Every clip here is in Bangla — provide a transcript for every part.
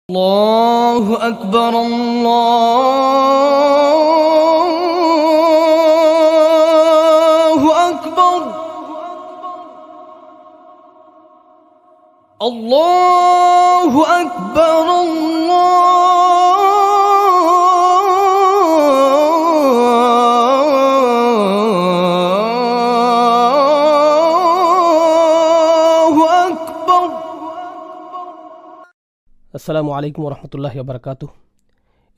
الله أكبر الله أكبر الله أكبر আসসালামু আলাইকুম রহমতুল্লাহি ওয়া বারাকাতুহু।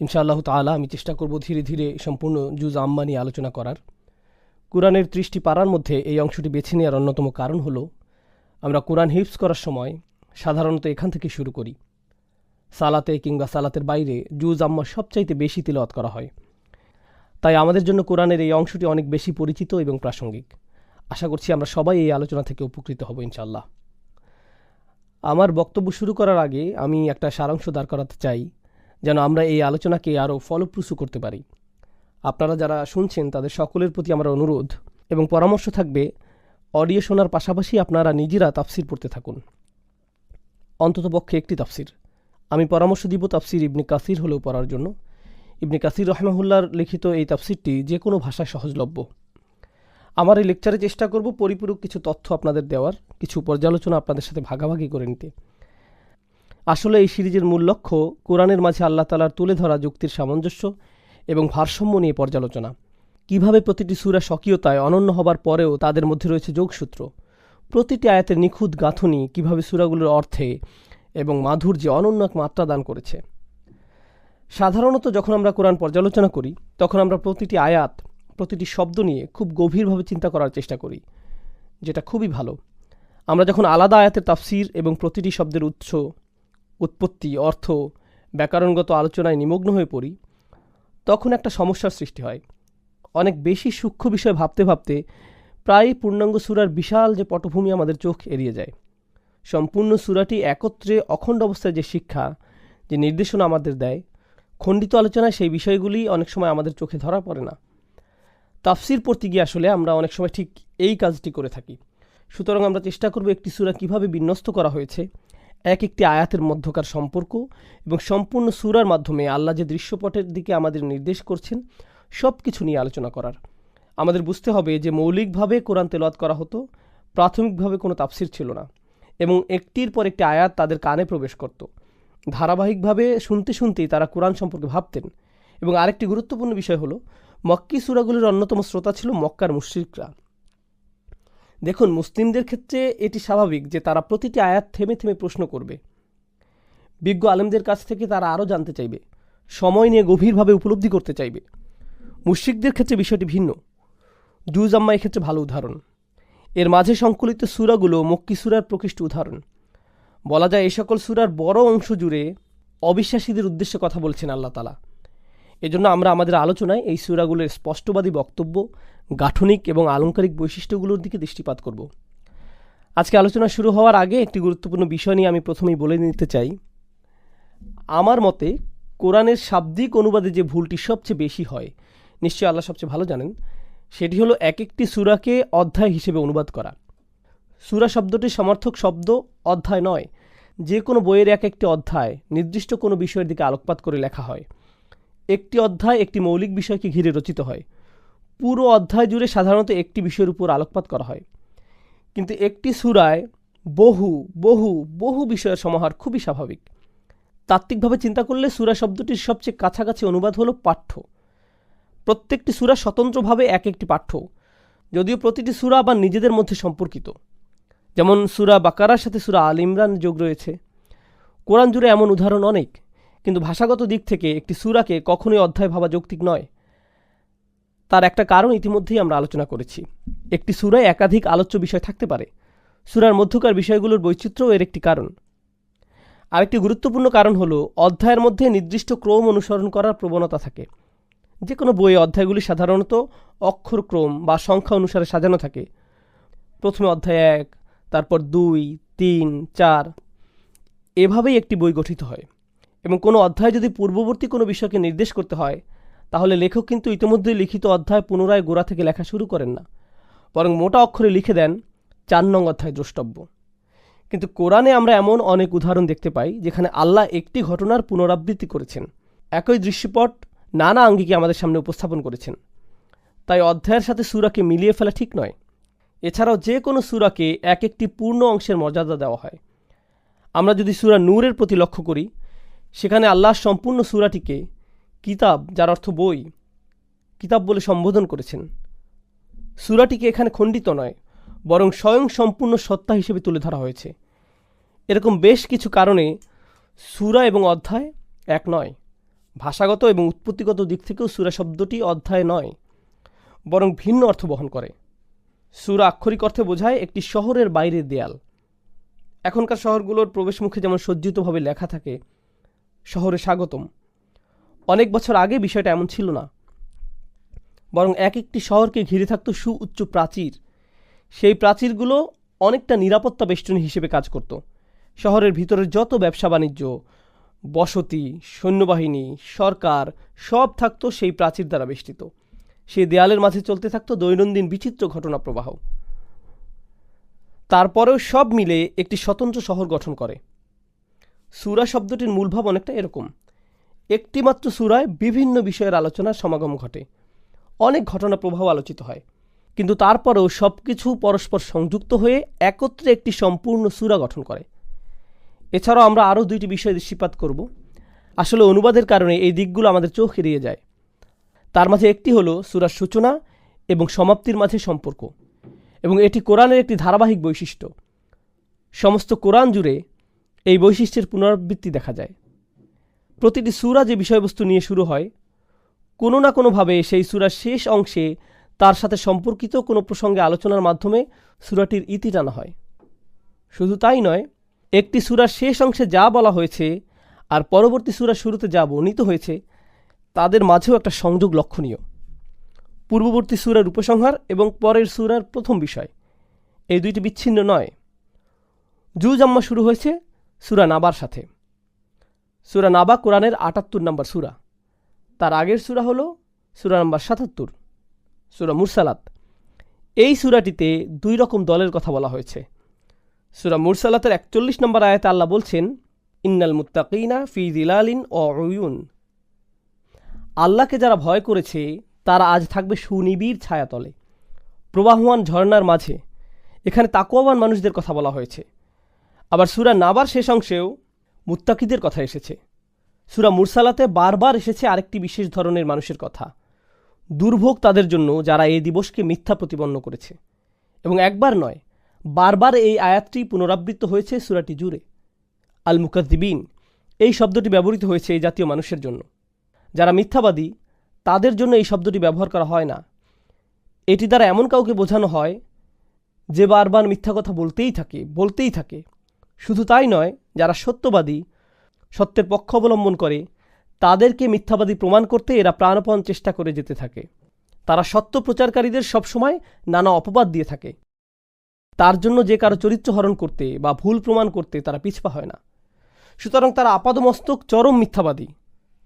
ইনশাআল্লাহ তাআলা আমি চেষ্টা করব ধীরে ধীরে সম্পূর্ণ জুজ আম্মা নিয়ে আলোচনা করার। কোরআনের 30টি পারার মধ্যে এই অংশটি বেছে নেওয়ার অন্যতম কারণ হলো আমরা কোরআন হিফজ করার সময় সাধারণত এখান থেকে শুরু করি। সালাতে কিংবা সালাতের বাইরে জুজ আম্মা সবচাইতে বেশি তিলাওয়াত করা হয়, তাই আমাদের জন্য কোরআনের এই অংশটি অনেক বেশি পরিচিত এবং প্রাসঙ্গিক। আশা করছি আমরা সবাই এই আলোচনা থেকে উপকৃত হব ইনশাআল্লাহ। আমার বক্তব্য শুরু করার আগে আমি একটা সারাংশ দাঁড় করাতে চাই, যেন আমরা এই আলোচনাকে আরও ফলপ্রসূ করতে পারি। আপনারা যারা শুনছেন তাদের সকলের প্রতি আমার অনুরোধ এবং পরামর্শ থাকবে, অডিও শোনার পাশাপাশি আপনারা নিজেরা তাফসির পড়তে থাকুন, অন্ততপক্ষে একটি তাফসির। আমি পরামর্শ দিব তাফসির ইবনে কাসির হলেও পড়ার জন্য। ইবনে কাসির রহমাহুল্লাহর লিখিত এই তাফসিরটি যে কোনো ভাষায় সহজলভ্য। আমার এই লেকচারে চেষ্টা করব পরিপূরক কিছু তথ্য আপনাদের দেওয়ার, কিছু পর্যালোচনা আপনাদের সাথে ভাগাভাগি করে নিতে। আসলে এই সিরিজের মূল লক্ষ্য কোরআনের মাঝে আল্লাহ তাআলার তুলে ধরা যুক্তির সামঞ্জস্য এবং ভারসাম্য নিয়ে পর্যালোচনা। কিভাবে প্রতিটি সূরা স্বকীয়তায় অনন্য হবার পরেও তাদের মধ্যে রয়েছে যোগসূত্র, প্রতিটি আয়াতের নিখুঁত গাঁথুনি কিভাবে সূরাগুলোর অর্থে এবং মাধুর্যে অনন্য এক মাত্রা দান করেছে। সাধারণত যখন আমরা কোরআন পর্যালোচনা করি তখন আমরা প্রতিটি আয়াত, প্রতিটি শব্দ নিয়ে খুব গভীরভাবে চিন্তা করার চেষ্টা করি, যেটা খুবই ভালো। আমরা যখন আলাদা আয়াতের তাফসির এবং প্রতিটি শব্দের উৎস, উৎপত্তি, অর্থ, ব্যাকরণগত আলোচনায় নিমগ্ন হয়ে পড়ি, তখন একটা সমস্যার সৃষ্টি হয়। অনেক বেশি সূক্ষ্ম বিষয় ভাবতে ভাবতে প্রায় পূর্ণাঙ্গ সূরার বিশাল যে পটভূমি আমাদের চোখ এড়িয়ে যায়। সম্পূর্ণ সূরাটি একত্রে অখণ্ড অবস্থায় যে শিক্ষা, যে নির্দেশনা আমাদের দেয়, খণ্ডিত আলোচনায় সেই বিষয়গুলি অনেক সময় আমাদের চোখে ধরা পড়ে না। তাফসির পড়তে গিয়ে আসলে আমরা অনেক সময় ঠিক এই কাজটি করে থাকি। সুতরাং আমরা চেষ্টা করব একটি সূরা কিভাবে বিন্যস্ত করা হয়েছে, এক একটি আয়াতের মধ্যকার সম্পর্ক এবং সম্পূর্ণ সূরার মাধ্যমে আল্লাহ যে দৃশ্যপটের দিকে আমাদের নির্দেশ করছেন সব কিছু নিয়ে আলোচনা করার। আমাদের বুঝতে হবে যে মৌলিকভাবে কোরআন তেলাওয়াত করা হতো, প্রাথমিকভাবে কোনো তাফসির ছিল না এবং একটির পর একটি আয়াত তাদের কানে প্রবেশ করত। ধারাবাহিকভাবে শুনতে শুনতেই তারা কোরআন সম্পর্কে ভাবতেন। এবং আরেকটি গুরুত্বপূর্ণ বিষয় হলো, মক্কি সূরাগুলির অন্যতম শ্রোতা ছিল মক্কার মুশরিকরা। দেখুন, মুসলিমদের ক্ষেত্রে এটি স্বাভাবিক যে তারা প্রতিটি আয়াত থেমে থেমে প্রশ্ন করবে, বিজ্ঞ আলেমদের কাছ থেকে তারা আরও জানতে চাইবে, সময় নিয়ে গভীরভাবে উপলব্ধি করতে চাইবে। মুশরিকদের ক্ষেত্রে বিষয়টি ভিন্ন। জুজ আম্মা এক্ষেত্রে ভালো উদাহরণ। এর মাঝে সংকলিত সূরাগুলো মক্কি সূরার প্রকৃষ্ট উদাহরণ। বলা যায় এই সকল সূরার বড় অংশ জুড়ে অবিশ্বাসীদের উদ্দেশ্যে কথা বলছেন আল্লাহ তাআলা। এজন্য আমরা আমাদের আলোচনায় এই সূরাগুলোর স্পষ্টবাদী বক্তব্য, গাঠনিক এবং আলংকারিক বৈশিষ্ট্যগুলোর দিকে দৃষ্টিপাত করব। আজকে আলোচনা শুরু হওয়ার আগে একটি গুরুত্বপূর্ণ বিষয় নিয়ে আমি প্রথমেই বলে নিতে চাই। আমার মতে কোরআনের শাব্দিক অনুবাদে যে ভুলটি সবচেয়ে বেশি হয়, নিশ্চয়ই আল্লাহ সবচেয়ে ভালো জানেন, সেটি হলো এক একটি সূরাকে অধ্যায় হিসেবে অনুবাদ করা। সূরা শব্দটির সমার্থক শব্দ অধ্যায় নয়। যে কোনো বইয়ের এক একটি অধ্যায় নির্দিষ্ট কোনো বিষয়ের দিকে আলোকপাত করে লেখা হয়। একটি অধ্যায় একটি মৌলিক বিষয়কে ঘিরে রচিত হয়। পুরো অধ্যায় জুড়ে সাধারণত একটি বিষয়ের উপর আলোকপাত করা হয়। কিন্তু একটি সূরায় বহু বহু বহু বিষয়ের সমাহার খুবই স্বাভাবিক। তাত্ত্বিকভাবে চিন্তা করলে সূরা শব্দটির সবচেয়ে কাছাকাছি অনুবাদ হলো পাঠ্য। প্রত্যেকটি সূরা স্বতন্ত্রভাবে এক একটি পাঠ্য, যদিও প্রতিটি সূরা আবার নিজেদের মধ্যে সম্পর্কিত। যেমন সূরা বাকারার সাথে সূরা আল ইমরান যোগ রয়েছে। কোরআন জুড়ে এমন উদাহরণ অনেক, কিন্তু ভাষাগত দিক থেকে একটি সূরাকে কখনোই অধ্যায় ভাবা যৌক্তিক নয়। তার একটা কারণ ইতিমধ্যেই আমরা আলোচনা করেছি। একটি সূরায় একাধিক আলোচ্য বিষয় থাকতে পারে। সূরার মধ্যকার বিষয়গুলোর বৈচিত্র্যও এর একটি কারণ। আরেকটি গুরুত্বপূর্ণ কারণ হলো অধ্যায়ের মধ্যে নির্দিষ্ট ক্রম অনুসরণ করার প্রবণতা থাকে। যে কোনো বইয়ে অধ্যায়গুলি সাধারণত অক্ষরক্রম বা সংখ্যা অনুসারে সাজানো থাকে। প্রথমে অধ্যায় 1, তারপর 2, 3, 4, এভাবেই একটি বই গঠিত হয়। এবং কোনো অধ্যায় যদি পূর্ববর্তী কোনো বিষয়কে নির্দেশ করতে হয়, তাহলে লেখক কিন্তু ইতিমধ্যে লিখিত অধ্যায় পুনরায় গোড়া থেকে লেখা শুরু করেন না, বরং মোটা অক্ষরে লিখে দেন 4 নং অধ্যায় দ্রষ্টব্য। কিন্তু কোরআনে আমরা এমন অনেক উদাহরণ দেখতে পাই যেখানে আল্লাহ একটি ঘটনার পুনরাবৃত্তি করেছেন, একই দৃশ্যপট নানা আঙ্গিকে আমাদের সামনে উপস্থাপন করেছেন। তাই অধ্যায়ের সাথে সূরাকে মিলিয়ে ফেলা ঠিক নয়। এছাড়াও যে কোনো সূরাকে এক একটি পূর্ণ অংশের মর্যাদা দেওয়া হয়। আমরা যদি সূরা নূরের প্রতি লক্ষ্য করি, সেখানে আল্লাহ সম্পূর্ণ সূরাটিকে কিতাব, যার অর্থ বই, কিতাব বলে সম্বোধন করেছেন। সূরাটিকে এখানে খণ্ডিত নয়, বরং স্বয়ং সম্পূর্ণ সত্তা হিসেবে তুলে ধরা হয়েছে। এরকম বেশ কিছু কারণে সূরা এবং অধ্যায় এক নয়। ভাষাগত এবং উৎপত্তিগত দিক থেকেও সূরা শব্দটি অধ্যায় নয়, বরং ভিন্ন অর্থ বহন করে। সূরা আক্ষরিক অর্থে বোঝায় একটি শহরের বাইরের দেয়াল। এখনকার শহরগুলোর প্রবেশমুখে যেমন সজ্জিতভাবে লেখা থাকে শহরে স্বাগতম, অনেক বছর আগে বিষয়টা এমন ছিল না, বরং এক একটি শহরকে ঘিরে থাকত সুউচ্চ প্রাচীর। সেই প্রাচীরগুলো অনেকটা নিরাপত্তা বেষ্টনী হিসেবে কাজ করত। শহরের ভিতরের যত ব্যবসা বাণিজ্য, বসতি, সৈন্যবাহিনী, সরকার সব থাকতো সেই প্রাচীর দ্বারা বেষ্টিত। সেই দেয়ালের মাঝে চলতে থাকতো দৈনন্দিন বিচিত্র ঘটনা প্রবাহ। তারপরেও সব মিলে একটি স্বতন্ত্র শহর গঠন করে। সূরা শব্দটির মূলভাব অনেকটা এরকম। একটি মাত্র সূরায় বিভিন্ন বিষয়ের আলোচনার সমাগম ঘটে, অনেক ঘটনা প্রবাহ আলোচিত হয়, কিন্তু তারপরেও সব কিছু পরস্পর সংযুক্ত হয়ে একত্রে একটি সম্পূর্ণ সূরা গঠন করে। এছাড়াও আমরা আরও দুইটি বিষয় দৃষ্টিপাত করব। আসলে অনুবাদের কারণে এই দিকগুলো আমাদের চোখ এড়িয়ে যায়। তার মাঝে একটি হলো সূরার সূচনা এবং সমাপ্তির মাঝে সম্পর্ক, এবং এটি কোরআনের একটি ধারাবাহিক বৈশিষ্ট্য। সমস্ত কোরআন জুড়ে এই বৈশিষ্ট্যের পুনরাবৃত্তি দেখা যায়। প্রতিটি সূরা যে বিষয়বস্তু নিয়ে শুরু হয়, কোনো না কোনোভাবে সেই সূরার শেষ অংশে তার সাথে সম্পর্কিত কোনো প্রসঙ্গে আলোচনার মাধ্যমে সূরাটির ইতি টানা হয়। শুধু তাই নয়, একটি সূরার শেষ অংশে যা বলা হয়েছে আর পরবর্তী সূরার শুরুতে যা বর্ণিত হয়েছে তাদের মাঝেও একটা সংযোগ লক্ষণীয়। পূর্ববর্তী সূরার উপসংহার এবং পরের সূরার প্রথম বিষয়, এই দুইটি বিচ্ছিন্ন নয়। জুজ আম্মা শুরু হয়েছে সূরা নাবার সাথে। সূরা নাবা কোরআনের ৭৮ নম্বর সূরা। তার আগের সূরা হল সূরা নম্বর ৭৭, সূরা মুরসালাত। এই সূরাটিতে দুই রকম দলের কথা বলা হয়েছে। সূরা মুরসালাতের ৪১ নম্বর আয়াতে আল্লাহ বলছেন, ইন্নাল মুত্তাকিনা ফি যিলালিন ওয়া উয়ুন। আল্লাহকে যারা ভয় করেছে তারা আজ থাকবে সুনিবিড় ছায়াতলে, প্রবাহমান ঝর্ণার মাঝে। এখানে তাকওয়াবান মানুষদের কথা বলা হয়েছে। আবার সূরা নাবার শেষ অংশেও মুত্তাকিদের কথা এসেছে। সূরা মুরসালাতে বারবার এসেছে আরেকটি বিশেষ ধরনের মানুষের কথা। দুর্ভোগ তাদের জন্য যারা এই দিবসকে মিথ্যা প্রতিপন্ন করেছে। এবং একবার নয়, বারবার এই আয়াতটি পুনরাবৃত্ত হয়েছে সূরাটি জুড়ে। আল মুকাদ্দিবিন এই শব্দটি ব্যবহৃত হয়েছে এই জাতীয় মানুষের জন্য। যারা মিথ্যাবাদী তাদের জন্য এই শব্দটি ব্যবহার করা হয় না। এটি দ্বারা এমন কাউকে বোঝানো হয় যে বারবার মিথ্যা কথা বলতেই থাকে। শুধু তাই নয়, যারা সত্যবাদী, সত্যের পক্ষ অবলম্বন করে, তাদেরকে মিথ্যাবাদী প্রমাণ করতে এরা প্রাণপণ চেষ্টা করে যেতে থাকে। তারা সত্য প্রচারকারীদের সবসময় নানা অপবাদ দিয়ে থাকে। তার জন্য যে কারো চরিত্র হরণ করতে বা ভুল প্রমাণ করতে তারা পিছপা হয় না। সুতরাং তারা আপাদমস্তক চরম মিথ্যাবাদী।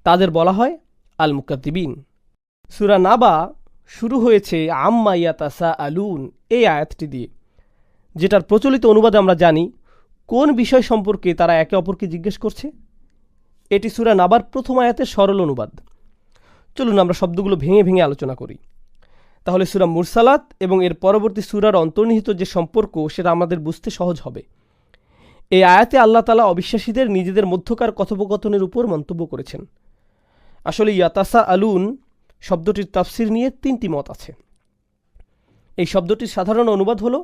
তাদের বলা হয় আল মুকাদ্দিবিন। সূরা নাবা শুরু হয়েছে আম্মা ইয়াতাসাআলুন এই আয়াতটি দিয়ে, যেটার প্রচলিত অনুবাদে আমরা জানি কোন বিষয় সম্পর্কে তারা একে অপরকে জিজ্ঞেস করছে। এটি সূরা নাবার প্রথম আয়াতের সরল অনুবাদ। চলুন আমরা শব্দগুলো ভেঙে ভেঙে আলোচনা করি। তাহলে সূরা মুরসালাত এবং এর পরবর্তী সূরার অন্তর্নিহিত যে সম্পর্ক সেটা আমাদের বুঝতে সহজ হবে। এই আয়াতে আল্লাহ তাআলা অবিশ্বাসীদের নিজেদের মধ্যকার কথোপকথনের উপর মন্তব্য করেছেন। আসলে ইয়াতাসাআলুন শব্দটির তাফসির নিয়ে ৩টি মত আছে। এই শব্দটির সাধারণ অনুবাদ হলো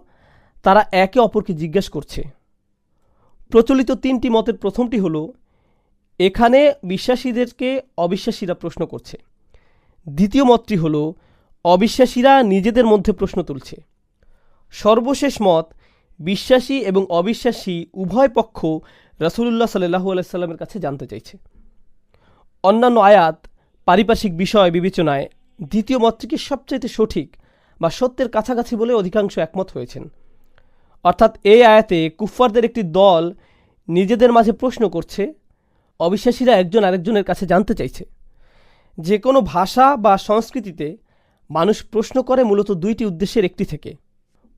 তারা একে অপরকে জিজ্ঞেস করছে। প্রচলিত ৩টি মতের প্রথমটি হলো এখানে বিশ্বাসীদেরকে অবিশ্বাসীরা প্রশ্ন করছে। দ্বিতীয় মতটি হলো অবিশ্বাসীরা নিজেদের মধ্যে প্রশ্ন তুলছে। সর্বশেষ মত, বিশ্বাসী এবং অবিশ্বাসী উভয় পক্ষ রাসূলুল্লাহ সাল্লাল্লাহু আলাইহি সাল্লামের কাছে জানতে চাইছে। অন্যান্য আয়াত পারিপার্শ্বিক বিষয় বিবেচনায় দ্বিতীয় মতটিকে সবচাইতে সঠিক বা সত্যের কাছাকাছি বলে অধিকাংশ একমত হয়েছেন। অর্থাৎ এই আয়াতে কুফফারদের একটি দল নিজেদের মাঝে প্রশ্ন করছে, অবিশ্বাসীরা একজন আরেকজনের কাছে জানতে চাইছে। যে কোনো ভাষা বা সংস্কৃতিতে মানুষ প্রশ্ন করে মূলত দুইটি উদ্দেশ্যের একটি থেকে।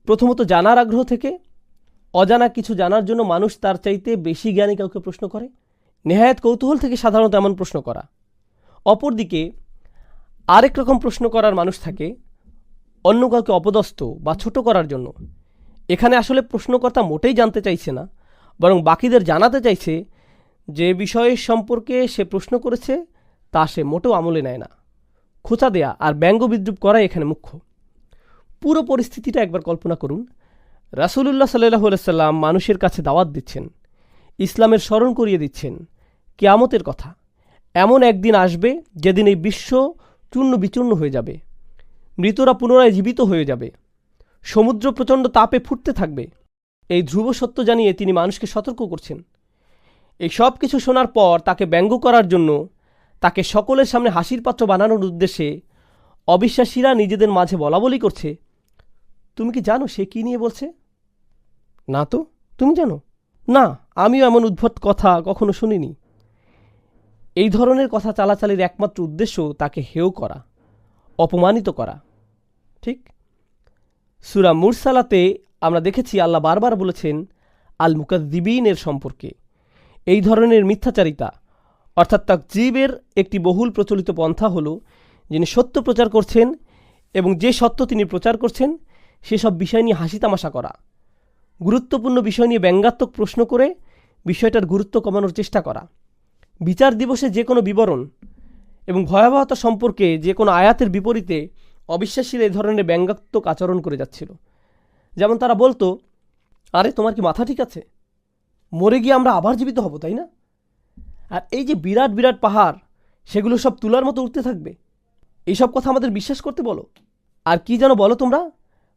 প্রথমত জানার আগ্রহ থেকে, অজানা কিছু জানার জন্য মানুষ তার চাইতে বেশি জ্ঞানী কাউকে প্রশ্ন করে? নেহায়েত কৌতূহল থেকে সাধারণত এমন প্রশ্ন করা। অপরদিকে আরেক রকম প্রশ্ন করার মানুষ থাকে অন্য কাউকে অপদস্থ বা ছোট করার জন্য। এখানে আসলে প্রশ্নকর্তা মোটেই জানতে চাইছে না, বরং বাকিদের জানাতে চাইছে যে বিষয়ের সম্পর্কে সে প্রশ্ন করেছে তা সে মোটেও আমলে নেয় না। খোঁচা দেয়া আর ব্যঙ্গ বিদ্রুপ করাই এখানে মুখ্য। পুরো পরিস্থিতিটা একবার কল্পনা করুন। রাসূলুল্লাহ সাল্লাল্লাহু আলাইহি সাল্লাম মানুষের কাছে দাওয়াত দিচ্ছেন, ইসলামের স্মরণ করিয়ে দিচ্ছেন কিয়ামতের কথা। এমন একদিন আসবে যেদিন এই বিশ্ব চূর্ণ বিচূর্ণ হয়ে যাবে, মৃতরা পুনরায় জীবিত হয়ে যাবে, সমুদ্র প্রচণ্ড তাপে ফুটতে থাকবে। এই ধ্রুব সত্য জানিয়ে তিনি মানুষকে সতর্ক করছেন। এই সব কিছু শোনার পর তাকে ব্যঙ্গ করার জন্য, তাকে সকলের সামনে হাসির পাত্র বানানোর উদ্দেশ্যে অবিশ্বাসীরা নিজেদের মাঝে বলাবলি করছে। তুমি কি জানো সে কি নিয়ে বলছে? না তো, তুমি জানো? না, আমিও এমন উদ্ভট কথা কখনো শুনিনি। এই ধরনের কথা চালাচালির একমাত্র উদ্দেশ্য তাকে হেয় করা, অপমানিত করা। ঠিক সূরা মুরসালাতে আমরা দেখেছি আল্লাহ বারবার বলেছেন আল মুকাদ্দিবিনের সম্পর্কে। এই ধরনের মিথ্যাচারিতা অর্থাৎ তাকযীবের একটি বহুল প্রচলিত পন্থা হলো যিনি সত্য প্রচার করছেন এবং যে সত্য তিনি প্রচার করছেন সেসব বিষয় নিয়ে হাসি তামাশা করা, গুরুত্বপূর্ণ বিষয় নিয়ে ব্যঙ্গাত্মক প্রশ্ন করে বিষয়টার গুরুত্ব কমানোর চেষ্টা করা, বিচার দিবসে যে কোনো বিবরণ এবং ভয়াবহতা সম্পর্কে যে কোনো আয়াতের বিপরীতে অবিশ্বাসীরা এই ধরনের ব্যঙ্গাত্মক আচরণ করে যাচ্ছিল। যেমন তারা বলতো, আরে তোমার কি মাথা ঠিক আছে? মরে গিয়ে আমরা আবার জীবিত হব, তাই না? আর এই যে বিরাট বিরাট পাহাড়, সেগুলো সব তুলার মতো উঠতে থাকবে, এইসব কথা আমাদের বিশ্বাস করতে বলো? আর কি যেন বলো তোমরা,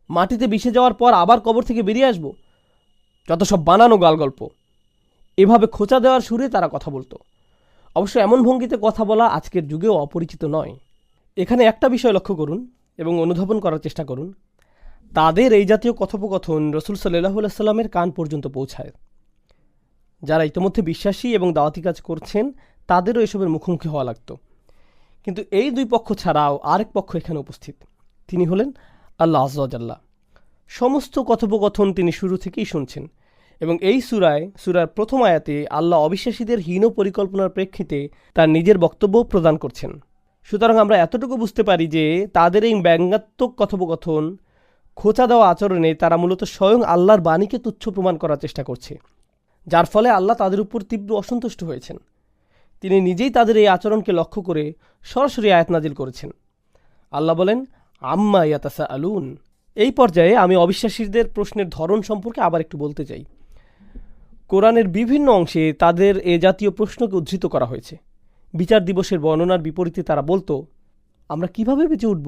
মাটিতে মিশে যাওয়ার পর আবার কবর থেকে বেরিয়ে আসবো? যত সব বানানো গালগল্প। এভাবে খোঁচা দেওয়ার সুরে তারা কথা বলতো। অবশ্য এমন ভঙ্গিতে কথা বলা আজকের যুগেও অপরিচিত নয়। এখানে একটা বিষয় লক্ষ্য করুন এবং অনুধাবন করার চেষ্টা করুন। তাদের এই জাতীয় কথোপকথন রাসূল সাল্লাল্লাহু আলাইহি সাল্লামের কান পর্যন্ত পৌঁছায়। যারা ইতিমধ্যে বিশ্বাসী এবং দাওয়াতি কাজ করছেন তাদেরও এসবের মুখোমুখি হওয়া লাগতো। কিন্তু এই দুই পক্ষ ছাড়াও আরেক পক্ষ এখানে উপস্থিত। তিনি হলেন আল্লাহ আযজা ওয়া জাল্লা। সমস্ত কথোপকথন তিনি শুরু থেকেই শুনছেন এবং এই সূরার প্রথম আয়াতে আল্লাহ অবিশ্বাসীদের হীন পরিকল্পনার প্রেক্ষিতে তার নিজের বক্তব্য প্রদান করছেন। সুতরাং আমরা এতটুকু বুঝতে পারি যে তাদের এই ব্যঙ্গাত্মক কথোপকথন, খোঁচা দেওয়া আচরণে তারা মূলত স্বয়ং আল্লাহর বাণীকে তুচ্ছ প্রমাণ করার চেষ্টা করছে, যার ফলে আল্লাহ তাদের উপর তীব্র অসন্তুষ্ট হয়েছেন। তিনি নিজেই তাদের এই আচরণকে লক্ষ্য করে সরাসরি আয়াত নাজিল করেছেন। আল্লাহ বলেন, আম্মা ইয়াতাসাআলুন। এই পর্যায়ে আমি অবিশ্বাসীদের প্রশ্নের ধরন সম্পর্কে আবার একটু বলতে চাই। কোরআনের বিভিন্ন অংশে তাদের এ জাতীয় প্রশ্নকে উদ্ধৃত করা হয়েছে। বিচার দিবসের বর্ণনার বিপরীতে তারা বলতো, আমরা কিভাবে বেঁচে উঠব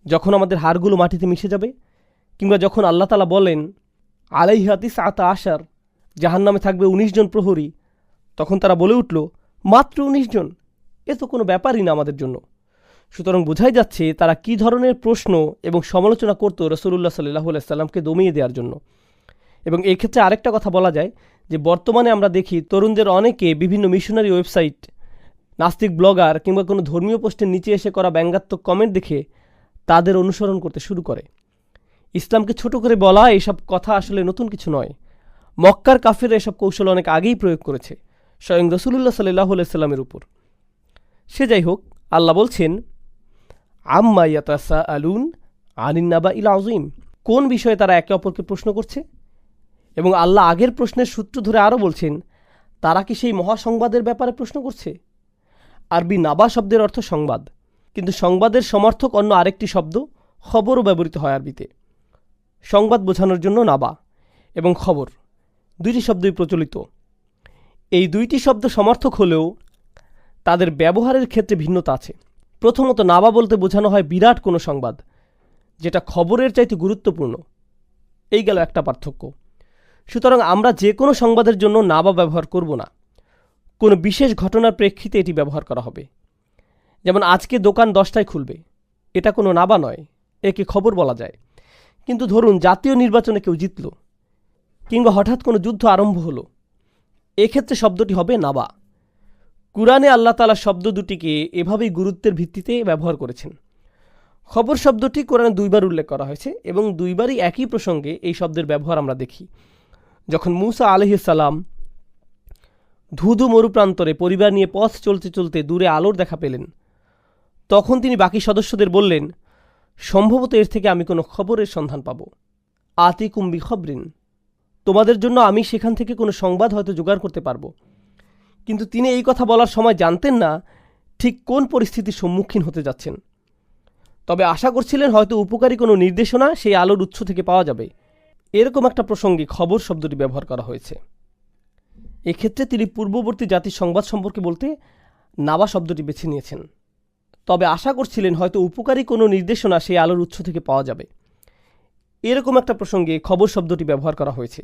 যখন আমাদের হাড়গুলো মাটিতে মিশে যাবে? কিংবা যখন আল্লাহ তাআলা বলেন আলাইহা তিসআতা আশার, জাহান্নামে থাকবে ১৯ জন প্রহরী, তখন তারা বলে উঠল, মাত্র ১৯ জন, এ তো কোনো ব্যাপারই না আমাদের জন্য। সুতরাং বোঝাই যাচ্ছে তারা কি ধরনের প্রশ্ন এবং সমালোচনা করত রাসূলুল্লাহ সাল্লাল্লাহু আলাইহি সাল্লামকে দমিয়ে দেওয়ার জন্য। এবং এই ক্ষেত্রে আরেকটা কথা বলা যায় যে বর্তমানে আমরা দেখি তরুণদের অনেকে বিভিন্ন মিশনারি ওয়েবসাইট, নাস্তিক ব্লগার কিংবা কোনো ধর্মীয় পোস্টের নিচে এসে করা ব্যঙ্গাত্মক কমেন্ট দেখে তাদের অনুসরণ করতে শুরু করে। ইসলামকে ছোট করে বলা এইসব কথা আসলে নতুন কিছু নয়। মক্কার কাফিররা এসব কৌশল অনেক আগেই প্রয়োগ করেছে স্বয়ং রাসূলুল্লাহ সাল্লাল্লাহু আলাইহি সাল্লামের উপর। সে যাই হোক, আল্লাহ বলছেন, আম্মা ইয়াতাসাআলুন আনিন নাবাইল আযীম। কোন বিষয়ে তারা একে অপরকে প্রশ্ন করছে? এবং আল্লাহ আগের প্রশ্নের সূত্র ধরে আরও বলছেন, তারা কি সেই মহাসংবাদের ব্যাপারে প্রশ্ন করছে? আরবি নাবা শব্দের অর্থ সংবাদ, কিন্তু সংবাদের সমর্থক অন্য আরেকটি শব্দ খবরও ব্যবহৃত হয় আরবিতে। সংবাদ বোঝানোর জন্য নাবা এবং খবর দুইটি শব্দই প্রচলিত। এই দুইটি শব্দ সমর্থক হলেও তাদের ব্যবহারের ক্ষেত্রে ভিন্নতা আছে। প্রথমত, নাবা বলতে বোঝানো হয় বিরাট কোনো সংবাদ, যেটা খবরের চাইতে গুরুত্বপূর্ণ। এই গেল একটা পার্থক্য। সুতরাং আমরা যে কোনো সংবাদের জন্য নাবা ব্যবহার করব না, কোনো বিশেষ ঘটনার প্রেক্ষিতে এটি ব্যবহার করা হবে। যেমন আজকে দোকান 10টায় খুলবে, এটা কোনো নাবা নয়, একে খবর বলা যায়। কিন্তু ধরুন জাতীয় নির্বাচনে কেউ জিতল কিংবা হঠাৎ কোনো যুদ্ধ আরম্ভ হলো, এক্ষেত্রে শব্দটি হবে নাবা। কুরআনে আল্লাহ তাআলা শব্দ দুটিকে এভাবেই গুরুত্বের ভিত্তিতে ব্যবহার করেছেন। খবর শব্দটি কোরআনে 2বার উল্লেখ করা হয়েছে এবং 2বারই একই প্রসঙ্গে এই শব্দের ব্যবহার আমরা দেখি। যখন মূসা আলাইহিস সালাম ধুধু মরুপ্রান্তরে পরিবার নিয়ে পথ চলতে চলতে দূরে আলোর দেখা পেলেন, তখন তিনি বাকি সদস্যদের বললেন, সম্ভবত এর থেকে আমি কোনো খবরের সন্ধান পাব। আতিকুম বিখবরিন, তোমাদের জন্য আমি সেখান থেকে কোনো সংবাদ হয়তো জোগাড় করতে পারব। কিন্তু তিনি এই কথা বলার সময় জানতেন না ঠিক কোন পরিস্থিতির সম্মুখীন হতে যাচ্ছেন। তবে আশা করছিলেন হয়তো উপকারী কোনো নির্দেশনা সেই আলোর উৎস থেকে পাওয়া যাবে। এরকম একটা প্রসঙ্গে খবর শব্দটি ব্যবহার করা হয়েছে। এক্ষেত্রে তিনি পূর্ববর্তী জাতির সংবাদ সম্পর্কে বলতে নাবা শব্দটি বেছে নিয়েছেন। তবে আশা করছিলেন হয়তো উপকারী কোনো নির্দেশনা সেই আলোর উৎস থেকে পাওয়া যাবে। এরকম একটা প্রসঙ্গে খবর শব্দটি ব্যবহার করা হয়েছে।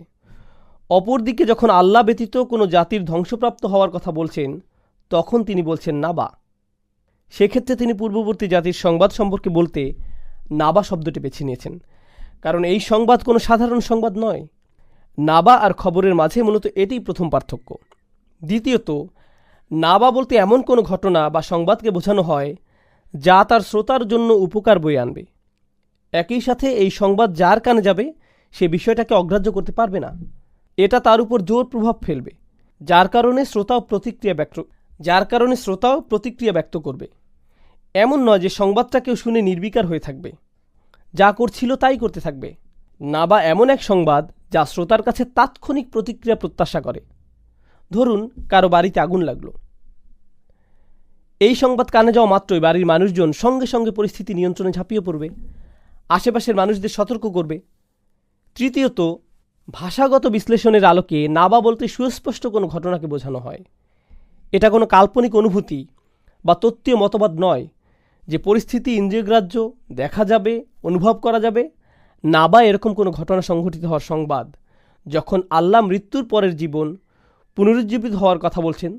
অপরদিকে যখন আল্লাহ ব্যতীত কোনো জাতির ধ্বংসপ্রাপ্ত হওয়ার কথা বলছেন, তখন তিনি বলছেন নাবা। সেক্ষেত্রে তিনি পূর্ববর্তী জাতির সংবাদ সম্পর্কে বলতে নাবা শব্দটি বেছে নিয়েছেন, কারণ এই সংবাদ কোনো সাধারণ সংবাদ নয়। নাবা আর খবরের মাঝে মূলত এটিই প্রথম পার্থক্য। দ্বিতীয়ত, নাবা বলতে এমন কোনো ঘটনা বা সংবাদকে বোঝানো হয় যা তার শ্রোতার জন্য উপকার বয়ে আনবে। একই সাথে এই সংবাদ যার কানে যাবে সে বিষয়টাকে অগ্রাহ্য করতে পারবে না। এটা তার উপর জোর প্রভাব ফেলবে, যার কারণে শ্রোতাও প্রতিক্রিয়া ব্যক্ত করবে। এমন নয় যে সংবাদটা কেউ শুনে নির্বিকার হয়ে থাকবে, যা করছিল তাই করতে থাকবে। নাবা এমন এক সংবাদ যা শ্রোতার কাছে তাৎক্ষণিক প্রতিক্রিয়া প্রত্যাশা করে। ধরুন কারো বাড়িতে আগুন লাগলো। এই সংবাদ কানে যাওয়া মাত্রই বাড়ির মানুষজন সঙ্গে সঙ্গে পরিস্থিতি নিয়ন্ত্রণে ঝাঁপিয়ে পড়বে, আশেপাশের মানুষদের সতর্ক করবে। তৃতীয়ত, ভাষাগত বিশ্লেষণের আলোকে নাবা বলতে সুস্পষ্ট কোনো ঘটনাকে বোঝানো হয়। এটা কোনো কাল্পনিক অনুভূতি বা তত্ত্বীয় মতবাদ নয় যে পরিস্থিতি ইন্দ্রিয়গ্রাহ্য, দেখা যাবে, অনুভব করা যাবে। নাবা এরকম কোনো ঘটনা সংঘটিত হওয়ার সংবাদ যখন আল্লাহ মৃত্যুর পরের জীবন পুনরুজ্জীবিত হওয়ার কথা বলছেন,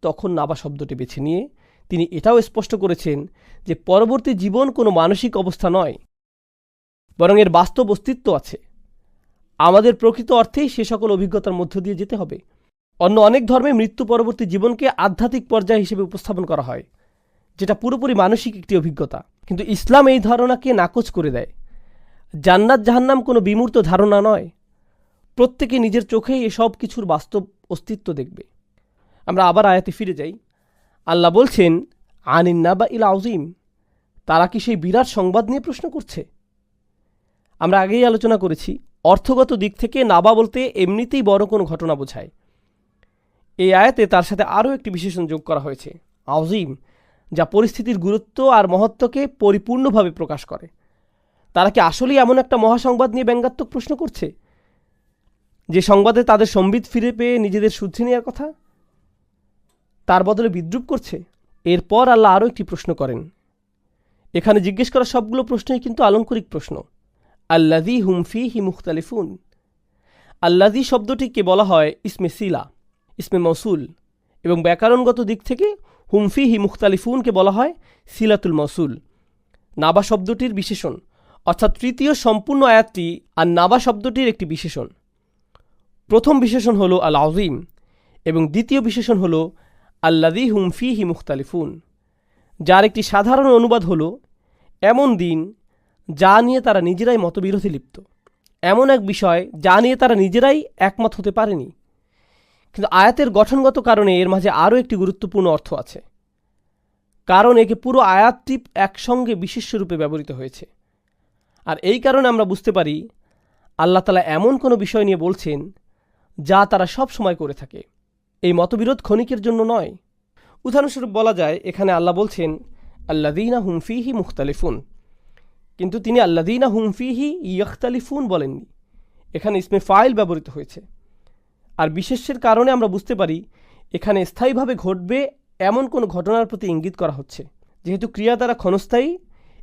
তখন নাবা শব্দটি বেছে নিয়ে তিনি এটাও স্পষ্ট করেছেন যে পরবর্তী জীবন কোনো মানসিক অবস্থা নয়, বরং এর বাস্তব অস্তিত্ব আছে। আমাদের প্রকৃত অর্থেই সে সকল অভিজ্ঞতার মধ্য দিয়ে যেতে হবে। অন্য অনেক ধর্মে মৃত্যু পরবর্তী জীবনকে আধ্যাত্মিক পর্যায় হিসেবে উপস্থাপন করা হয়, যেটা পুরোপুরি মানসিক একটি অভিজ্ঞতা। কিন্তু ইসলাম এই ধারণাকে নাকচ করে দেয়। জান্নাত জাহান্নাম কোনো বিমূর্ত ধারণা নয়, প্রত্যেকে নিজের চোখেই এসব কিছুর বাস্তব অস্তিত্ব দেখবে। আমরা আবার আয়াতে ফিরে যাই। আল্লাহ বলছেন, আনিন নাবা ইল আযীম, তারা কি সেই বিরাট সংবাদ নিয়ে প্রশ্ন করছে? আমরা আগেই আলোচনা করেছি, অর্থগত দিক থেকে নাবা বলতে এমনিতেই বড় কোনো ঘটনা বোঝায়। এই আয়াতে তার সাথে আরও একটি বিশেষণ যোগ করা হয়েছে, আযীম, যা পরিস্থিতির গুরুত্ব আর মহত্বকে পরিপূর্ণভাবে প্রকাশ করে। তারা কি আসলেই এমন একটা মহাসংবাদ নিয়ে ব্যঙ্গাত্মক প্রশ্ন করছে, যে সংবাদে তাদের সম্বিত ফিরে পেয়ে নিজেদের শুদ্ধি নেওয়ার কথা, তার বদলে বিদ্রূপ করছে? এরপর আল্লাহ আরও একটি প্রশ্ন করেন। এখানে জিজ্ঞেস করা সবগুলো প্রশ্নই কিন্তু আলংকরিক প্রশ্ন। আল্লাযী হুম ফীহি মুখতালিফুন। আল্লাযী শব্দটিকে বলা হয় ইসমে সিলা, ইসমে মৌসুল, এবং ব্যাকরণগত দিক থেকে হুম ফীহি মুখতালিফুনকে বলা হয় সিলাতুল মৌসুল, নাবা শব্দটির বিশেষণ। অর্থাৎ তৃতীয় সম্পূর্ণ আয়াতটি আর নাবা শব্দটির একটি বিশেষণ। প্রথম বিশেষণ হল আল আযীম এবং দ্বিতীয় বিশেষণ হল আল্লাযী হুম ফীহি মুখতালিফুন, যার একটি সাধারণ অনুবাদ হল এমন দিন যা নিয়ে তারা নিজেরাই মতবিরোধে লিপ্ত, এমন এক বিষয় যা নিয়ে তারা নিজেরাই একমত হতে পারেনি। কিন্তু আয়াতের গঠনগত কারণে এর মাঝে আরও একটি গুরুত্বপূর্ণ অর্থ আছে, কারণ একে পুরো আয়াতটি একসঙ্গে বিশেষ্য রূপে ব্যবহৃত হয়েছে। আর এই কারণে আমরা বুঝতে পারি আল্লাহ তাআলা এমন কোনো বিষয় নিয়ে বলছেন যা তারা সব সময় করে থাকে। এই মতবিরোধ ক্ষণিকের জন্য নয়। উদাহরণস্বরূপ বলা যায়, এখানে আল্লাহ বলছেন আল্লাযীনা হুম ফীহি মুখতালিফুন, কিন্তু তিনি আল্লাযীনা হুম ফীহি ইয়াখতালিফুন বলেননি। এখানে ইসমে ফাইল ব্যবহৃত হয়েছে। আর বিশেষ্যের কারণে আমরা বুঝতে পারি এখানে স্থায়ীভাবে ঘটবে এমন কোনো ঘটনার প্রতি ইঙ্গিত করা হচ্ছে, যেহেতু ক্রিয়া দ্বারা ক্ষণস্থায়ী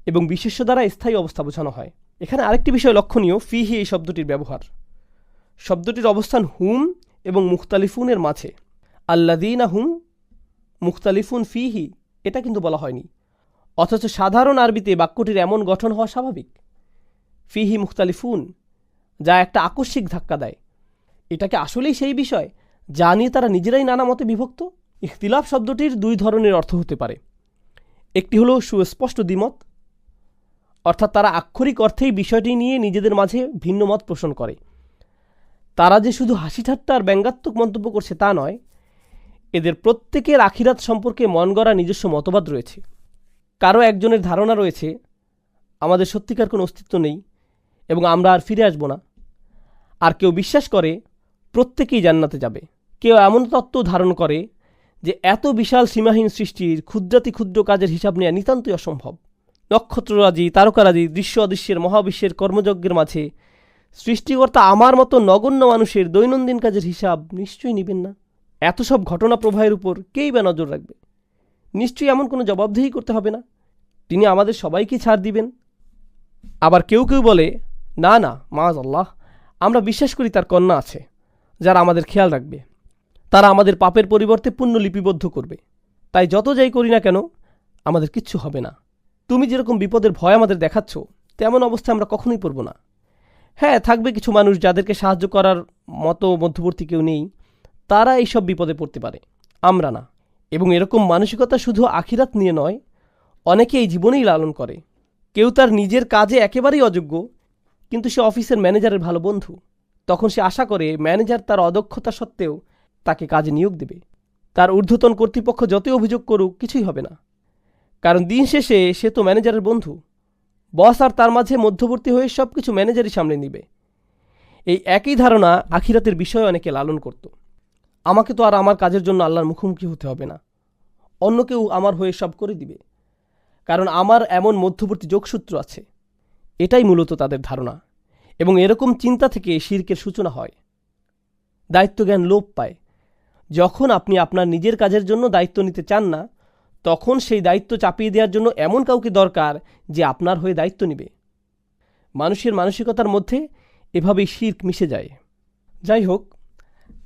এবং বিশেষ্য দ্বারা স্থায়ী অবস্থা বোঝানো হয়। এখানে আরেকটি বিষয় লক্ষণীয়, ফীহি এই শব্দটির ব্যবহার। শব্দটির অবস্থান হুম এবং মুখতালিফুনের মাঝে। আল্লাযীনা হুম মুখতালিফুন ফীহি এটা কিন্তু বলা হয়নি, অথচ সাধারণ আরবিতে বাক্যটির এমন গঠন হওয়া স্বাভাবিক। ফীহি মুখতালিফুন, যা একটা আকস্মিক ধাক্কা দেয়। এটাকে আসলেই সেই বিষয় যা নিয়ে তারা নিজেরাই নানা মতে বিভক্ত। ইখতিলাফ শব্দটির দুই ধরনের অর্থ হতে পারে। একটি হলো সুস্পষ্ট দ্বিমত, অর্থাৎ তারা আক্ষরিক অর্থেই বিষয়টি নিয়ে নিজেদের মাঝে ভিন্ন মত পোষণ করে। তারা যে শুধু হাসি ঠাট্টা আর ব্যঙ্গাত্মক মন্তব্য করছে তা নয়, এদের প্রত্যেকের আখিরাত সম্পর্কে মন গড়া নিজস্ব মতবাদ রয়েছে। কারো একজনের ধারণা রয়েছে আমাদের সত্যিকার কোনো অস্তিত্ব নেই এবং আমরা আর ফিরে আসব না, আর কেউ বিশ্বাস করে প্রত্যেকেই জান্নাতে যাবে। কেউ এমন তত্ত্ব ধারণ করে যে এত বিশাল সীমাহীন সৃষ্টির ক্ষুদ্রাতি ক্ষুদ্র কাজের হিসাব নেওয়া নিতান্তই অসম্ভব। নক্ষত্ররাজি, তারকারাজি, দৃশ্য অদৃশ্যের মহাবিশ্বের কর্মযজ্ঞের মাঝে সৃষ্টিকর্তা আমার মতো নগণ্য মানুষের দৈনন্দিন কাজের হিসাব নিশ্চয়ই নেবেন না। এত সব ঘটনা প্রবাহের উপর কেই বা নজর রাখবে? নিশ্চয়ই এমন কোনো জবাবদিহি করতে হবে না। তিনি আমাদের সবাইকে ছাড় দিবেন। আবার কেউ কেউ বলে, না না, মাআযাল্লাহ, আমরা বিশ্বাস করি তার কন্যা আছে যারা আমাদের খেয়াল রাখবে। তারা আমাদের পাপের পরিবর্তে পুণ্য লিপিবদ্ধ করবে। তাই যত যাই করি না কেন আমাদের কিচ্ছু হবে না। তুমি যেরকম বিপদের ভয় আমাদের দেখাচ্ছ, তেমন অবস্থায় আমরা কখনোই পড়ব না। হ্যাঁ, থাকবে কিছু মানুষ যাদেরকে সাহায্য করার মতো মধ্যবর্তী কেউ নেই, তারা এইসব বিপদে পড়তে পারে, আমরা না। এবং এরকম মানসিকতা শুধু আখিরাত নিয়ে নয়, অনেকে এই জীবনেই লালন করে। কেউ তার নিজের কাজে একেবারেই অযোগ্য, কিন্তু সে অফিসের ম্যানেজারের ভালো বন্ধু। তখন সে আশা করে ম্যানেজার তার অদক্ষতা সত্ত্বেও তাকে কাজে নিয়োগ দেবে। তার ঊর্ধ্বতন কর্তৃপক্ষ যতই অভিযোগ করুক কিছুই হবে না, কারণ দিন শেষে সে তো ম্যানেজারের বন্ধু। বস আর তার মাঝে মধ্যবর্তী হয়ে সব কিছু ম্যানেজারই সামনে নিবে। এই একই ধারণা আখিরাতের বিষয়ে অনেকে লালন করত। আমাকে তো আর আমার কাজের জন্য আল্লাহর মুখোমুখি হতে হবে না, অন্য কেউ আমার হয়ে সব করে দিবে, কারণ আমার এমন মধ্যবর্তী যোগসূত্র আছে। এটাই মূলত তাদের ধারণা, এবং এরকম চিন্তা থেকে শিরকের সূচনা হয়। দায়িত্বজ্ঞান লোপ পায়। যখন আপনি আপনার নিজের কাজের জন্য দায়িত্ব নিতে চান না, তখন সেই দায়িত্ব চাপিয়ে দেওয়ার জন্য এমন কাউকে দরকার যে আপনার হয়ে দায়িত্ব নেবে। মানুষের মানসিকতার মধ্যে এভাবেই শিরক মিশে যায়। যাই হোক,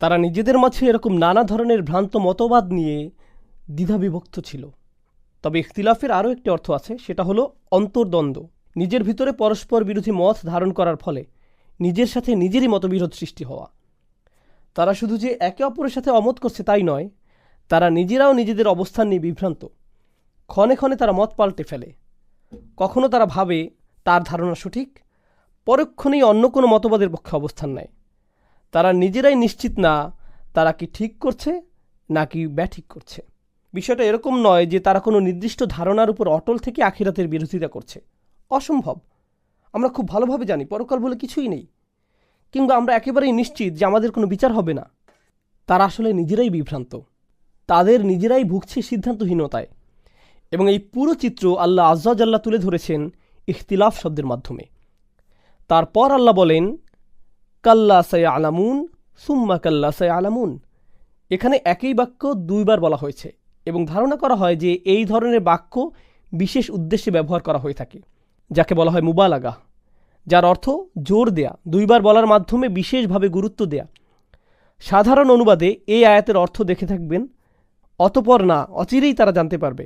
তারা নিজেদের মাঝে এরকম নানা ধরনের ভ্রান্ত মতবাদ নিয়ে দ্বিধাবিভক্ত ছিল। তবে ইখতিলাফের আরও একটি অর্থ আছে, সেটা হলো অন্তর্দ্বন্দ্ব। নিজের ভিতরে পরস্পর বিরোধী মত ধারণ করার ফলে নিজের সাথে নিজেরই মতবিরোধ সৃষ্টি হওয়া। তারা শুধু যে একে অপরের সাথে অমত করছে তাই নয়, তারা নিজেরাও নিজেদের অবস্থান নিয়ে বিভ্রান্ত। ক্ষণে ক্ষণে তারা মত পাল্টে ফেলে। কখনো তারা ভাবে তার ধারণা সঠিক, পরক্ষণেই অন্য কোনো মতবাদের পক্ষে অবস্থান নেয়। তারা নিজেরাই নিশ্চিত না তারা কি ঠিক করছে নাকি ব্যাঠিক করছে। বিষয়টা এরকম নয় যে তারা কোনো নির্দিষ্ট ধারণার উপর অটল থেকে আখিরাতের বিরোধিতা করছে। অসম্ভব। আমরা খুব ভালোভাবে জানি পরকাল বলে কিছুই নেই, কিংবা আমরা একেবারেই নিশ্চিত যে আমাদের কোনো বিচার হবে না। তারা আসলে নিজেরাই বিভ্রান্ত। তাদের নিজেরাই ভুগছে সিদ্ধান্তহীনতায়। এবং এই পুরো চিত্র আল্লাহ আজ্জা জাল্লা তুলে ধরেছেন ইখতিলাফ শব্দের মাধ্যমে। তারপর আল্লাহ বলেন, কাল্লা সায়ালামুন সুম্মা কাল্লা সায়ালামুন। এখানে একই বাক্য দুইবার বলা হয়েছে, এবং ধারণা করা হয় যে এই ধরনের বাক্য বিশেষ উদ্দেশ্যে ব্যবহার করা হয়ে থাকে, যাকে বলা হয় মুবালাগা, যার অর্থ জোর দেয়া, দুইবার বলার মাধ্যমে বিশেষভাবে গুরুত্ব দেয়া। সাধারণ অনুবাদে এই আয়াতের অর্থ দেখে থাকবেন, অতপর না, অচিরেই তারা জানতে পারবে।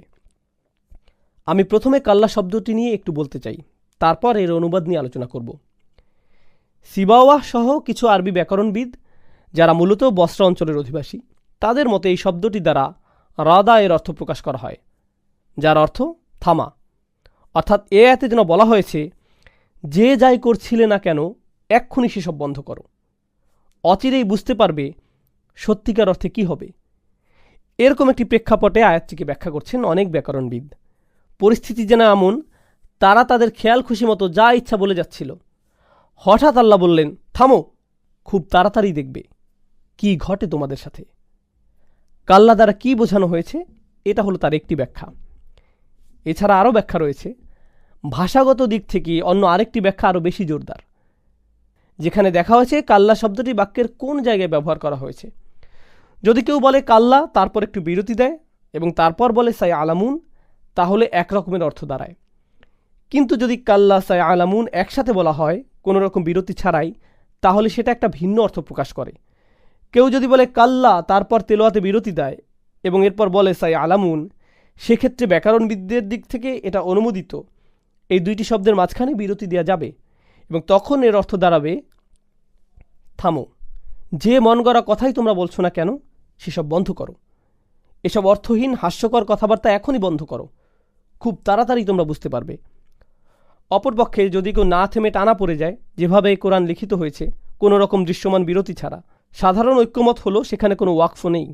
আমি প্রথমে কাল্লা শব্দটি নিয়ে একটু বলতে চাই, তারপর এর অনুবাদ নিয়ে আলোচনা করব। সিবাওয়াহ সহ কিছু আরবি ব্যাকরণবিদ যারা মূলত বসরা অঞ্চলের অধিবাসী, তাদের মতে এই শব্দটি দ্বারা রাদা এর অর্থ প্রকাশ করা হয়, যার অর্থ থামা। অর্থাৎ এ আয়াতে যেন বলা হয়েছে, যে যাই করছিলে না কেন এক্ষুনি সেসব বন্ধ করো, অচিরেই বুঝতে পারবে সত্যিকার অর্থে কি হবে। এরকম একটি প্রেক্ষাপটে আয়াতটিকে ব্যাখ্যা করছেন অনেক ব্যাকরণবিদ। পরিস্থিতি যেন এমন, তারা তাদের খেয়াল খুশি মতো যা ইচ্ছা বলে যাচ্ছিল। হঠাৎ আল্লাহ বললেন, থামো, খুব তাড়াতাড়ি দেখবে কি ঘটে তোমাদের সাথে। কাল্লা দ্বারা কি বোঝানো হয়েছে, এটা হলো তার একটি ব্যাখ্যা। এছাড়া আরও ব্যাখ্যা রয়েছে। ভাষাগত দিক থেকে অন্য আরেকটি ব্যাখ্যা আরও বেশি জোরদার, যেখানে দেখা হয়েছে কাল্লা শব্দটি বাক্যের কোন জায়গায় ব্যবহার করা হয়েছে। যদি কেউ বলে কাল্লা, তারপর একটু বিরতি দেয় এবং তারপর বলে সাই আলামুন, তাহলে একরকমের অর্থ দাঁড়ায়। কিন্তু যদি কাল্লা সাই আলামুন একসাথে বলা হয় কোনো রকম বিরতি ছাড়াই, তাহলে সেটা একটা ভিন্ন অর্থ প্রকাশ করে। কেউ যদি বলে কাল্লা, তারপর তেলোয়াতে বিরতি দেয় এবং এরপর বলে সাই আলামুন, সেক্ষেত্রে ব্যাকরণবিদদের দিক থেকে এটা অনুমোদিত। এই দুইটি শব্দের মাঝখানে বিরতি দেওয়া যাবে এবং তখন এর অর্থ দাঁড়াবে, থামো, যে মন গড়া কথাই তোমরা বলছো না কেন সেসব বন্ধ করো। এসব অর্থহীন হাস্যকর কথাবার্তা এখনই বন্ধ করো, খুব তাড়াতাড়ি তোমরা বুঝতে পারবে। অপরপক্ষে যদি কেউ না থেমে টানা পড়ে যায়, যেভাবে কোরআন লিখিত হয়েছে, কোনো রকম দৃশ্যমান বিরতি ছাড়া। সাধারণ ঐক্যমত হলো সেখানে কোনো ওয়াকফ নেই।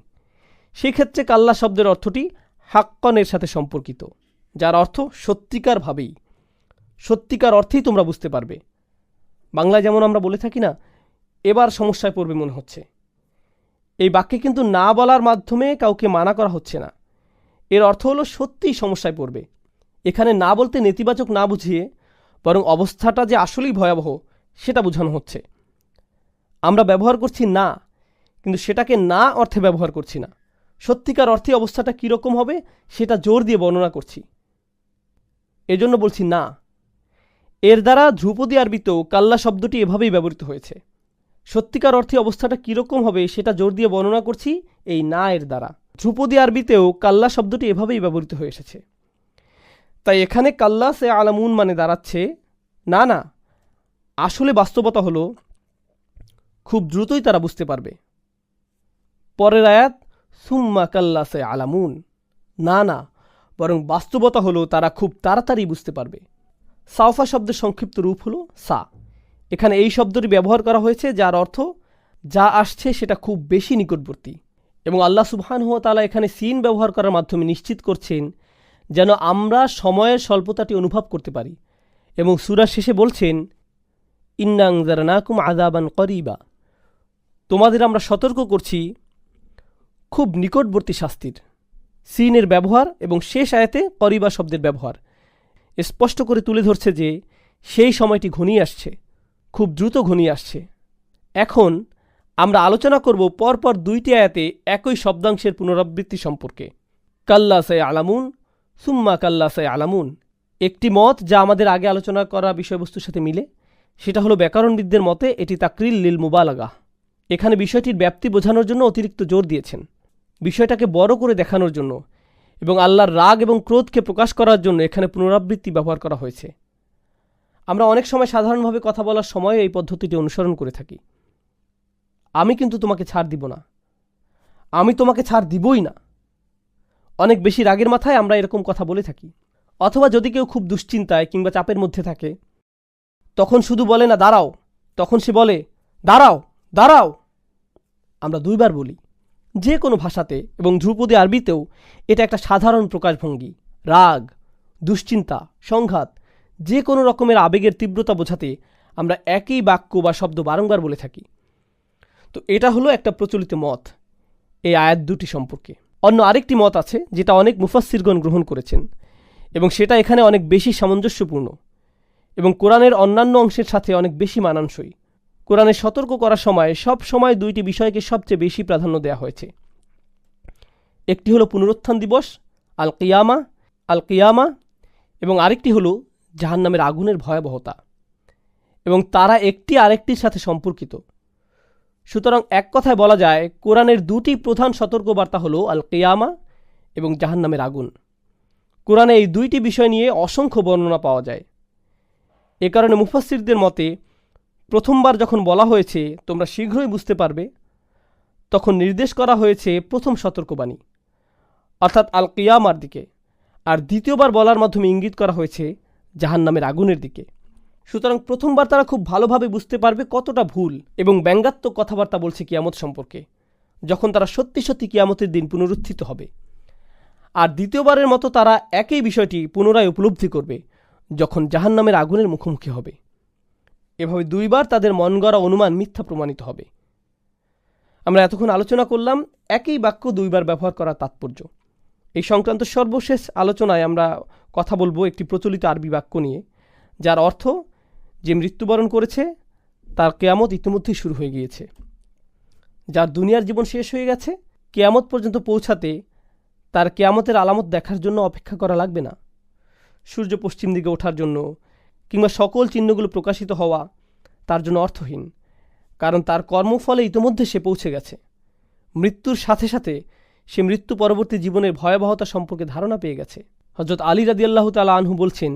সেক্ষেত্রে কাল্লা শব্দের অর্থটি হাক্কনের সাথে সম্পর্কিত, যার অর্থ সত্যিকারভাবেই, সত্যিকার অর্থেই তোমরা বুঝতে পারবে। বাংলায় যেমন আমরা বলে থাকি না, এবার সমস্যায় পড়বে মনে হচ্ছে, এই বাক্যে কিন্তু না বলার মাধ্যমে কাউকে মানা করা হচ্ছে না। এর অর্থ হলো সত্যিই সমস্যায় পড়বে। এখানে না বলতে নেতিবাচক না বুঝিয়ে বরং অবস্থাটা যে আসলেই ভয়াবহ সেটা বোঝানো হচ্ছে। আমরা ব্যবহার করছি না, কিন্তু সেটাকে না অর্থে ব্যবহার করছি না। সত্যিকার অর্থে অবস্থাটা কীরকম হবে সেটা জোর দিয়ে বর্ণনা করছি, এজন্য বলছি না। এর দ্বারা ধ্রুপদী আরবিতেও কাল্লা শব্দটি এভাবেই ব্যবহৃত হয়েছে। সত্যিকার অর্থে অবস্থাটা কীরকম হবে সেটা জোর দিয়ে বর্ণনা করছি এই না এর দ্বারা। ধ্রুপদী আরবিতেও কাল্লা শব্দটি এভাবেই ব্যবহৃত হয়ে এসেছে। তাই এখানে কাল্লা সে আলামুন মানে দাঁড়াচ্ছে না না, আসলে বাস্তবতা হলো খুব দ্রুতই তারা বুঝতে পারবে। পরের আয়াত সুম্মা কাল্লা সে আলামুন, না না, বরং বাস্তবতা হলো তারা খুব তাড়াতাড়ি বুঝতে পারবে। সাওফা শব্দের সংক্ষিপ্ত রূপ হলো সা। এখানে এই শব্দটি ব্যবহার করা হয়েছে যার অর্থ যা আসছে সেটা খুব বেশি নিকটবর্তী, এবং আল্লাহ সুবহানাহু ওয়া তাআলা এখানে সিন ব্যবহার করার মাধ্যমে নিশ্চিত করছেন যেন আমরা সময়ের স্বল্পতাটি অনুভব করতে পারি। এবং সূরার শেষে বলছেন ইন্না আনজারনাকুম আযাবান করিবা, তোমাদের আমরা সতর্ক করছি খুব নিকটবর্তী শাস্তির। সিনের ব্যবহার এবং শেষ আয়াতে করিবা শব্দের ব্যবহার স্পষ্ট করে তুলে ধরছে যে সেই সময়টি ঘনিয়ে আসছে, খুব দ্রুত ঘনিয়ে আসছে। এখন আমরা আলোচনা করব পরপর দুইটি আয়াতে একই শব্দাংশের পুনরাবৃত্তি সম্পর্কে। কাল্লা সে আলামুন, সুম্মা কাল্লা সে আলামুন। একটি মত যা আমাদের আগে আলোচনা করা বিষয়বস্তুর সাথে মিলে, সেটা হলো ব্যাকরণবিদদের মতে এটি তাকরির লিল মুবালাগা। এখানে বিষয়টির ব্যাপ্তি বোঝানোর জন্য অতিরিক্ত জোর দিয়েছেন, বিষয়টাকে বড় করে দেখানোর জন্য এবং আল্লাহর রাগ এবং ক্রোধকে প্রকাশ করার জন্য এখানে পুনরাবৃত্তি ব্যবহার করা হয়েছে। আমরা অনেক সময় সাধারণভাবে কথা বলার সময় এই পদ্ধতিটি অনুসরণ করে থাকি। আমি কিন্তু তোমাকে ছাড় দিব না, আমি তোমাকে ছাড় দিবই না। অনেক বেশি রাগের মাথায় আমরা এরকম কথা বলে থাকি। অথবা যদি কেউ খুব দুশ্চিন্তায় কিংবা চাপের মধ্যে থাকে, তখন শুধু বলে না দাঁড়াও, তখন সে বলে দাঁড়াও দাঁড়াও। আমরা দুইবার বলি যে কোনো ভাষাতে, এবং ধ্রুপদী আরবিতেও এটা একটা সাধারণ প্রকাশভঙ্গি। রাগ, দুশ্চিন্তা, সংঘাত, যে কোনো রকমের আবেগের তীব্রতা বোঝাতে আমরা একই বাক্য বা শব্দ বারংবার বলে থাকি। তো এটা হলো একটা প্রচলিত মত এই আয়াত দুটি সম্পর্কে। অন্য আরেকটি মত আছে যেটা অনেক মুফাসসিরগণ গ্রহণ করেছেন, এবং সেটা এখানে অনেক বেশি সামঞ্জস্যপূর্ণ এবং কোরআনের অন্যান্য অংশের সাথে অনেক বেশি মানানসই। কোরআনে সতর্ক করার সময় সব সময় দুইটি বিষয়কে সবচেয়ে বেশি প্রাধান্য দেওয়া হয়েছে। একটি হলো পুনরুত্থান দিবস আল কিয়ামা, এবং আরেকটি হলো জাহান্নামের আগুনের ভয়াবহতা, এবং তারা একটি আরেকটির সাথে সম্পর্কিত। সুতরাং এক কথায় বলা যায় কোরআনের দুটি প্রধান সতর্কবার্তা হলো আল কিয়ামা এবং জাহান্নামের আগুন। কোরআনে এই দুইটি বিষয় নিয়ে অসংখ্য বর্ণনা পাওয়া যায়। এ কারণে মুফাসসিরদের মতে প্রথমবার যখন বলা হয়েছে তোমরা শীঘ্রই বুঝতে পারবে, তখন নির্দেশ করা হয়েছে প্রথম সতর্কবাণী অর্থাৎ আল কিয়ামার দিকে, আর দ্বিতীয়বার বলার মাধ্যমে ইঙ্গিত করা হয়েছে জাহান্নামের আগুনের দিকে। সুতরাং প্রথমবার তারা খুব ভালোভাবে বুঝতে পারবে কতটা ভুল এবং ব্যঙ্গাত্মক কথাবার্তা বলছে কিয়ামত সম্পর্কে, যখন তারা সত্যি সত্যি কিয়ামতের দিন পুনরুত্থিত হবে। আর দ্বিতীয়বারের মতো তারা একই বিষয়টি পুনরায় উপলব্ধি করবে যখন জাহান্নামের আগুনের মুখোমুখি হবে। এভাবে দুইবার তাদের মন গড়া অনুমান মিথ্যা প্রমাণিত হবে। আমরা এতক্ষণ আলোচনা করলাম একই বাক্য দুইবার ব্যবহার করার তাৎপর্য। এই সংক্রান্ত সর্বশেষ আলোচনায় আমরা কথা বলবো একটি প্রচলিত আরবি বাক্য নিয়ে, যার অর্থ যে মৃত্যুবরণ করেছে তার কেয়ামত ইতিমধ্যেই শুরু হয়ে গিয়েছে। যার দুনিয়ার জীবন শেষ হয়ে গেছে, কেয়ামত পর্যন্ত পৌঁছাতে তার কেয়ামতের আলামত দেখার জন্য অপেক্ষা করা লাগবে না। সূর্য পশ্চিম দিকে ওঠার জন্য কিংবা সকল চিহ্নগুলো প্রকাশিত হওয়া তার জন্য অর্থহীন, কারণ তার কর্মফলে ইতিমধ্যে সে পৌঁছে গেছে। মৃত্যুর সাথে সাথে সে মৃত্যু পরবর্তী জীবনের ভয়াবহতা সম্পর্কে ধারণা পেয়ে গেছে। হযরত আলী রাদিয়াল্লাহু তাআলা আনহু বলছেন,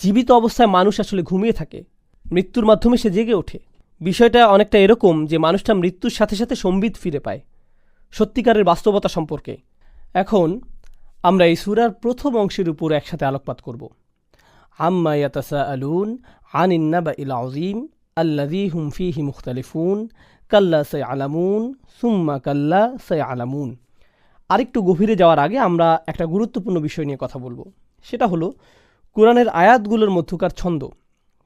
জীবিত অবস্থায় মানুষ আসলে ঘুমিয়ে থাকে, মৃত্যুর মাধ্যমে সে জেগে ওঠে। বিষয়টা অনেকটা এরকম যে মানুষটা মৃত্যুর সাথে সাথে সম্বিত ফিরে পায় সত্যিকারের বাস্তবতা সম্পর্কে। এখন আমরা এই সূরার প্রথম অংশের উপর একসাথে আলোকপাত করব। আম্মা ইয়াতাসাআলুন আনিন নাবাইল আযীম আল্লাযী হুম ফীহি মুখতালিফুন কাল্লা সায়ালামুন সুম্মা কাল্লা সায়ালামুন। আরেকটু গভীরে যাওয়ার আগে আমরা একটা গুরুত্বপূর্ণ বিষয় নিয়ে কথা বলবো। সেটা হলো কোরআনের আয়াতগুলোর মধ্যকার ছন্দ।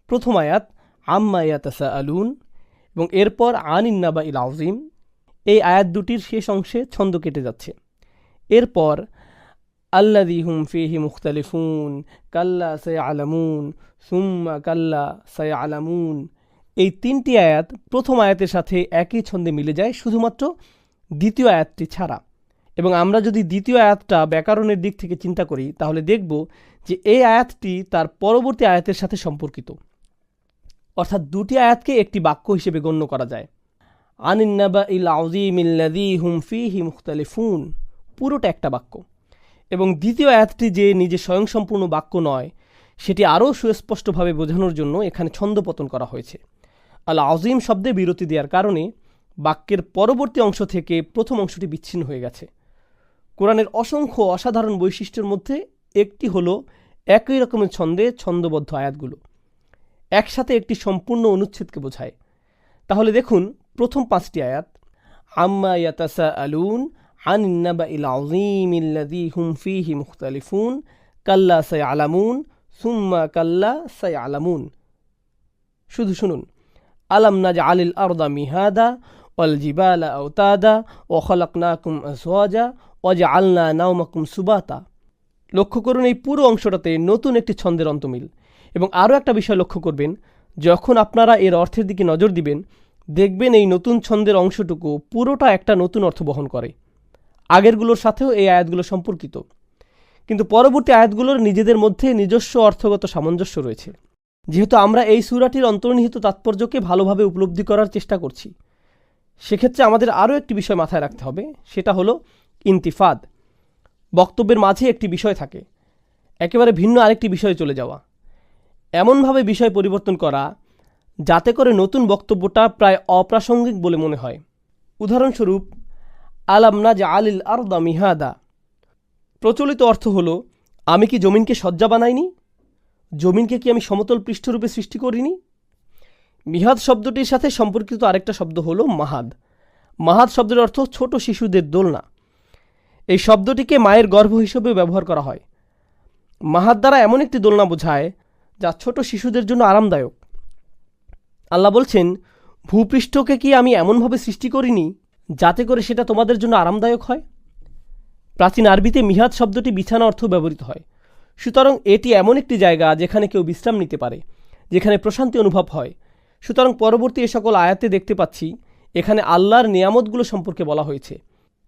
প্রথম আয়াত আম্মা ইয়াতাসাআলুন এবং এরপর আনিন নাবাইল আযীম, এই আয়াত দুটির শেষ অংশে ছন্দ কেটে যাচ্ছে। এরপর আল্লাযী হুম ফীহি মুখতালিফুন কাল্লা সায়ালামুন সুম্মা কাল্লা সায়ালামুন, এই তিনটি আয়াত প্রথম আয়াতের সাথে একই ছন্দে মিলে যায় শুধুমাত্র দ্বিতীয় আয়াতটি ছাড়া। এবং আমরা যদি দ্বিতীয় আয়াতটা ব্যাকরণের দিক থেকে চিন্তা করি তাহলে দেখব যে এই আয়াতটি তার পরবর্তী আয়াতের সাথে সম্পর্কিত, অর্থাৎ দুটি আয়াতকে একটি বাক্য হিসেবে গণ্য করা যায়। আনিন নাবাইল আযীমিল্লাযী হুম ফীহি মুখতালিফুন পুরোটা একটা বাক্য, এবং দ্বিতীয় আয়াতটি যে নিজে স্বয়ংসম্পূর্ণ বাক্য নয় সেটি আরও সুস্পষ্টভাবে বোঝানোর জন্য এখানে ছন্দপতন করা হয়েছে। আল আযীম শব্দে বিরতি দেওয়ার কারণে বাক্যের পরবর্তী অংশ থেকে প্রথম অংশটি বিচ্ছিন্ন হয়ে গেছে। কোরআনের অসংখ্য অসাধারণ বৈশিষ্ট্যের মধ্যে একটি হলো একই রকমের ছন্দে ছন্দবদ্ধ আয়াতগুলো একসাথে একটি সম্পূর্ণ অনুচ্ছেদকে বোঝায়। তাহলে দেখুন প্রথম পাঁচটি আয়াত আম্মা ইয়াতাসাআলুন আনিন নাবাইল আযীমিল্লাযী হুম ফীহি মুখতালিফুন কাল্লা সায়ালামুন সুম্মা কাল্লা সায়ালামুন। শুধু শুনুন, আলাম নাজআলিল আরদা মিহাদা ওয়াল জিবালা আওতাদা ওয়া খালাকনাকুম আজওয়াজা ওয়াজআলনা নাওমাকুম সুবাতা। লক্ষ্য করুন এই পুরো অংশটাতে নতুন একটি ছন্দের অন্তমিল। এবং আরও একটা বিষয় লক্ষ্য করবেন, যখন আপনারা এর অর্থের দিকে নজর দিবেন দেখবেন এই নতুন ছন্দের অংশটুকু পুরোটা একটা নতুন অর্থ বহন করে। আগেরগুলোর সাথেও এই আয়াতগুলো সম্পর্কিত, কিন্তু পরবর্তী আয়াতগুলোর নিজেদের মধ্যে নিজস্ব অর্থগত সামঞ্জস্য রয়েছে। যেহেতু আমরা এই সূরাটির অন্তর্নিহিত তাৎপর্যকে ভালোভাবে উপলব্ধি করার চেষ্টা করছি, সেক্ষেত্রে আমাদের আরও একটি বিষয় মাথায় রাখতে হবে, সেটা হলো ইন্তিফাদ। বক্তব্যের মাঝে একটি বিষয় থাকে, একেবারে ভিন্ন আরেকটি বিষয়ে চলে যাওয়া, এমনভাবে বিষয় পরিবর্তন করা যাতে করে নতুন বক্তব্যটা প্রায় অপ্রাসঙ্গিক বলে মনে হয়। উদাহরণস্বরূপ আলাম নাজআলিল আরদা মিহাদা, প্রচলিত অর্থ হলো আমি কি জমিনকে শয্যা বানাইনি, জমিনকে কি আমি সমতল পৃষ্ঠরূপে সৃষ্টি করিনি। মিহাদ শব্দটির সাথে সম্পর্কিত আরেকটা শব্দ হলো মাহাদ। মাহাদ শব্দের অর্থ ছোট শিশুদের দোলনা। এই শব্দটিকে মায়ের গর্ভ হিসেবে ব্যবহার করা হয়। মাহাদ দ্বারা এমন একটি দোলনা বোঝায় যা ছোট শিশুদের জন্য আরামদায়ক। আল্লাহ বলছেন, ভূপৃষ্ঠকে কি আমি এমনভাবে সৃষ্টি করিনি যাতে করে সেটা তোমাদের জন্য আরামদায়ক হয়। প্রাচীন আরবিতে মিহাদ শব্দটি বিছানা অর্থ ব্যবহৃত হয়। সুতরাং এটি এমন একটি জায়গা যেখানে কেউ বিশ্রাম নিতে পারে, যেখানে প্রশান্তি অনুভব হয়। সুতরাং পরবর্তী এ সকল আয়াতে দেখতে পাচ্ছি এখানে আল্লাহর নিয়ামতগুলো সম্পর্কে বলা হয়েছে।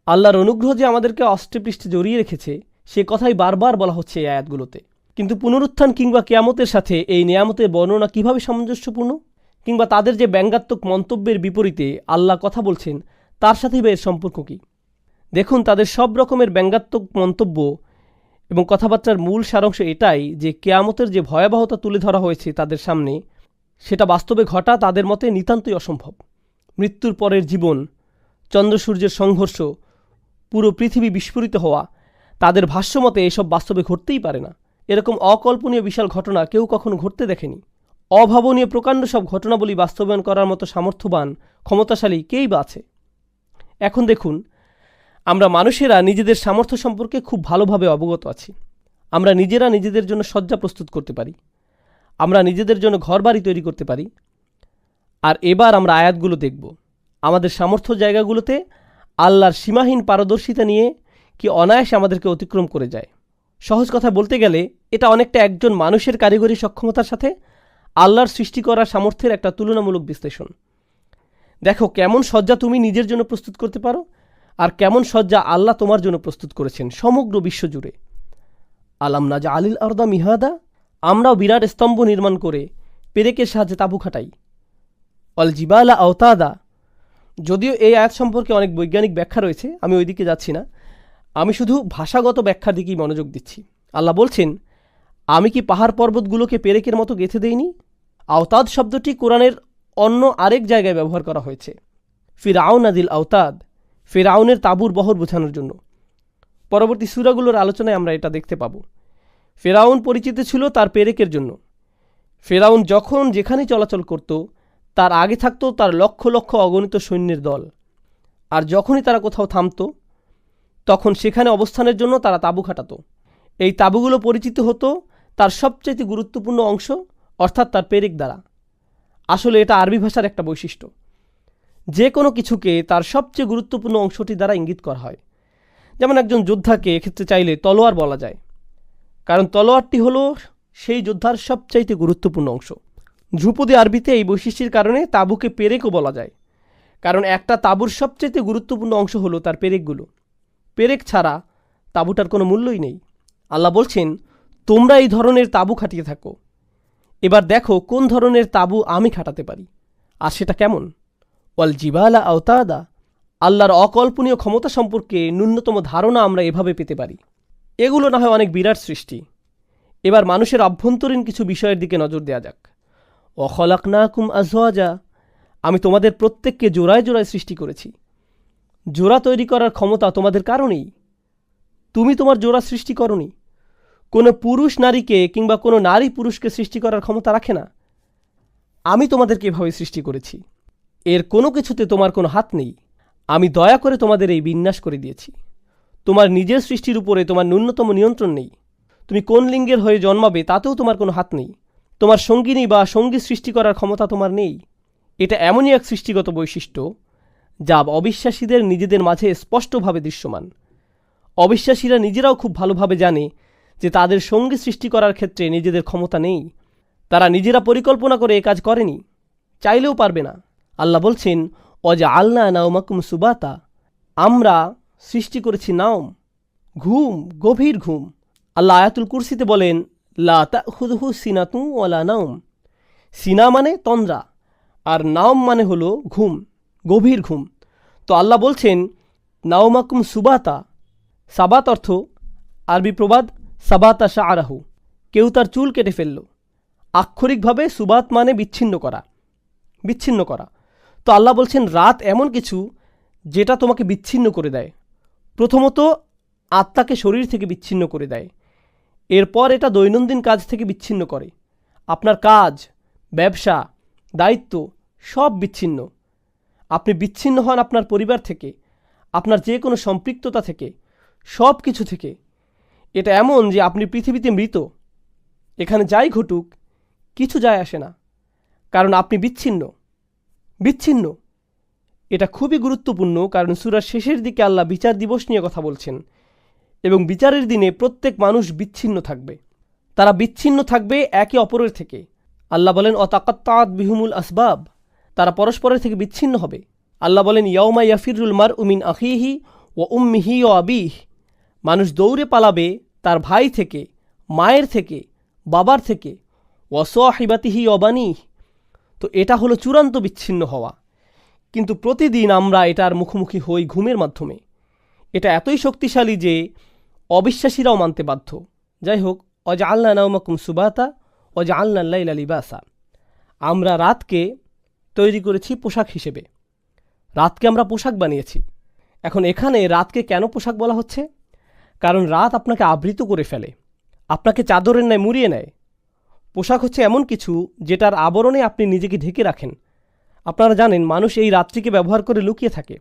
আল্লাহর অনুগ্রহ যে আমাদেরকে অষ্টপৃষ্ঠে জড়িয়ে রেখেছে সে কথাই বারবার বলা হচ্ছে এই আয়াতগুলোতে। কিন্তু পুনরুত্থান কিংবা কিয়ামতের সাথে এই নিয়ামতের বর্ণনা কিভাবে সামঞ্জস্যপূর্ণ, কিংবা তাদের যে ব্যঙ্গাত্মক মন্তব্যের বিপরীতে আল্লাহ কথা বলছেন তার সাথেই বা এর সম্পর্ক কী? দেখুন, তাদের সব রকমের ব্যঙ্গাত্মক মন্তব্য এবং কথাবার্তার মূল সারাংশ এটাই যে কিয়ামতের যে ভয়াবহতা তুলে ধরা হয়েছে তাদের সামনে, সেটা বাস্তবে ঘটা তাদের মতে নিতান্তই অসম্ভব। মৃত্যুর পরের জীবন, চন্দ্র সূর্যের সংঘর্ষ, পুরো পৃথিবী বিস্ফোরিত হওয়া, তাদের ভাষ্যমতে এসব বাস্তবে ঘটতেই পারে না। এরকম অকল্পনীয় বিশাল ঘটনা কেউ কখনো ঘটতে দেখেনি। অভাবনীয় প্রকাণ্ড সব ঘটনাবলী বাস্তবায়ন করার মতো সামর্থ্যবান, ক্ষমতাশালী কেই বা আছে? এখন দেখুন, আমরা মানুষেরা নিজেদের সামর্থ্য সম্পর্কে খুব ভালোভাবে অবগত আছি। আমরা নিজেরা নিজেদের জন্য শয্যা প্রস্তুত করতে পারি, আমরা নিজেদের জন্য ঘরবাড়ি তৈরি করতে পারি। আর এবার আমরা আয়াতগুলো দেখব, আমাদের সামর্থ্য জায়গাগুলোতে আল্লাহর সীমাহীন পারদর্শিতা নিয়ে কি অনায়াসে আমাদেরকে অতিক্রম করে যায়। সহজ কথা বলতে গেলে এটা অনেকটা একজন মানুষের কারিগরি সক্ষমতার সাথে আল্লাহর সৃষ্টি করার সামর্থ্যের একটা তুলনামূলক বিশ্লেষণ। দেখো কেমন শয্যা তুমি নিজের জন্য প্রস্তুত করতে পারো, আর কেমন শয্যা আল্লাহ তোমার জন্য প্রস্তুত করেছেন সমগ্র বিশ্ব জুড়ে। আলাম নাজআলিল আরদা মিহাদা, আমরাও বিরাট স্তম্ভ নির্মাণ করে পেরেকের সাহায্যে তাঁবু খাটাই। অল জিবালা আওতাদা, যদিও এই আয়াত সম্পর্কে অনেক বৈজ্ঞানিক ব্যাখ্যা রয়েছে, আমি ওই দিকে যাচ্ছি না, আমি শুধু ভাষাগত ব্যাখ্যার দিকেই মনোযোগ দিচ্ছি। আল্লাহ বলছেন, আমি কি পাহাড় পর্বতগুলোকে পেরেকের মতো গেঁথে দেইনি? আওতাদ শব্দটি কোরআনের অন্য আরেক জায়গায় ব্যবহার করা হয়েছে, ফিরআউন আদিল আওতাদ, ফিরআউনের তাঁবুর বহর বোঝানোর জন্য। পরবর্তী সূরাগুলোর আলোচনায় আমরা এটা দেখতে পাব। ফিরআউন পরিচিত ছিল তার পেরেকের জন্য। ফিরআউন যখন যেখানে চলাচল করত তার আগে থাকতো তার লক্ষ লক্ষ অগণিত সৈন্যের দল। আর যখনই তারা কোথাও থামত তখন সেখানে অবস্থানের জন্য তারা তাঁবু খাটাতো। এই তাঁবুগুলো পরিচিত হতো তার সবচেয়ে গুরুত্বপূর্ণ অংশ অর্থাৎ তার পেরেক দ্বারা। আসলে এটা আরবি ভাষার একটা বৈশিষ্ট্য। যে কোনো কিছুকে তার সবচেয়ে গুরুত্বপূর্ণ অংশটি দ্বারা ইঙ্গিত করা হয়। যেমন একজন যোদ্ধাকে এক্ষেত্রে চাইলে তলোয়ার বলা যায়, কারণ তলোয়ারটি হলো সেই যোদ্ধার সবচাইতে গুরুত্বপূর্ণ অংশ। ধ্রুপদী আরবিতে এই বৈশিষ্ট্যের কারণে তাঁবুকে পেরেকও বলা যায়, কারণ একটা তাঁবুর সবচাইতে গুরুত্বপূর্ণ অংশ হলো তার পেরেকগুলো। পেরেক ছাড়া তাঁবুটার কোনো মূল্যই নেই। আল্লাহ বলছেন, তোমরা এই ধরনের তাঁবু খাটিয়ে থাকো, এবার দেখো কোন ধরনের তাঁবু আমি খাটাতে পারি, আর সেটা কেমন। ওয়াল জিবালা আওতাদা, আল্লাহর অকল্পনীয় ক্ষমতা সম্পর্কে ন্যূনতম ধারণা আমরা এভাবে পেতে পারি। এগুলো না হয় অনেক বিরাট সৃষ্টি। এবার মানুষের অভ্যন্তরীণ কিছু বিষয়ের দিকে নজর দেওয়া যাক। ওয়াখলাকনাকুম আজওয়াজা, আমি তোমাদের প্রত্যেককে জোড়ায় জোড়ায় সৃষ্টি করেছি। জোড়া তৈরি করার ক্ষমতা তোমাদের কারণেই। তুমি তোমার জোড়া সৃষ্টি করনি। কোনো পুরুষ নারীকে কিংবা কোনো নারী পুরুষকে সৃষ্টি করার ক্ষমতা রাখে না। আমি তোমাদেরকে এভাবে সৃষ্টি করেছি। এর কোনো কিছুতে তোমার কোনো হাত নেই। আমি দয়া করে তোমাদের এই বিন্যাস করে দিয়েছি। তোমার নিজের সৃষ্টির উপরে তোমার ন্যূনতম নিয়ন্ত্রণ নেই। তুমি কোন লিঙ্গের হয়ে জন্মাবে তাতেও তোমার কোনো হাত নেই। তোমার সঙ্গিনী বা সঙ্গী সৃষ্টি করার ক্ষমতা তোমার নেই। এটা এমনই এক সৃষ্টিগত বৈশিষ্ট্য যা অবিশ্বাসীদের নিজেদের মাঝে স্পষ্টভাবে দৃশ্যমান। অবিশ্বাসীরা নিজেরাও খুব ভালোভাবে জানে যে তাদের সঙ্গী সৃষ্টি করার ক্ষেত্রে নিজেদের ক্ষমতা নেই। তারা নিজেরা পরিকল্পনা করে এ কাজ করেনি, চাইলেও পারবে না। আল্লাহ বলছেন, অজা আল্লাহ নাওমাকুম সুবাতা, আমরা সৃষ্টি করেছি নাওম, ঘুম, গভীর ঘুম। আল্লাহ আয়াতুল কুরসিতে বলেন, লা তাখুযুহু সিনাতু ওয়ালা নাওম। সিনা মানে তন্দ্রা, আর নাওম মানে হলো ঘুম, গভীর ঘুম। তো আল্লাহ বলছেন নাওমাকুম সুবাতা। সাবাত অর্থ আরবি প্রবাদ সাবাতা শাআরাহু, কেউ তার চুল কেটে ফেলল। আক্ষরিকভাবে সুবাত মানে বিচ্ছিন্ন করা, বিচ্ছিন্ন করা। তো আল্লাহ বলছেন রাত এমন কিছু যেটা তোমাকে বিচ্ছিন্ন করে দেয়। প্রথমত আত্মাকে শরীর থেকে বিচ্ছিন্ন করে দেয়, এরপর এটা দৈনন্দিন কাজ থেকে বিচ্ছিন্ন করে। আপনার কাজ, ব্যবসা, দায়িত্ব সব বিচ্ছিন্ন। আপনি বিচ্ছিন্ন হন আপনার পরিবার থেকে, আপনার যে কোনো সম্পৃক্ততা থেকে, সব কিছু থেকে। এটা এমন যে আপনি পৃথিবীতে মৃত। এখানে যাই ঘটুক কিছু যায় আসে না, কারণ আপনি বিচ্ছিন্ন। বিচ্ছিন্ন এটা খুবই গুরুত্বপূর্ণ, কারণ সূরার শেষের দিকে আল্লাহ বিচার দিবস নিয়ে কথা বলছেন, এবং বিচারের দিনে প্রত্যেক মানুষ বিচ্ছিন্ন থাকবে। তারা বিচ্ছিন্ন থাকবে একে অপরের থেকে। আল্লাহ বলেন অতাকাত্তাআত বিহুমুল আসবাব, তারা পরস্পরের থেকে বিচ্ছিন্ন হবে। আল্লাহ বলেন ইয়াউমা ইয়াফিরুল মারউ মিন আখিহি ওয়া উম্মিহি ওয়া আবিহি, মানুষ দৌড়ে পালাবে তার ভাই থেকে, মায়ের থেকে, বাবার থেকে, ওয়া সাহিবাতিহি ওয়া বানিহি। তো এটা হলো চূড়ান্ত বিচ্ছিন্ন হওয়া, কিন্তু প্রতিদিন আমরা এটার মুখোমুখি হই ঘুমের মাধ্যমে। এটা এতই শক্তিশালী যে অবিশ্বাসীরাও মানতে বাধ্য। যাই হোক, ওয়াজআলনা নাওমাকুম সুবাতা ওয়াজআলনা লাইলা লিবাসা, আমরা রাতকে তৈরি করেছি পোশাক হিসেবে। রাতকে আমরা পোশাক বানিয়েছি। এখন এখানে রাতকে কেন পোশাক বলা হচ্ছে? কারণ রাত আপনাকে আবৃত করে ফেলে, আপনাকে চাদরের ন্যায় মুড়িয়ে নেয়। পোশাক হচ্ছে এমন কিছু যেটার আবরণে আপনি নিজেকে ঢেকে রাখেন। আপনারা জানেন মানুষ এই রাত্রিকে ব্যবহার করে লুকিয়ে থাকে।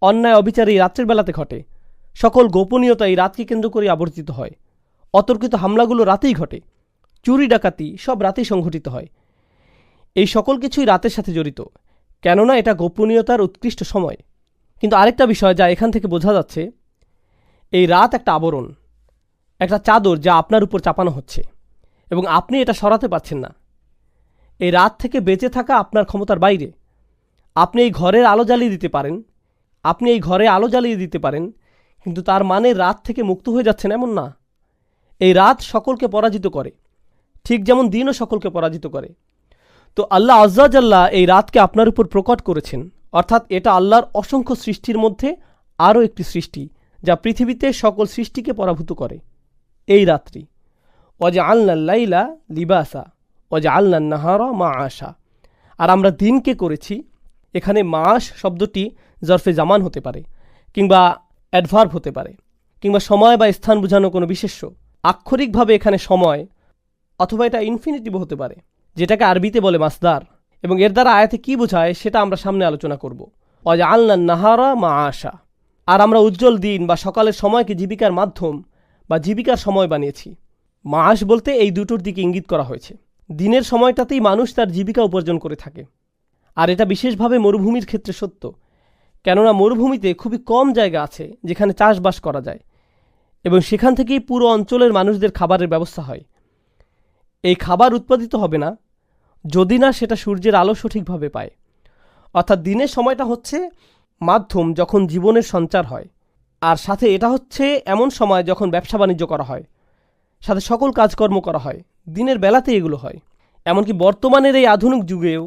অন্যায় অবিচার এই রাত্রের বেলাতে ঘটে। সকল গোপনীয়তা এই রাতকে কেন্দ্র করে আবর্তিত হয়। অতর্কিত হামলাগুলো রাতেই ঘটে। চুরি ডাকাতি সব রাতেই সংঘটিত হয়। এই সকল কিছুই রাতের সাথে জড়িত, কেননা এটা গোপনীয়তার উৎকৃষ্ট সময়। কিন্তু আরেকটা বিষয় যা এখান থেকে বোঝা যাচ্ছে, এই রাত একটা আবরণ, একটা চাদর যা আপনার উপর চাপানো হচ্ছে, এবং আপনি এটা সরাতে পারছেন না। এই রাত থেকে বেঁচে থাকা আপনার ক্ষমতার বাইরে। আপনি এই ঘরের আলো জ্বালিয়ে দিতে পারেন, আপনি এই ঘরে আলো জ্বালিয়ে দিতে পারেন, কিন্তু তার মানে রাত থেকে মুক্ত হয়ে যাচ্ছেন এমন না। এই রাত সকলকে পরাজিত করে, ঠিক যেমন দিনও সকলকে পরাজিত করে। তো আল্লাহ আজ্জা জাল্লা এই রাতকে আপনার উপর প্রকট করেছেন, অর্থাৎ এটা আল্লাহর অসংখ্য সৃষ্টির মধ্যে আরও একটি সৃষ্টি যা পৃথিবীতে সকল সৃষ্টিকে পরাভূত করে। এই রাত্রি ওয়াজআলনা লাইলা লিবাসা ওয়াজআলনা নাহারা মাআশা, আর আমরা দিনকে করেছি। এখানে মাস শব্দটি জরফে জামান হতে পারে, কিংবা অ্যাডভার্ব হতে পারে, কিংবা সময় বা স্থান বোঝানো কোনো বিশেষ্য। আক্ষরিকভাবে এখানে সময়, অথবা এটা ইনফিনিটিভ হতে পারে, যেটাকে আরবিতে বলে মাসদার। এবং এর দ্বারা আয়াতে কি বোঝায় সেটা আমরা সামনে আলোচনা করব। ওয়াজআলনা নাহারা মাআশা, আর আমরা উজ্জ্বল দিন বা সকালের সময়কে জীবিকার মাধ্যম বা জীবিকার সময় বানিয়েছি। মাআশ বলতে এই দুটোর দিকে ইঙ্গিত করা হয়েছে। দিনের সময়টাতেই মানুষ তার জীবিকা উপার্জন করে থাকে, আর এটা বিশেষভাবে মরুভূমির ক্ষেত্রে সত্য, কেননা মরুভূমিতে খুবই কম জায়গা আছে যেখানে চাষবাস করা যায়, এবং সেখান থেকেই পুরো অঞ্চলের মানুষদের খাবারের ব্যবস্থা হয়। এই খাবার উৎপাদিত হবে না যদি না সেটা সূর্যের আলো সঠিকভাবে পায়। অর্থাৎ দিনের সময়টা হচ্ছে মাধ্যম যখন জীবনের সঞ্চার হয়, আর সাথে এটা হচ্ছে এমন সময় যখন ব্যবসা বাণিজ্য করা হয়, সাথে সকল কাজকর্ম করা হয়, দিনের বেলাতে এগুলো হয়। এমনকি বর্তমানের এই আধুনিক যুগেও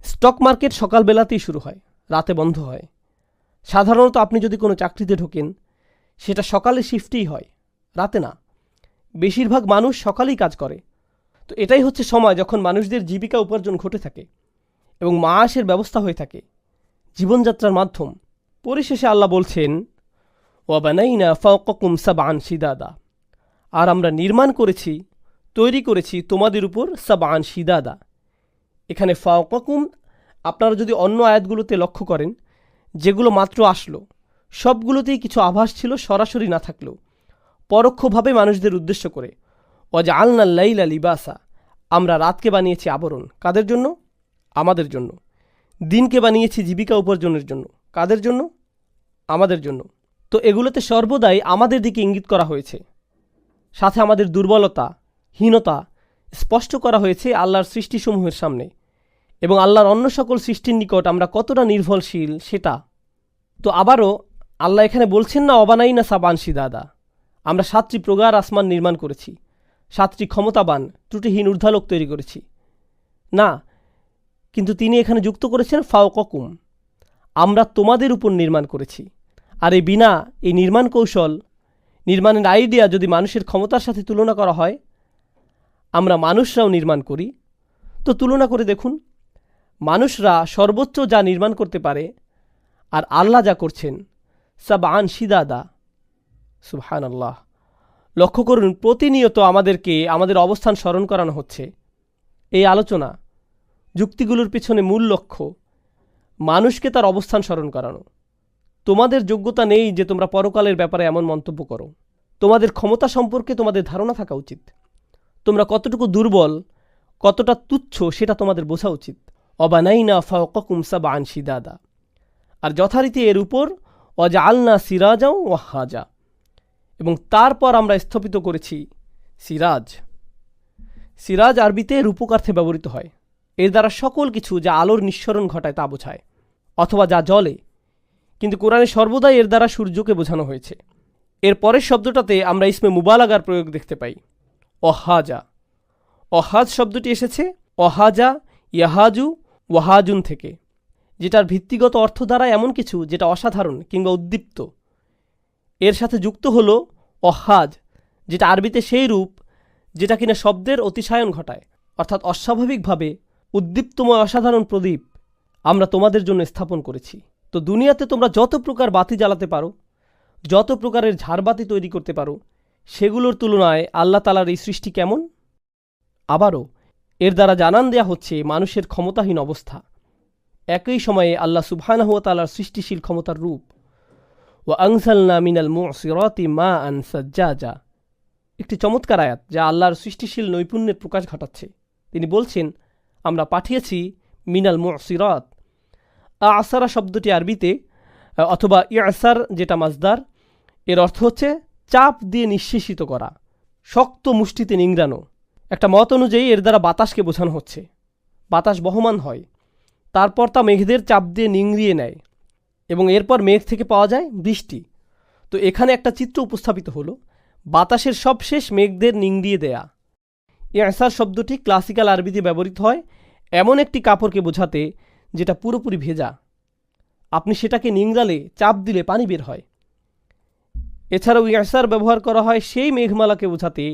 স্টক মার্কেট সকালবেলাতেই শুরু হয়, রাতে বন্ধ হয়। সাধারণত আপনি যদি কোনো চাকরিতে ঢোকেন সেটা সকালে শিফটেই হয়, রাতে না। বেশিরভাগ মানুষ সকালেই কাজ করে। তো এটাই হচ্ছে সময় যখন মানুষদের জীবিকা উপার্জন ঘটে থাকে এবং মাআশের ব্যবস্থা হয়ে থাকে, জীবনযাত্রার মাধ্যম। পরিশেষে আল্লাহ বলছেন, ওয়াবানাইনা ফাওকাকুম সাবআন শিদাদা, আর আমরা নির্মাণ করেছি, তৈরি করেছি তোমাদের উপর সাবআন শিদাদা। এখানে ফাওকাকুম আপনারা যদি অন্য আয়াতগুলোতে লক্ষ্য করেন, যেগুলো মাত্র আসলো সবগুলোতেই কিছু আভাস ছিল, সরাসরি না থাকলেও পরোক্ষভাবে মানুষদের উদ্দেশ্য করে। ওয়াজআলনা লাইলা লিবাসা, আমরা রাতকে বানিয়েছি আবরণ। কাদের জন্য? আমাদের জন্য। দিনকে বানিয়েছি জীবিকা উপার্জনের জন্য। কাদের জন্য? আমাদের জন্য। তো এগুলোতে সর্বদাই আমাদের দিকে ইঙ্গিত করা হয়েছে, সাথে আমাদের দুর্বলতা, হীনতা স্পষ্ট করা হয়েছে আল্লাহর সৃষ্টিসমূহের সামনে, এবং আল্লাহর অন্য সকল সৃষ্টির নিকট আমরা কতটা নির্ভরশীল সেটা। তো আবারও আল্লাহ এখানে বলছেন না অবানাইনা সাবান শিদাদা, আমরা 7টি প্রগাঢ় আসমান নির্মাণ করেছি, 7টি ক্ষমতাবান ত্রুটিহীন ঊর্ধ্বালোক তৈরি করেছি, না। কিন্তু তিনি এখানে যুক্ত করেছেন ফাওকাকুম, আমরা তোমাদের উপর নির্মাণ করেছি। আর এই বিনা, এই নির্মাণ কৌশল, নির্মাণের আইডিয়া যদি মানুষের ক্ষমতার সাথে তুলনা করা হয়, আমরা মানুষরাও নির্মাণ করি, তো তুলনা করে দেখুন, মানুষরা সর্বোচ্চ যা নির্মাণ করতে পারে আর আল্লাহ যা করছেন সাবআন শিদাদা। সুবহানাল্লাহ। লক্ষ্য করুন, প্রতিনিয়ত আমাদেরকে আমাদের অবস্থান স্মরণ করানো হচ্ছে। এই আলোচনা যুক্তিগুলোর পিছনে মূল লক্ষ্য মানুষকে তার অবস্থান স্মরণ করানো। তোমাদের যোগ্যতা নেই যে তোমরা পরকালের ব্যাপারে এমন মন্তব্য করো। তোমাদের ক্ষমতা সম্পর্কে তোমাদের ধারণা থাকা উচিত। তোমরা কতটুকু দুর্বল, কতটা তুচ্ছ সেটা তোমাদের বোঝা উচিত। অবানাইনা ফাওকাকুম সাবআন শিদাদা, আর যথারীতি এর উপর ওয়াজআলনা সিরাজাও ওয়াহাজা, এবং তারপর আমরা স্থপিত করেছি সিরাজ। সিরাজ আরবিতে রূপকার্থে ব্যবহৃত হয়। এর দ্বারা সকল কিছু যা আলোর নিঃসরণ ঘটায় তা বোঝায়, অথবা যা জ্বলে, কিন্তু কোরআনে সর্বদাই এর দ্বারা সূর্যকে বোঝানো হয়েছে। এর পরের শব্দটাতে আমরা ইসমে মুবালাগার প্রয়োগ দেখতে পাই, অহাজা। অহাজ শব্দটি এসেছে অহাজা ইয়াহাজু ওয়াহাজুন থেকে, যেটার ভিত্তিগত অর্থ দ্বারা এমন কিছু যেটা অসাধারণ কিংবা উদ্দীপ্ত। এর সাথে যুক্ত হল অহাজ, যেটা আরবিতে সেই রূপ যেটা কিনা শব্দের অতিশায়ন ঘটায়, অর্থাৎ অস্বাভাবিকভাবে উদ্দীপ্তময় অসাধারণ প্রদীপ আমরা তোমাদের জন্য স্থাপন করেছি। তো দুনিয়াতে তোমরা যত প্রকার বাতি জ্বালাতে পারো, যত প্রকারের ঝাড়বাতি তৈরি করতে পারো, সেগুলোর তুলনায় আল্লাহ তাআলার এই সৃষ্টি কেমন? আবারও এর দ্বারা জানান দেয়া হচ্ছে মানুষের ক্ষমতাহীন অবস্থা। একই সময়ে আল্লাহ সুবহানাহু ওয়া তাআলার সৃষ্টিশীল ক্ষমতার রূপ। ওয়া আনজালনা মিনাল মুসিরাতি মাআন সাজ্জাজা, একটি চমৎকার আয়াত যা আল্লাহর সৃষ্টিশীল নৈপুণ্যের প্রকাশ ঘটাচ্ছে। তিনি বলছেন, আমরা পাঠিয়েছি মিনাল মুসিরাত। আসারা শব্দটি আরবিতে, অথবা ইয়াসার যেটা মাজদার, এর অর্থ হচ্ছে চাপ দিয়ে নিঃশেষিত করা, শক্ত মুষ্টিতে নিংড়ানো। একটা মত অনুযায়ী এর দ্বারা বাতাসকে বোঝানো হচ্ছে। বাতাস বহমান হয়, তারপর তা মেঘদের চাপ দিয়ে নিংড়িয়ে নেয়, এবং এরপর মেঘ থেকে পাওয়া যায় বৃষ্টি। তো এখানে একটা চিত্র উপস্থাপিত হলো, বাতাসের সবশেষ মেঘদের নিংড়িয়ে দেয়া। ইয়াসার শব্দটি ক্লাসিক্যাল আরবিতে ব্যবহৃত হয় এমন একটি কাপড়কে বোঝাতে যেটা পুরোপুরি ভেজা। আপনি সেটাকে নিংড়ালে, চাপ দিলে পানি বের হয়। এছাড়াও ইয়াসার ব্যবহার করা হয় সেই মেঘমালাকে বোঝাতে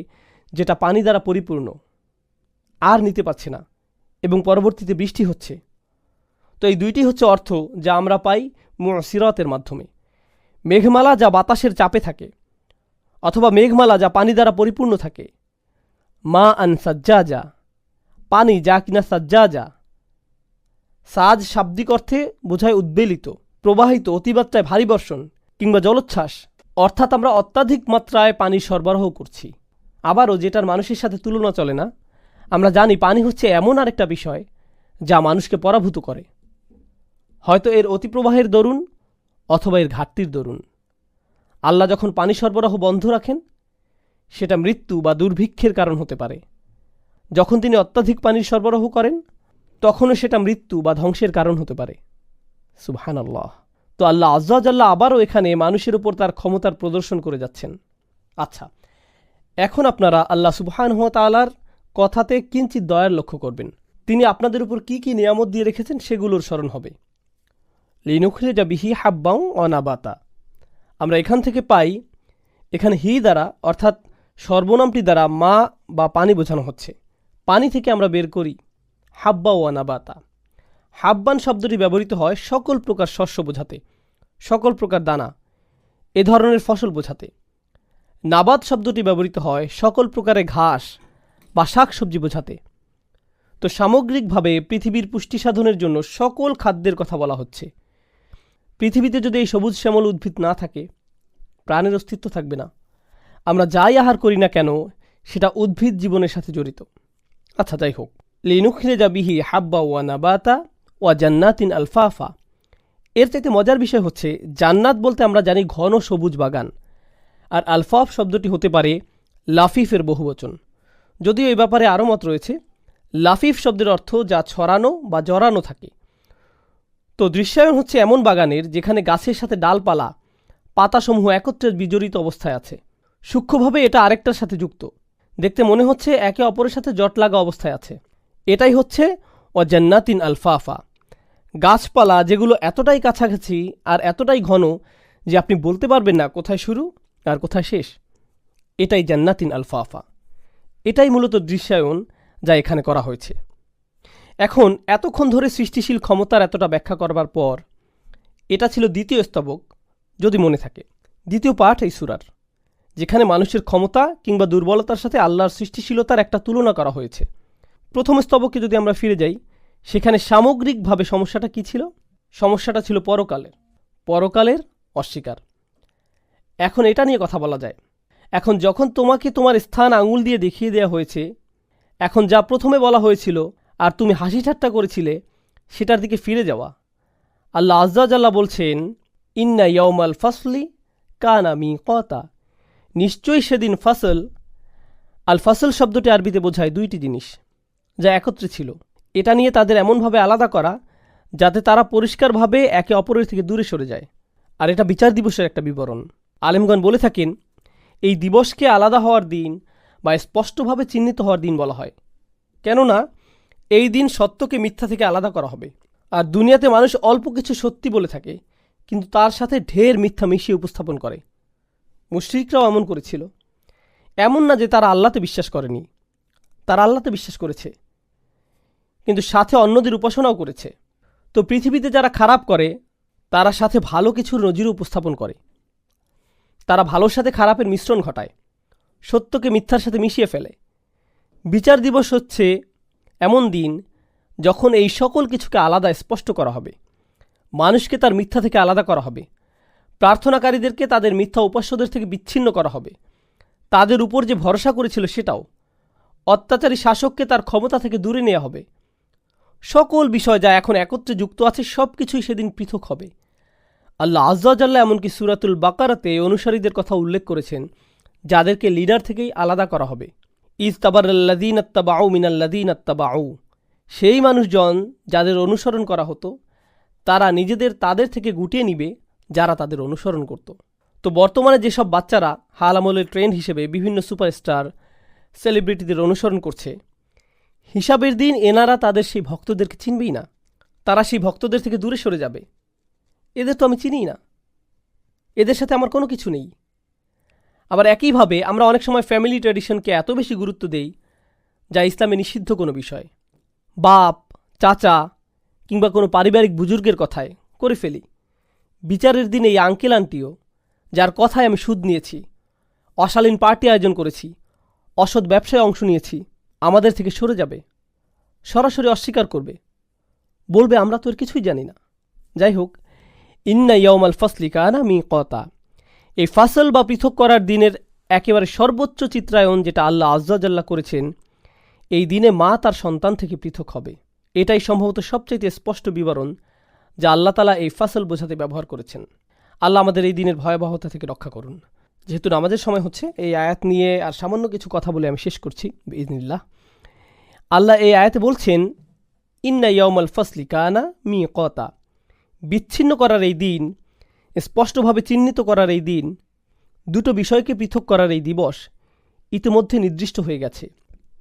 যেটা পানি দ্বারা পরিপূর্ণ, আর নিতে পারছে না, এবং পরবর্তীতে বৃষ্টি হচ্ছে। তো এই দুইটি হচ্ছে অর্থ যা আমরা পাই মুসিরাতের মাধ্যমে। মেঘমালা যা বাতাসের চাপে থাকে, অথবা মেঘমালা যা পানি দ্বারা পরিপূর্ণ থাকে। মা আন সাজ্জাজা, পানি যা কিনা সাজ্জাজা, সাজ শাব্দিক অর্থে বোঝায় উদ্বেলিত, প্রবাহিত, অতিমাত্রায় ভারী বর্ষণ কিংবা জলোচ্ছ্বাস, অর্থাৎ আমরা অত্যাধিক মাত্রায় পানি সরবরাহ করছি। আবারও যেটার মানুষের সাথে তুলনা চলে না, আমরা জানি পানি হচ্ছে এমন আরেকটা বিষয় যা মানুষকে পরাভূত করে, হয়তো এর অতিপ্রবাহের দরুন অথবা এর ঘাটতির দরুন। আল্লাহ যখন পানি সরবরাহ বন্ধ রাখেন, সেটা মৃত্যু বা দুর্ভিক্ষের কারণ হতে পারে। যখন তিনি অত্যাধিক পানির সরবরাহ করেন, তখনও সেটা মৃত্যু বা ধ্বংসের কারণ হতে পারে। সুবহানাল্লাহ। তো আল্লাহ আজ্জা ওয়া জাল্লা আবারও এখানে মানুষের উপর তার ক্ষমতার প্রদর্শন করে যাচ্ছেন। আচ্ছা, এখন আপনারা আল্লাহ সুবহানাহু ওয়া তাআলার কথাতে কিঞ্চিৎ দয়ার লক্ষ্য করবেন। তিনি আপনাদের উপর কি কি নিয়ামত দিয়ে রেখেছেন সেগুলোর স্মরণ হবে। লিনুখরিজা বিহি হাব্বাও ওয়া নাবাতা। আমরা এখান থেকে পাই, এখানে হি দ্বারা অর্থাৎ সর্বনামটি দ্বারা মা বা পানি বোঝানো হচ্ছে। পানি থেকে আমরা বের করি হাব্বা ওয়া নাবাতা। হাব্বান শব্দটি ব্যবহৃত হয় সকল প্রকার শস্য বোঝাতে, সকল প্রকার দানা, এ ধরনের ফসল বোঝাতে। নাবাত শব্দটি ব্যবহৃত হয় সকল প্রকারের ঘাস বা শাক সবজি বোঝাতে। তো সামগ্রিকভাবে পৃথিবীর পুষ্টি সাধনের জন্য সকল খাদ্যের কথা বলা হচ্ছে। পৃথিবীতে যদি এই সবুজ শ্যামল উদ্ভিদ না থাকে, প্রাণের অস্তিত্ব থাকবে না। আমরা যাই আহার করি না কেন, সেটা উদ্ভিদ জীবনের সাথে জড়িত। আচ্ছা, যাই হোক, লিনুখরিজা বিহি হাব্বা ওয়া নাবাতা ওয়া জান্নাতিন আলফাফা। এর চাইতে মজার বিষয় হচ্ছে, জান্নাত বলতে আমরা জানি ঘন সবুজ বাগান, আর আলফাফ শব্দটি হতে পারে লাফিফের বহুবচন। যদিও এই ব্যাপারে আরও মত রয়েছে। লাফিফ শব্দের অর্থ যা ছড়ানো বা জড়ানো থাকে। তো দৃশ্যায়ন হচ্ছে এমন বাগানের যেখানে গাছের সাথে ডালপালা, পাতাসমূহ একত্রে বিজড়িত অবস্থায় আছে। সূক্ষ্মভাবে এটা আরেকটার সাথে যুক্ত, দেখতে মনে হচ্ছে একে অপরের সাথে জট লাগা অবস্থায় আছে। এটাই হচ্ছে ওয়া জান্নাতিন আলফাফা। গাছপালা যেগুলো এতটাই কাছাকাছি আর এতটাই ঘন যে আপনি বলতে পারবেন না কোথায় শুরু আর কোথায় শেষ, এটাই জান্নাতিন আলফাফা। এটাই মূলত দৃশ্যায়ন যা এখানে করা হয়েছে। এখন এতক্ষণ ধরে সৃষ্টিশীল ক্ষমতার এতটা ব্যাখ্যা করবার পর, এটা ছিল দ্বিতীয় স্তবক, যদি মনে থাকে, দ্বিতীয় পাঠ এই সূরার, যেখানে মানুষের ক্ষমতা কিংবা দুর্বলতার সাথে আল্লাহর সৃষ্টিশীলতার একটা তুলনা করা হয়েছে। প্রথম স্তবকে যদি আমরা ফিরে যাই, সেখানে সামগ্রিকভাবে সমস্যাটা কি ছিল? সমস্যাটা ছিল পরকালের অস্বীকার। এখন এটা নিয়ে কথা বলা যায়। এখন যখন তোমাকে তোমার স্থান আঙুল দিয়ে দেখিয়ে দেওয়া হয়েছে, এখন যা প্রথমে বলা হয়েছিল আর তুমি হাসি ঠাট্টা করেছিলে, সেটার দিকে ফিরে যাওয়া। আল্লাহ আজ্জা ওয়া জাল্লা বলছেন, ইন্না ইয়াউমাল ফাসলি কানা মিকাতা। নিশ্চয়ই সেদিন ফাসল, আল ফাসল শব্দটি আরবিতে বোঝায় দুইটি জিনিস যা একত্রে ছিল। এটা নিয়ে তাদের এমনভাবে আলাদা করা যাতে তারা পরিষ্কারভাবে একে অপরের থেকে দূরে সরে যায়। আর এটা বিচার দিবসের একটা বিবরণ। আলেমগণ বলে থাকেন, এই দিবসকে আলাদা হওয়ার দিন বা স্পষ্টভাবে চিহ্নিত হওয়ার দিন বলা হয়, কেননা এই দিন সত্যকে মিথ্যা থেকে আলাদা করা হবে। আর দুনিয়াতে মানুষ অল্প কিছু সত্যি বলে থাকে, কিন্তু তার সাথে ঢের মিথ্যা মিশিয়ে উপস্থাপন করে। মুশরিকরাও এমন করেছিল। এমন না যে তারা আল্লাহতে বিশ্বাস করেনি, তারা আল্লাহতে বিশ্বাস করেছে, কিন্তু সাথে অন্যদের উপাসনাও করেছে। তো পৃথিবীতে যারা খারাপ করে, তারা সাথে ভালো কিছুর নজির উপস্থাপন করে। তারা ভালোর সাথে খারাপের মিশ্রণ ঘটায়, সত্যকে মিথ্যার সাথে মিশিয়ে ফেলে। বিচার দিবস হচ্ছে এমন দিন যখন এই সকল কিছুকে আলাদা স্পষ্ট করা হবে। মানুষকে তার মিথ্যা থেকে আলাদা করা হবে, প্রার্থনাকারীদেরকে তাদের মিথ্যা উপাস্যদের থেকে বিচ্ছিন্ন করা হবে, তাদের উপর যে ভরসা করেছিল সেটাও। অত্যাচারী শাসককে তার ক্ষমতা থেকে দূরে নেওয়া হবে। সকল বিষয় যা এখন একত্রে যুক্ত আছে, সব কিছুই সেদিন পৃথক হবে। আল্লাহ আজ্জা ওয়া জাল্লা এমনকি সূরাতুল বাকারাতে অনুসারীদের কথা উল্লেখ করেছেন, যাদেরকে লিডার থেকেই আলাদা করা হবে। ইজ তাবারাল্লাযীনা ইত্তাবাউ মিনাল্লাযীনা ইত্তাবাউ। সেই মানুষজন যাদের অনুসরণ করা হতো, তারা নিজেদের তাদের থেকে গুটিয়ে নিবে যারা তাদের অনুসরণ করত। তো বর্তমানে যেসব বাচ্চারা হাল আমলের ট্রেন্ড হিসেবে বিভিন্ন সুপারস্টার সেলিব্রিটিদের অনুসরণ করছে, হিসাবের দিন এনারা তাদের সেই ভক্তদেরকে চিনবেই না। তারা সেই ভক্তদের থেকে দূরে সরে যাবে। এদের তো আমি চিনিই না, এদের সাথে আমার কোনো কিছু নেই। আবার একইভাবে আমরা অনেক সময় ফ্যামিলি ট্র্যাডিশনকে এত বেশি গুরুত্ব দেই যা ইসলামে নিষিদ্ধ কোনো বিষয়। বাপ, চাচা কিংবা কোনো পারিবারিক বুজুর্গের কথায় করে ফেলি। বিচারের দিন এই আঙ্কেল আন্টিও, যার কথায় আমি সুদ নিয়েছি, অশালীন পার্টি আয়োজন করেছি, অসৎ ব্যবসায় অংশ নিয়েছি, আমাদের থেকে সরে যাবে, সরাসরি অস্বীকার করবে, বলবে আমরা তো এর কিছুই জানি না। যাই হোক, ইন্না ইয়াউমাল ফাসলি কানা মিকাতা, এই ফাসল বা পৃথক করার দিনের একেবারে সর্বোচ্চ চিত্রায়ন যেটা আল্লাহ আজ্জা জাল্লা করেছেন, এই দিনে মা তার সন্তান থেকে পৃথক হবে। এটাই সম্ভবত সবচাইতে স্পষ্ট বিবরণ যা আল্লাহ তালা এই ফাসল বোঝাতে ব্যবহার করেছেন। আল্লাহ আমাদের এই দিনের ভয়াবহতা থেকে রক্ষা করুন। যেহেতু নামাজের সময় হচ্ছে, এই আয়াত নিয়ে আর সামান্য কিছু কথা বলে আমি শেষ করছি বিইজনিল্লাহ। আল্লাহ এই আয়াতে বলছেন, ইন্না ইয়াউমাল ফাসলি কানা মিকাতা, বিচ্ছিন্ন করার এই দিন, স্পষ্টভাবে চিহ্নিত করার এই দিন, দুটো বিষয়কে পৃথক করার এই দিবস ইতিমধ্যে নির্দিষ্ট হয়ে গেছে।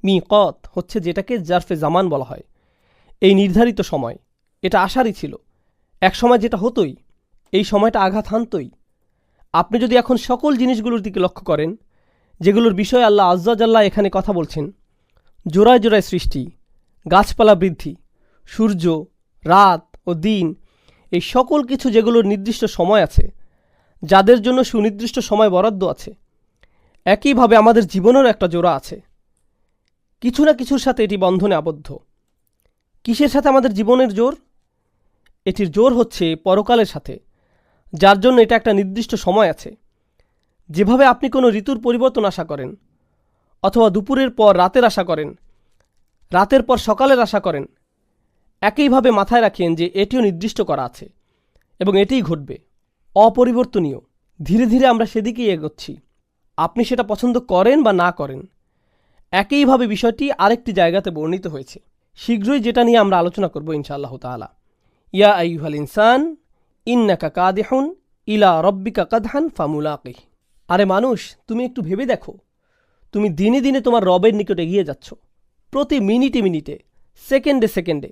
মিকাত হচ্ছে যেটাকে জারফে জামান বলা হয়, এই নির্ধারিত সময়। এটা আশারই ছিল, এক সময় যেটা হতোই, এই সময়টা আঘাত হানতই। আপনি যদি এখন সকল জিনিসগুলোর দিকে লক্ষ্য করেন, যেগুলোর বিষয়ে আল্লাহ আজ্জাজাল্লাহ এখানে কথা বলছেন, জোড়ায় জোড়ায় সৃষ্টি, গাছপালা বৃদ্ধি, সূর্য, রাত ও দিন, এই সকল কিছু যেগুলোর নির্দিষ্ট সময় আছে, যাদের জন্য সুনির্দিষ্ট সময় বরাদ্দ আছে, একইভাবে আমাদের জীবনেরও একটা জোড়া আছে। কিছু না কিছুর সাথে এটি বন্ধনে আবদ্ধ। কিসের সাথে আমাদের জীবনের জোর? এটির জোর হচ্ছে পরকালের সাথে, যার জন্য এটা একটা নির্দিষ্ট সময় আছে। যেভাবে আপনি কোনো ঋতুর পরিবর্তন আশা করেন, অথবা দুপুরের পর রাতের আশা করেন, রাতের পর সকালের আশা করেন, একইভাবে মাথায় রাখেন যে এটিও নির্দিষ্ট করা আছে এবং এটিই ঘটবে, অপরিবর্তনীয়। ধীরে ধীরে আমরা সেদিকেই এগোচ্ছি, আপনি সেটা পছন্দ করেন বা না করেন। একইভাবে বিষয়টি আরেকটি জায়গাতে বর্ণিত হয়েছে, শীঘ্রই যেটা নিয়ে আমরা আলোচনা করব ইনশাআল্লাহ তাআলা। ইয়া আইয়ুহাল ইনসান ইন্নাকা কাদিহুন ইলা রব্বিকা কাদহান ফামুলাকিহ। আরে মানুষ, তুমি একটু ভেবে দেখো, তুমি দিনে দিনে তোমার রবের নিকট এগিয়ে যাচ্ছ, প্রতি মিনিটে মিনিটে, সেকেন্ডে সেকেন্ডে,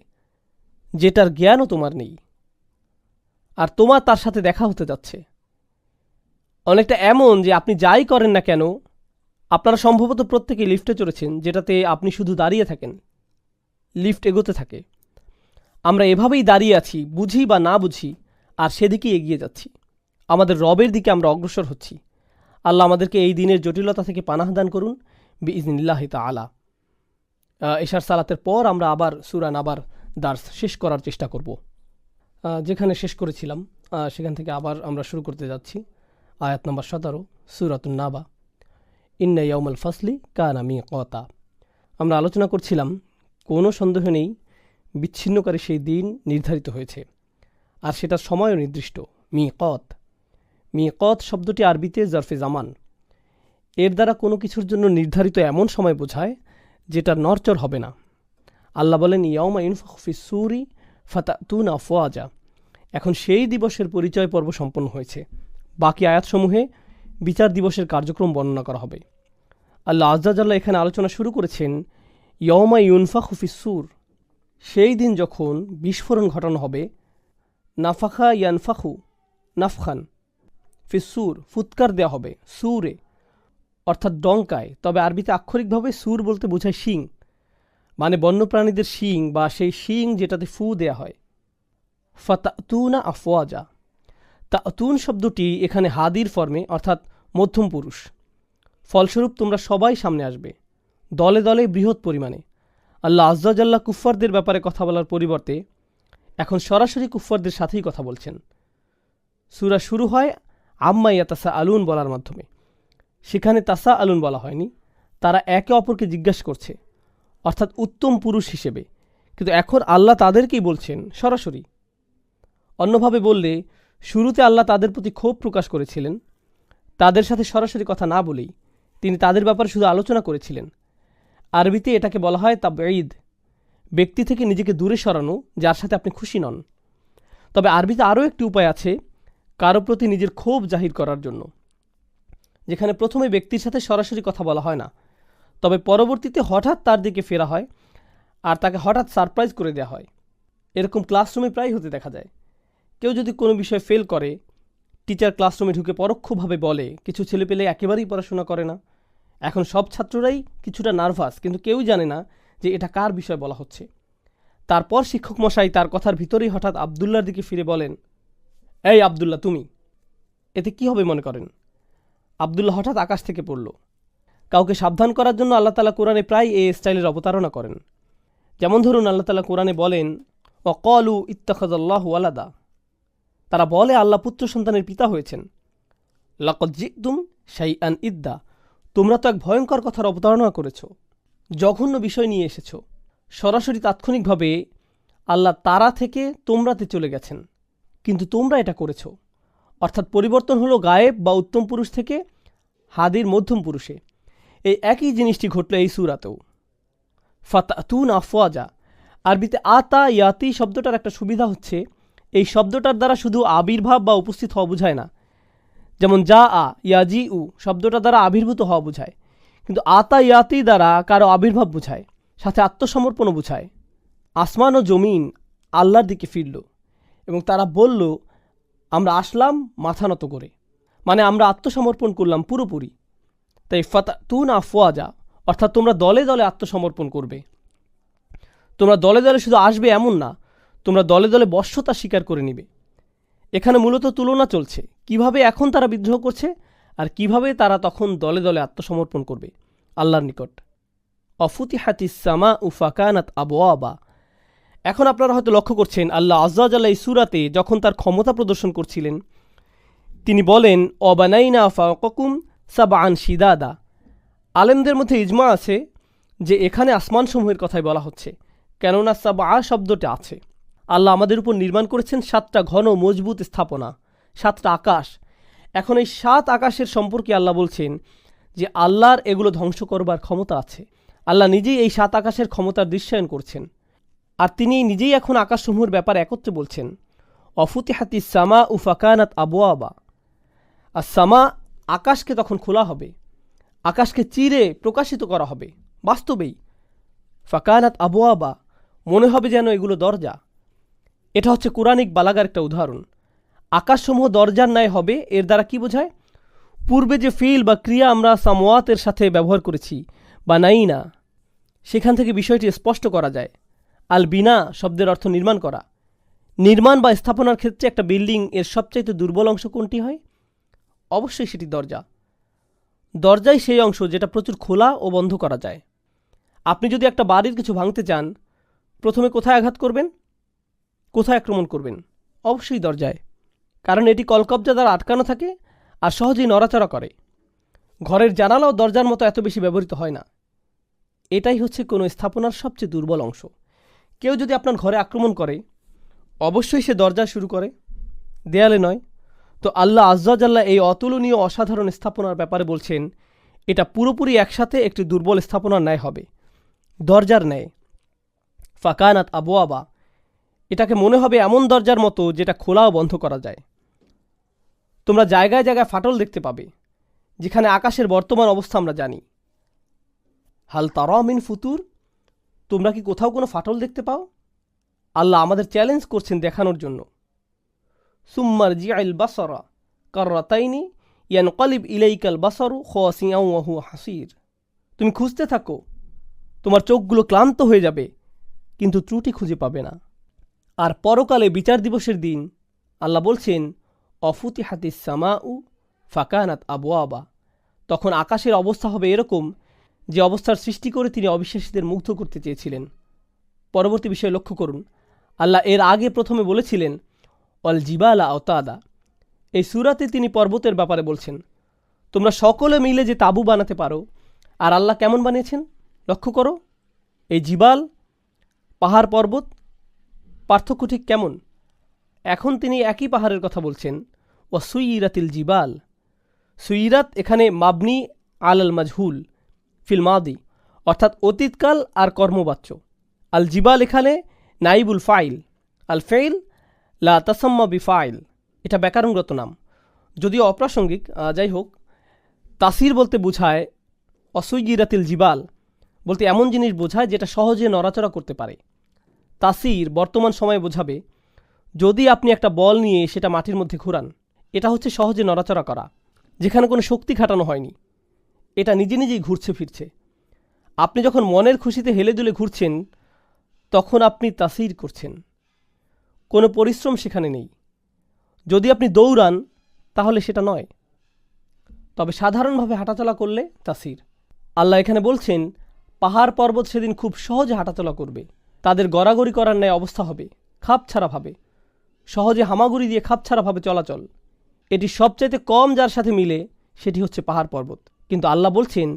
যেটার জ্ঞানও তোমার নেই, আর তোমার তার সাথে দেখা হতে যাচ্ছে। অনেকটা এমন যে আপনি যাই করেন না কেন, আপনারা সম্ভবত প্রত্যেকে লিফটে চড়েছেন, যেটাতে আপনি শুধু দাঁড়িয়ে থাকেন, লিফট এগোতে থাকে। আমরা এভাবেই দাঁড়িয়ে আছি, বুঝি বা না বুঝি, আর সেদিকেই এগিয়ে যাচ্ছি, আমাদের রবের দিকে আমরা অগ্রসর হচ্ছি। আল্লাহ আমাদেরকে এই দিনের জটিলতা থেকে পানাহ দান করুন বিইজনিল্লাহি তাআলা। এশার সালাতের পর আমরা আবার সূরা নাবার দার্স শেষ করার চেষ্টা করব। যেখানে শেষ করেছিলাম সেখান থেকে আবার আমরা শুরু করতে যাচ্ছি। আয়াত নম্বর 17, সূরাতুন নাবা। ইন্না ইয়াউমাল ফাসলি কানা মিকাতা। আমরা আলোচনা করছিলাম, কোনো সন্দেহ নেই বিচ্ছিন্নকারী সেই দিন নির্ধারিত হয়েছে, আর সেটার সময়ও নির্দিষ্ট। মিকাত, মিকাত শব্দটি আরবিতে জারফে জামান। এর দ্বারা কোনো কিছুর জন্য নির্ধারিত এমন সময় বোঝায় যেটা নড়চড় হবে না। আল্লাহ বলেন, ইয়াউমা ইউনফাখু ফিস-সূরি ফাতাতুনা আফওয়াজা। এখন সেই দিবসের পরিচয় পর্ব সম্পন্ন হয়েছে। বাকি আয়াতসমূহে বিচার দিবসের কার্যক্রম বর্ণনা করা হবে। আল্লাহ আজ্জাজাল্লাহ এখানে আলোচনা শুরু করেছেন ইয়াউমা ইউনফাখু ফিস-সূর, সেই দিন যখন বিস্ফোরণ ঘটানো হবে। নাফাখা ইয়ানফাখু নাফখান, ফিস-সূর ফুৎকার দেওয়া হবে, সূরে অর্থাৎ ডঙ্কায়। তবে আরবিতে আক্ষরিকভাবে সূর বলতে বোঝায় শিং, মানে বন্যপ্রাণীদের শিং বা সেই শিং যেটাতে ফু দেয়া হয়। ফাতাতুনা আফওয়াজা, তাতুন শব্দটি এখানে হাদির ফর্মে, অর্থাৎ মধ্যম পুরুষ। ফলস্বরূপ তোমরা সবাই সামনে আসবে, দলে দলে, বৃহৎ পরিমাণে। আল্লাহ আজ্জাজাল্লাহ কুফফারদের ব্যাপারে কথা বলার পরিবর্তে এখন সরাসরি কুফফারদের সাথেই কথা বলছেন। সূরা শুরু হয় আম্মা ইয়াতাসাআলুন বলার মাধ্যমে। সেখানে তাসাআলুন বলা হয়নি, তারা একে অপরকে জিজ্ঞাসা করছে, অর্থাৎ উত্তম পুরুষ হিসেবে। কিন্তু এখন আল্লাহ তাদেরকেই বলছেন সরাসরি। অন্যভাবে বললে, শুরুতে আল্লাহ তাদের প্রতি ক্ষোভ প্রকাশ করেছিলেন, তাদের সাথে সরাসরি কথা না বলেই তিনি তাদের ব্যাপারে শুধু আলোচনা করেছিলেন। আরবিতে এটাকে বলা হয় তাবঈদ, ব্যক্তি থেকে নিজেকে দূরে সরানো, যার সাথে আপনি খুশি নন। তবে আরবিতে আরও একটি উপায় আছে কারো প্রতি নিজের ক্ষোভ জাহির করার জন্য, যেখানে প্রথমে ব্যক্তির সাথে সরাসরি কথা বলা হয় না, তবে পরবর্তীতে হঠাৎ তার দিকে ফেরা হয় আর তাকে হঠাৎ সারপ্রাইজ করে দেওয়া হয়। এরকম ক্লাসরুমে প্রায় হতে দেখা যায়। কেউ যদি কোনো বিষয়ে ফেল করে, টিচার ক্লাসরুমে ঢুকে পরোক্ষভাবে বলে, কিছু ছেলেপেলে একেবারেই পড়াশোনা করে না। এখন সব ছাত্ররাই কিছুটা নার্ভাস, কিন্তু কেউই জানে না যে এটা কার বিষয় বলা হচ্ছে। তারপর শিক্ষক মশাই তার কথার ভিতরেই হঠাৎ আবদুল্লার দিকে ফিরে বলেন, এই আবদুল্লাহ তুমি। এতে কি হবে মনে করেন? আবদুল্লাহ হঠাৎ আকাশ থেকে পড়ল। কাউকে সাবধান করার জন্য আল্লাহ তাআলা কোরআনে প্রায় এই স্টাইলের অবতারণা করেন। যেমন ধরুন, আল্লাহ তাআলা কোরআনে বলেন, ওয়াকালু ইত্তাখাযাল্লাহু ওয়ালাদা, তারা বলে আল্লাহ পুত্র সন্তানের পিতা হয়েছেন। লাকাদ জিতুম শাইআন ইদ্দা, তোমরা তো এক ভয়ঙ্কর কথার অবতারণা করেছ, জঘন্য বিষয় নিয়ে এসেছ। সরাসরি তাৎক্ষণিকভাবে আল্লাহ তারা থেকে তোমরাতে চলে গেছেন, কিন্তু তোমরা এটা করেছ। অর্থাৎ পরিবর্তন হলো গায়েব বা উত্তম পুরুষ থেকে হাদির মধ্যম পুরুষে। এই একই জিনিসটি ঘটল এই সূরাতেও। ফাতাতুন আফওয়াজা, আরবিতে আতা ইয়াতি শব্দটার একটা সুবিধা হচ্ছে এই শব্দটার দ্বারা শুধু আবির্ভাব বা উপস্থিত হওয়া বোঝায় না। যেমন যা আ ইয়াজি উ শব্দটার দ্বারা আবির্ভূত হওয়া বোঝায়, কিন্তু আতা ইয়াতি দ্বারা কারো আবির্ভাব বোঝায়, সাথে আত্মসমর্পণও বোঝায়। আসমান ও জমিন আল্লাহর দিকে ফিরল এবং তারা বলল, আমরা আসলাম মাথা নত করে, মানে আমরা আত্মসমর্পণ করলাম পুরোপুরি। তাই ফাতাতুন আফওয়াজা, অর্থাৎ তোমরা দলে দলে আত্মসমর্পণ করবে। তোমরা দলে দলে শুধু আসবে এমন না, তোমরা দলে দলে বশ্যতা স্বীকার করে নিবে। এখানে মূলত তুলনা চলছে কিভাবে এখন তারা বিদ্রোহ করছে আর কিভাবে তারা তখন দলে দলে আত্মসমর্পণ করবে আল্লাহর নিকট। অফুতিহাতিস সামাউ ফাকানাত আবওয়াবা, এখন আপনারা হয়তো লক্ষ্য করছেন আল্লাহ আযজা ওয়া জাল্লা এই সূরাতে যখন তার ক্ষমতা প্রদর্শন করছিলেন তিনি বলেন অবানাইনা ফাওকাকুম সাবআন শিদাদা। আলেমদের মধ্যে ইজমা আছে যে এখানে আসমানসমূহের কথাই বলা হচ্ছে, কেননা সাবআ শব্দটা আছে। আল্লাহ আমাদের উপর নির্মাণ করেছেন 7টা ঘন মজবুত স্থাপনা, 7টা আকাশ। এখন এই 7 আকাশের সম্পর্কে আল্লাহ বলছেন যে আল্লাহর এগুলো ধ্বংস করবার ক্ষমতা আছে। আল্লাহ নিজেই এই 7 আকাশের ক্ষমতার দৃশ্যায়ন করছেন, আর তিনি নিজেই এখন আকাশসমূহের ব্যাপারে একত্রে বলছেন। অফুতিহাতিস সামাউ ফাকানাত আবওয়াবা, আর সামা আকাশকে তখন খোলা হবে, আকাশকে চিরে প্রকাশিত করা হবে বাস্তবেই। ফাকানাত আবওয়াবা, মনে হবে যেন এগুলো দরজা। এটা হচ্ছে কুরআনিক বালাগার একটা উদাহরণ। আকাশসমূহ দরজার ন্যায় হবে, এর দ্বারা কি বোঝায়? পূর্বে যে ফিল বা ক্রিয়া আমরা সামওয়াতের সাথে ব্যবহার করেছি বা নাই না, সেখান থেকে বিষয়টি স্পষ্ট করা যায়। আল বিনা শব্দের অর্থ নির্মাণ করা। নির্মাণ বা স্থাপনার ক্ষেত্রে একটা বিল্ডিং এর সবচাইতে দুর্বল অংশ কোনটি হয়? অবশ্যই সেটি দরজা। দরজাই সেই অংশ যেটা প্রচুর খোলা ও বন্ধ করা যায়। আপনি যদি একটা বাড়ির কিছু ভাঙতে চান, প্রথমে কোথায় আঘাত করবেন? কোথায় আক্রমণ করবেন? অবশ্যই দরজায়, কারণ এটি কলকব্জা দ্বারা আটকানো থাকে আর সহজেই নড়াচড়া করে। ঘরের জানালাও দরজার মতো এত বেশি ব্যবহৃত হয় না। এটাই হচ্ছে কোনো স্থাপনার সবচেয়ে দুর্বল অংশ। কেউ যদি আপনার ঘরে আক্রমণ করে, অবশ্যই সে দরজা শুরু করে, দেয়ালে নয়। তো আল্লাহ আযজা ওয়া জাল্লা এই অতুলনীয় অসাধারণ স্থাপনার ব্যাপারে বলছেন এটা পুরোপুরি একসাথে একটি দুর্বল স্থাপনার ন্যায় হবে, দরজার ন্যায়। ফাকানাত আবওয়াবা, এটাকে মনে হবে এমন দরজার মতো যেটা খোলা ও বন্ধ করা যায়। তোমরা জায়গায় জায়গায় ফাটল দেখতে পাবে, যেখানে আকাশের বর্তমান অবস্থা আমরা জানি। হাল তারা মিন ফুতুর, তোমরা কি কোথাও কোনো ফাটল দেখতে পাও? আল্লাহ আমাদের চ্যালেঞ্জ করছেন দেখানোর জন্য। সুম্মারজিআল বাসরা কাররাতাইনি ইয়ানকালিব ইলাইকাল বাসারু খাসিআন ওয়া হুয়া হাসির, তুমি খুঁজতে থাকো, তোমার চোখগুলো ক্লান্ত হয়ে যাবে কিন্তু ত্রুটি খুঁজে পাবে না। আর পরকালে বিচার দিবসের দিন আল্লাহ বলছেন অফুতিহাতিস সামাউ ফাকানাত আবওয়াবা, তখন আকাশের অবস্থা হবে এরকম যে অবস্থার সৃষ্টি করে তিনি অবিশ্বাসীদের মুগ্ধ করতে চেয়েছিলেন। পরবর্তী বিষয় লক্ষ্য করুন, আল্লাহ এর আগে প্রথমে বলেছিলেন অল জিবালা আওতাদা। এই সূরাতে তিনি পর্বতের ব্যাপারে বলছেন, তোমরা সকলে মিলে যে তাঁবু বানাতে পারো। আর আল্লাহ কেমন বানিয়েছেন লক্ষ্য করো। এই জিবাল, পাহাড় পর্বত, পার্থক্য ঠিক কেমন? এখন তিনি একই পাহাড়ের কথা বলছেন। ও সুইরাতিল জিবাল, সুইরাত এখানে মাবনি আলাল মাজহুল ফিল মাদি, অর্থাৎ অতীতকাল আর কর্মবাচ্য। আল জিবাল এখানে নাইবুল ফাইল, আল ফেইল লা তাসাম্মা বিফাইল, এটা ব্যাকরণগত নাম, যদিও অপ্রাসঙ্গিক। যাই হোক, তাসির বলতে বোঝায়, অসুইগিরাতিল জিবাল বলতে এমন জিনিস বোঝায় যেটা সহজে নড়াচড়া করতে পারে। তাসির বর্তমান সময়ে বোঝাবে যদি আপনি একটা বল নিয়ে সেটা মাটির মধ্যে ঘুরান, এটা হচ্ছে সহজে নড়াচড়া করা, যেখানে কোনো শক্তি খাটানো হয়নি, এটা নিজে নিজেই ঘুরছে ফিরছে। আপনি যখন মনের খুশিতে হেলে দুলে ঘুরছেন তখন আপনি তাসির করছেন, কোনো পরিশ্রম সেখানে নেই। যদি আপনি দৌড়ান তাহলে সেটা নয়, তবে সাধারণভাবে হাঁটাচলা করলে তাসির। আল্লাহ এখানে বলছেন পাহাড় পর্বত সেদিন খুব সহজে হাঁটাচলা করবে, তাদের গড়াগড়ি করার ন্যায় অবস্থা হবে, খাপছাড়াভাবে, সহজে হামাগুড়ি দিয়ে খাপছাড়াভাবে চলাচল, এটি সবচাইতে কম যার সাথে মিলে সেটি হচ্ছে পাহাড় পর্বত। কিন্তু আল্লাহ বলছেন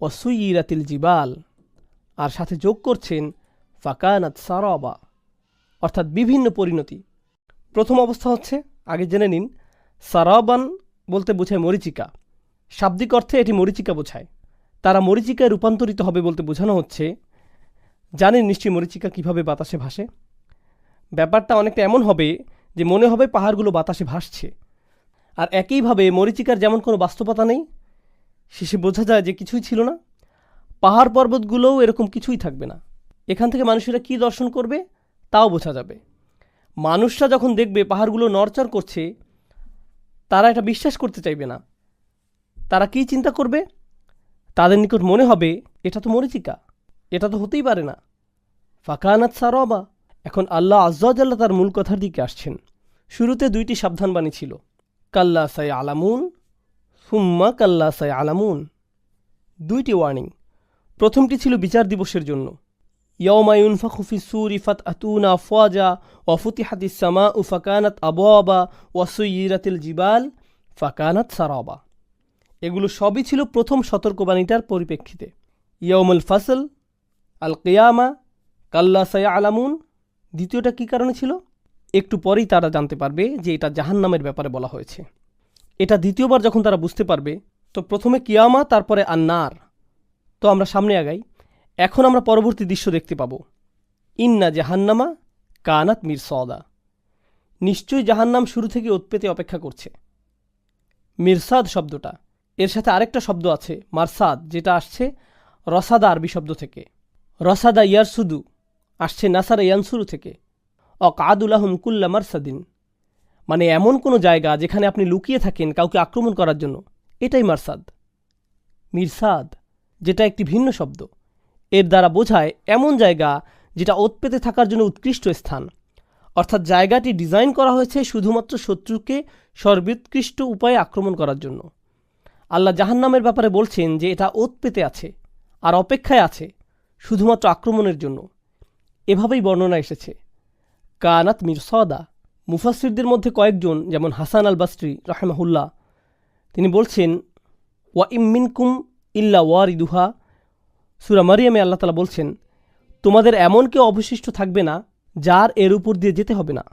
ওয়াসুইরাতিল জিবাল, আর সাথে যোগ করছেন ফাকানাত সারাবা, অর্থাৎ বিভিন্ন পরিণতি। প্রথম অবস্থা হচ্ছে, আগে জেনে নিন, সারাবান বলতে বোঝায় মরিচিকা। শাব্দিক অর্থে এটি মরিচিকা বোঝায়। তারা মরিচিকায় রূপান্তরিত হবে বলতে বোঝানো হচ্ছে, জানেন নিশ্চয়ই মরিচিকা কিভাবে বাতাসে ভাসে। ব্যাপারটা অনেকটা এমন হবে যে মনে হবে পাহাড়গুলো বাতাসে ভাসছে। আর একইভাবে মরিচিকার যেমন কোনো বাস্তবতা নেই, শেষে বোঝা যায় যে কিছুই ছিল না, পাহাড় পর্বতগুলোও এরকম কিছুই থাকবে না। এখান থেকে মানুষেরা কি দর্শন করবে তাও বোঝা যাবে। মানুষরা যখন দেখবে পাহাড়গুলো নড়চড় করছে, তারা এটা বিশ্বাস করতে চাইবে না। তারা কি চিন্তা করবে? তাদের নিকট মনে হবে এটা তো মরিচিকা, এটা তো হতেই পারে না। ফাকানাত সারাবা। এখন আল্লাহ আজ্জা ওয়া জাল্লা তার মূল কথার দিকে আসছেন। শুরুতে দুইটি সাবধানবাণী ছিল, কাল্লা সাই আলামুন, সুম্মা কাল্লা সাই আলামুন, দুইটি ওয়ার্নিং। প্রথমটি ছিল বিচার দিবসের জন্য, ইয়াউমা ইউনফাখু ফিস-সূরি ফাতআতুনা আফওয়াজা ওয়া ফুতিহাতিস সামাউ ফাকানাত আবওয়াবা ওয়া সুয়িরাতিল জিবাল ফাকানাত সারাবা। এগুলো সবই ছিল প্রথম সতর্কবাণীটার পরিপ্রেক্ষিতে। ইয়াউমুল ফাসল, আল কিয়ামা, কাল্লা সায়ালামুন, দ্বিতীয়টা কী কারণে ছিল? একটু পরেই তারা জানতে পারবে যে এটা জাহান্নামের ব্যাপারে বলা হয়েছে। এটা দ্বিতীয়বার যখন তারা বুঝতে পারবে, তো প্রথমে কিয়ামা, তারপরে আন্নার। তো আমরা সামনে আগাই। এখন আমরা পরবর্তী দৃশ্য দেখতে পাব। ইন্না জাহান্নামা কানাত মিরসাদা, নিশ্চয়ই জাহান্নাম শুরু থেকে উৎপেতে অপেক্ষা করছে। মিরসাদ শব্দটা, এর সাথে আরেকটা শব্দ আছে মারসাদ, যেটা আসছে রসাদা আরবি শব্দ থেকে। রসাদা ইয়ারসুদু আসছে নাসারা ইয়ানসুরু থেকে। অকাদুলাহুম কুল্লা মারসাদিন, মানে এমন কোনো জায়গা যেখানে আপনি লুকিয়ে থাকেন কাউকে আক্রমণ করার জন্য, এটাই মারসাদ। মিরসাদ যেটা একটি ভিন্ন শব্দ, এর দ্বারা বোঝায় এমন জায়গা যেটা ওত পেতে থাকার জন্য উৎকৃষ্ট স্থান, অর্থাৎ জায়গাটি ডিজাইন করা হয়েছে শুধুমাত্র শত্রুকে সর্বোৎকৃষ্ট উপায়ে আক্রমণ করার জন্য। আল্লাহ জাহান্নামের ব্যাপারে বলছেন যে এটা ওত পেতে আছে আর অপেক্ষায় আছে শুধুমাত্র আক্রমণের জন্য। এভাবেই বর্ণনা এসেছে কানাত মিরসাদা। মুফাসসিরদের মধ্যে কয়েকজন, যেমন হাসান আল বাসরি রাহিমাহুল্লাহ, তিনি বলছেন ওয়া ইম্মিনকুম ইল্লা ওয়ারিদুহা, সূরা মারিয়ামে আল্লাহ তাআলা বলছেন, তোমাদের এমন কেউ অবশিষ্ট থাকবে না যার এর উপর দিয়ে যেতে হবে না,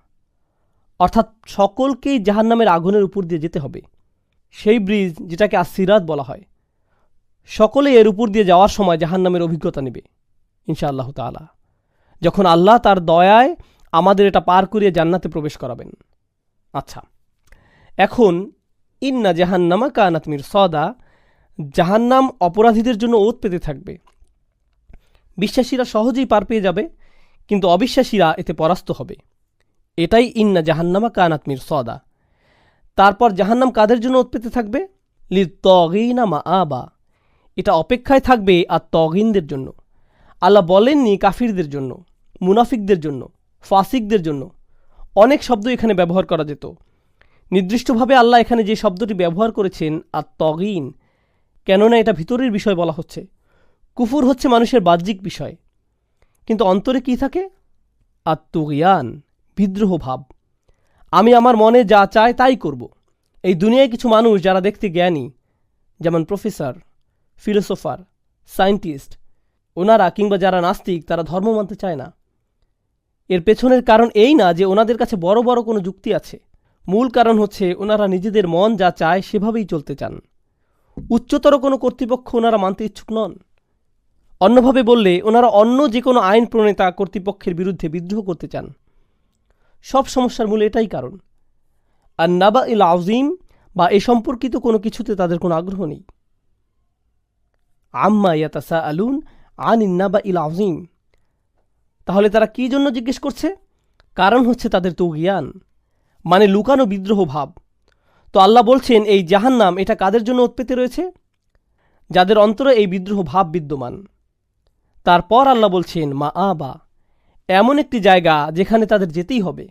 অর্থাৎ সকলকেই জাহান্নামের আগুনের উপর দিয়ে যেতে হবে। সেই ব্রিজ যেটাকে আসসিরাত বলা হয়, সকলে এর উপর দিয়ে যাওয়ার সময় জাহান্নামের অভিজ্ঞতা নেবে ইনশাআল্লাহ তাআলা, যখন আল্লাহ তার দয়ায় আমাদের এটা পার করিয়ে জান্নাতে প্রবেশ করাবেন। আচ্ছা, এখন ইন্না জাহান্নামা কানাত মিরসাদা, জাহান্নাম অপরাধীদের জন্য ওত পেতে থাকবে। বিশ্বাসীরা সহজেই পার পেয়ে যাবে, কিন্তু অবিশ্বাসীরা এতে পরাস্ত হবে। এটাই ইন্না জাহান্নামা কানাত মিরসাদা। তারপর জাহান্নাম কাদের জন্য ওত পেতে থাকবে? লিত্তাগিনা মাআবা, এটা অপেক্ষায় থাকবে আর তগিনদের জন্য। আল্লাহ বলেননি কাফিরদের জন্য, মুনাফিকদের জন্য, ফাসিকদের জন্য। অনেক শব্দ এখানে ব্যবহার করা যেত। নির্দিষ্টভাবে আল্লাহ এখানে যে শব্দটি ব্যবহার করেছেন আর তগিন, কেননা এটা ভিতরের বিষয় বলা হচ্ছে। কুফুর হচ্ছে মানুষের বাহ্যিক বিষয়, কিন্তু অন্তরে কি থাকে? আত্মজ্ঞান, বিদ্রোহ ভাব। আমি আমার মনে যা চাই তাই করব। এই দুনিয়ায় কিছু মানুষ যারা দেখতে জ্ঞানী, যেমন প্রফেসর, ফিলোসোফার, সায়েন্টিস্ট, ওনারা কিংবা যারা নাস্তিক, তারা ধর্ম মানতে চায় না। এর পেছনের কারণ এই না যে ওনাদের কাছে বড় বড় কোনো যুক্তি আছে। মূল কারণ হচ্ছে ওনারা নিজেদের মন যা চায় সেভাবেই চলতে চান। উচ্চতর কোনো কর্তৃপক্ষ ওনারা মানতে ইচ্ছুক নন। অন্যভাবে বললে ওনারা অন্য যে কোনো আইন প্রণেতা কর্তৃপক্ষের বিরুদ্ধে বিদ্রোহ করতে চান। সব সমস্যার মূলে এটাই কারণ। আর নাবা ইল আযীম, বা এ সম্পর্কিত কোনো কিছুতে তাদের কোনো আগ্রহ নেই। আম্মা ইয়াতাসাআলুন আনিন নাবা ইল আযীম, তাহলে তারা কি জন্য জিজ্ঞেস করছে? কারণ হচ্ছে তাদের তুগয়ান, মানে লুকানো বিদ্রোহ ভাব। তো আল্লাহ বলছেন এই জাহান্নাম এটা কাদের জন্য উৎপেতে রয়েছে? যাদের অন্তরে এই বিদ্রোহ ভাব বিদ্যমান। তারপর আল্লাহ বলছেন মাআবা, এমন একটি জায়গা যেখানে তাদের যেতেই হবে।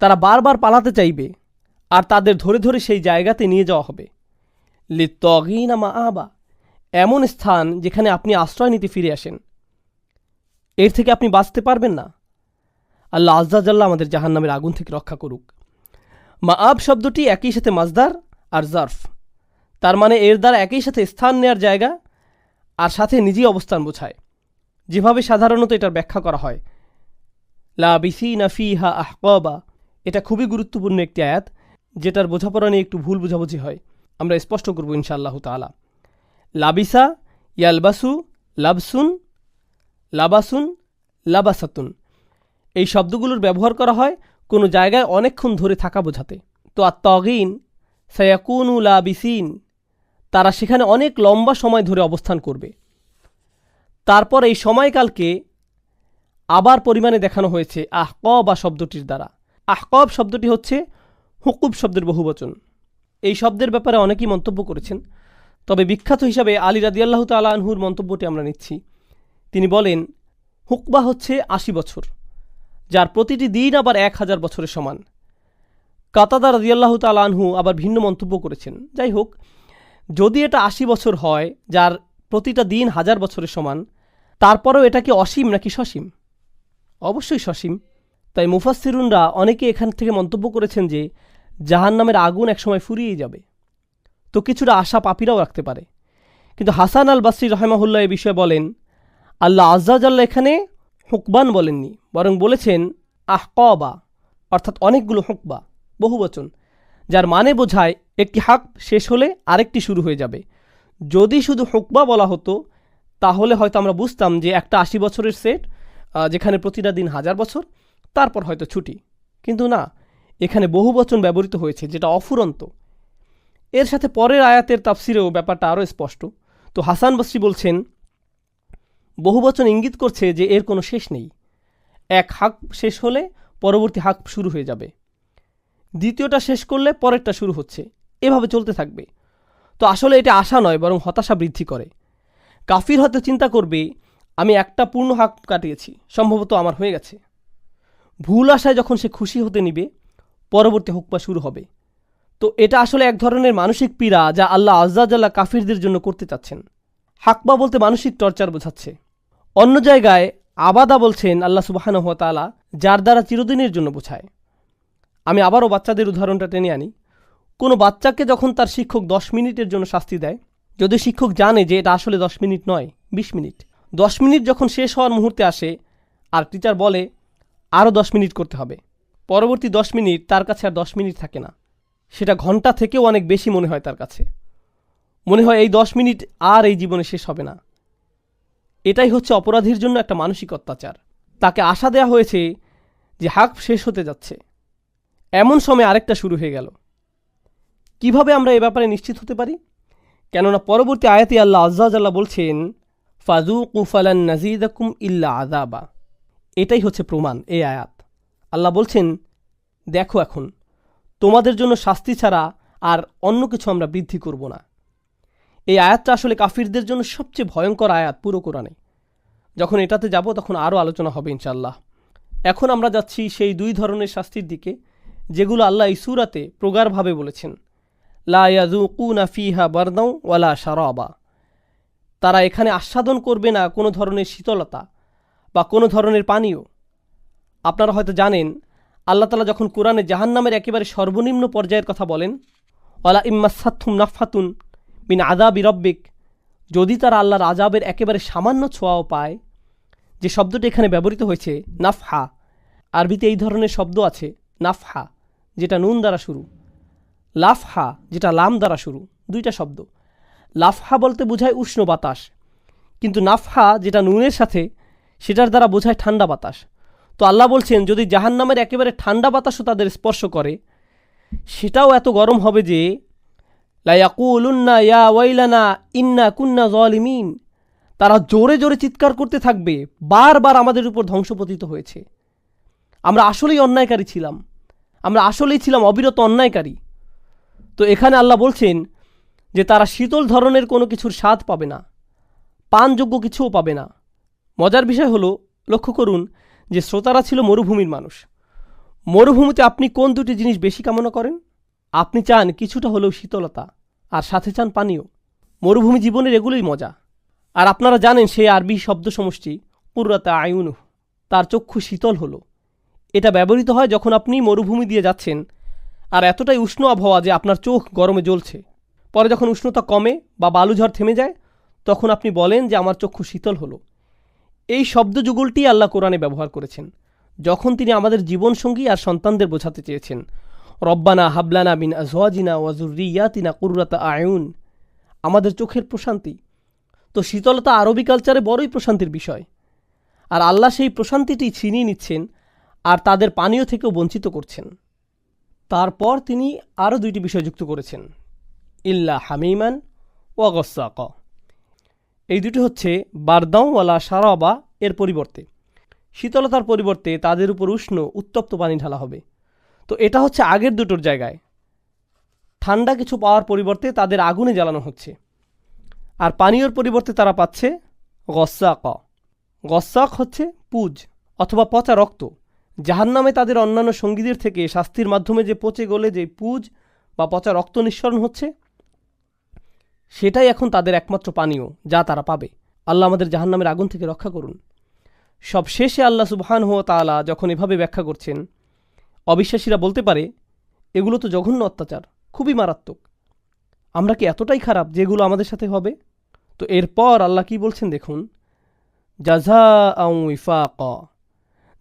তারা বারবার পালাতে চাইবে আর তাদের ধরে ধরে সেই জায়গাতে নিয়ে যাওয়া হবে। লিত্তাগিনা মাআবা, এমন স্থান যেখানে আপনি আশ্রয় নিতে ফিরে আসেন। এর থেকে আপনি বাঁচতে পারবেন না। আল্লাহ আজ্জা জাল্লা আমাদের জাহান্নামের আগুন থেকে রক্ষা করুক। মাআব শব্দটি একই সাথে মাজদার আর জার্ফ, তার মানে এর দ্বারা একই সাথে স্থান নেয়ার জায়গা আর সাথে নিজেই অবস্থান বোঝায়। যেভাবে সাধারণত এটার ব্যাখ্যা করা হয়, লাবিসিনা ফিহা আহকাবা, এটা খুবই গুরুত্বপূর্ণ একটি আয়াত, যেটার বোঝাপড়া নিয়ে একটু ভুল বোঝাবুঝি হয়। আমরা স্পষ্ট করব ইনশাআল্লাহ তাআলা। লাবিসা, ইয়ালবাসু, লাবসুন, লাবাসুন, লাবাসাতুন, এই শব্দগুলোর ব্যবহার করা হয় কোনো জায়গায় অনেকক্ষণ ধরে থাকা বোঝাতে। তো আত-তাগিন সায়াকুনু লাবিসিন, তারা সেখানে অনেক লম্বা সময় ধরে অবস্থান করবে। তারপর এই সময়কালকে আবার পরিমাণে দেখানো হয়েছে আহকবা শব্দটির দ্বারা। আহকব শব্দটি হচ্ছে হুকুব শব্দের বহুবচন। এই শব্দের ব্যাপারে অনেকেই মন্তব্য করেছেন, তবে বিখ্যাত হিসাবে আলী রাদিয়াল্লাহু তাআলা আনহুর মন্তব্যটি আমরা নিচ্ছি। তিনি বলেন, হুকবা হচ্ছে ৮০ বছর, যার প্রতিটি দিন আবার ১,০০০ বছরের সমান। কাতাদা রাদিয়াল্লাহু তাআলা আনহু আবার ভিন্ন মন্তব্য করেছেন। যাই হোক, যদি এটা ৮০ বছর হয়, যার প্রতিটা দিন ১,০০০ বছরের সমান, তারপরেও এটা কি অসীম নাকি সসীম? অবশ্যই সসীম। তাই মুফাসসিরুনরা অনেকে এখান থেকে মন্তব্য করেছেন যে জাহান্নামের আগুন একসময় ফুরিয়ে যাবে, তো কিছুটা আশা পাপীরাও রাখতে পারে। কিন্তু হাসান আল বাসরি রাহিমাহুল্লাহ এ বিষয়ে বলেন, আল্লাহ আজ্জা জাল্লা এখানে হুকবান বলেননি, বরং বলেছেন আহকবা, অর্থাৎ অনেকগুলো হুকবা, বহুবচন, যার মানে বোঝায় একটি হাক শেষ হলে আরেকটি শুরু হয়ে যাবে। যদি শুধু হুকবা বলা হতো তাহলে হয়তো আমরা বুঝতাম যে একটা ৮০ বছরের সেট, যেখানে প্রতিটা দিন ১,০০০ বছর, তারপর হয়তো ছুটি। কিন্তু না, এখানে বহুবচন ব্যবহৃত হয়েছে, যেটা অফুরন্ত। এর সাথে পরের আয়াতের তাফসিরেও ব্যাপারটা আরও স্পষ্ট। তো হাসান বসরি বলছেন, বহুবচন ইঙ্গিত করছে যে এর কোনো শেষ নেই। এক হাক শেষ হলে পরবর্তী হাক শুরু হয়ে যাবে, দ্বিতীয়টা শেষ করলে পরেরটা শুরু হচ্ছে, এভাবে চলতে থাকবে। তো আসলে এটা আশা নয়, বরং হতাশা বৃদ্ধি করে। কাফির হয়তো চিন্তা করবে, আমি একটা পূর্ণ হাক কাটিয়েছি, সম্ভবত আমার হয়ে গেছে। ভুল আশায় যখন সে খুশি হতে নিবে, পরবর্তী হুকবা শুরু হবে। তো এটা আসলে এক ধরনের মানসিক পীড়া, যা আল্লাহ আজ্জা জাল্লা কাফিরদের জন্য করতে চাচ্ছেন। হাকবা বলতে মানসিক টর্চার বোঝাচ্ছে। অন্য জায়গায় আবাদা বলছেন আল্লাহ সুবহানাহু ওয়া তাআলা, যার দ্বারা চিরদিনের জন্য বোঝায়। আমি আবারও বাচ্চাদের উদাহরণটা টেনে আনি। কোনো বাচ্চাকে যখন তার শিক্ষক ১০ মিনিটের জন্য শাস্তি দেয়, যদি শিক্ষক জানে যে এটা আসলে ১০ মিনিট নয়, ২০ মিনিট, ১০ মিনিট যখন শেষ হওয়ার মুহূর্তে আসে আর টিচার বলে আরও ১০ মিনিট করতে হবে, পরবর্তী ১০ মিনিট তার কাছে আর ১০ মিনিট থাকে না, সেটা ঘন্টা থেকেও অনেক বেশি মনে হয় তার কাছে। মনে হয় এই ১০ মিনিট আর এই জীবনে শেষ হবে না। এটাই হচ্ছে অপরাধীর জন্য একটা মানসিক অত্যাচার। তাকে আশা দেয়া হয়েছে যে হাক শেষ হতে যাচ্ছে, এমন সময় আরেকটা শুরু হয়ে গেল। কিভাবে আমরা এ ব্যাপারে নিশ্চিত হতে পারি? কেননা পরবর্তী আয়াতে আল্লাহ আজ্জা জাল্লা বলছেন, ফাযুকু ফালান নাযীদাকুম ইল্লা আযাবা। এটাই হচ্ছে প্রমাণ, এই আয়াত। আল্লাহ বলছেন, দেখো এখন তোমাদের জন্য শাস্তি ছাড়া আর অন্য কিছু আমরা বৃদ্ধি করব না। এই আয়াতটা আসলে কাফিরদের জন্য সবচেয়ে ভয়ঙ্কর আয়াত পুরো কোরআনে। যখন এটাতে যাব তখন আরও আলোচনা হবে ইনশাআল্লাহ। এখন আমরা যাচ্ছি সেই দুই ধরনের শাস্তির দিকে, যেগুলো আল্লাহ এই সূরাতে প্রগাঢ়ভাবে বলেছেন। লা ইয়াযুকুনা ফিহা বারদাও ওয়ালা শারাবা, তারা এখানে আস্বাদন করবে না কোনো ধরনের শীতলতা বা কোনো ধরনের পানীয়। আপনারা হয়তো জানেন, আল্লাহ তাআলা যখন কোরআনে জাহান্নামের একেবারে সর্বনিম্ন পর্যায়ের কথা বলেন, ওয়ালা ইম্মাসাতহুম নাফহাতুন মিন আযাবি রাব্বিক, যদি তারা আল্লাহর আযাবের একেবারে সামান্য ছোঁয়াও পায়, যে শব্দটি এখানে ব্যবহৃত হয়েছে নাফহা, আরবিতে এই ধরনের শব্দ আছে, নাফহা যেটা নুন দ্বারা শুরু, লাফহা যেটা লাম দ্বারা শুরু, দুইটা শব্দ। লাফহা বলতে বোঝায় উষ্ণ বাতাস, কিন্তু নাফহা যেটা নুনের সাথে, সেটার দ্বারা বোঝায় ঠান্ডা বাতাস। তো আল্লাহ বলছেন, যদি জাহান্নামের একেবারে ঠান্ডা বাতাসও তাদের স্পর্শ করে, সেটাও এত গরম হবে যে লা ইয়াকুলুন্না ইয়া ওয়াইলানা ইন্না কুন্না যালিমিন, তারা জোরে জোরে চিৎকার করতে থাকবে, বারবার আমাদের উপর ধ্বংসপতিত হয়েছে, আমরা আসলেই অন্যায়কারী ছিলাম, আমরা আসলেই ছিলাম অবিরত অন্যায়কারী। তো এখানে আল্লাহ বলছেন যে তারা শীতল ধরনের কোনো কিছুর স্বাদ পাবে না, পানযোগ্য কিছুও পাবে না। মজার বিষয় হলো, লক্ষ্য করুন যে শ্রোতারা ছিল মরুভূমির মানুষ। মরুভূমিতে আপনি কোন দুটি জিনিস বেশি কামনা করেন? আপনি চান কিছুটা হলেও শীতলতা, আর সাথে চান পানীয়। মরুভূমি জীবনের এগুলোই মজা। আর আপনারা জানেন সেই আরবি শব্দ সমষ্টি কুররাতা আয়ুনু, তার চক্ষু শীতল হলো। এটা ব্যবহৃত হয় যখন আপনি মরুভূমি দিয়ে যাচ্ছেন আর এতটাই উষ্ণ আবহাওয়া যে আপনার চোখ গরমে জ্বলছে। পরে যখন উষ্ণতা কমে বা বালুঝড় থেমে যায় তখন আপনি বলেন যে আমার চক্ষু শীতল হলো। এই শব্দযুগলটি আল্লাহ কোরআনে ব্যবহার করেছেন যখন তিনি আমাদের জীবনসঙ্গী আর সন্তানদের বোঝাতে চেয়েছেন, রব্বানা হাবলানা বিন আজওয়াজিনা ওয়াজুরিয়াতিনা কুররাতা আয়ুন, আমাদের চোখের প্রশান্তি। তো শীতলতা আরবি কালচারে বড়ই প্রশান্তির বিষয়, আর আল্লাহ সেই প্রশান্তিটি ছিনিয়ে নিচ্ছেন আর তাদের পানীয় থেকেও বঞ্চিত করছেন। তারপর তিনি আরও দুইটি বিষয় যুক্ত করেছেন, ইল্লা হামিমান ওয়া গসাক। এই দুটি হচ্ছে বারদাও ওয়ালা সারাবা এর পরিবর্তে, শীতলতার পরিবর্তে তাদের উপর উষ্ণ উত্তপ্ত পানি ঢালা হবে। তো এটা হচ্ছে আগের দুটোর জায়গায় ঠান্ডা কিছু পাওয়ার পরিবর্তে তাদের আগুনে জ্বালানো হচ্ছে, আর পানীয়র পরিবর্তে তারা পাচ্ছে গসাক। গসাক হচ্ছে পুজ অথবা পচা রক্ত। জাহান্নামে তাদের অন্যান্য সঙ্গীদের থেকে শাস্তির মাধ্যমে যে পচে গলে যে পুজ বা পচা রক্ত নিঃসরণ হচ্ছে, সেটাই এখন তাদের একমাত্র পানীয় যা তারা পাবে। আল্লাহ আমাদের জাহান্নামের আগুন থেকে রক্ষা করুন। সব শেষে আল্লাহ সুবহানাহু ওয়া তাআলা যখন এভাবে ব্যাখ্যা করছেন, অবিশ্বাসীরা বলতে পারে এগুলো তো জঘন্য অত্যাচার, খুবই মারাত্মক। আমরা কি এতটাই খারাপ যে এগুলো আমাদের সাথে হবে? তো এরপর আল্লাহ কি বলছেন দেখুন, জাযাআও উইফাকা।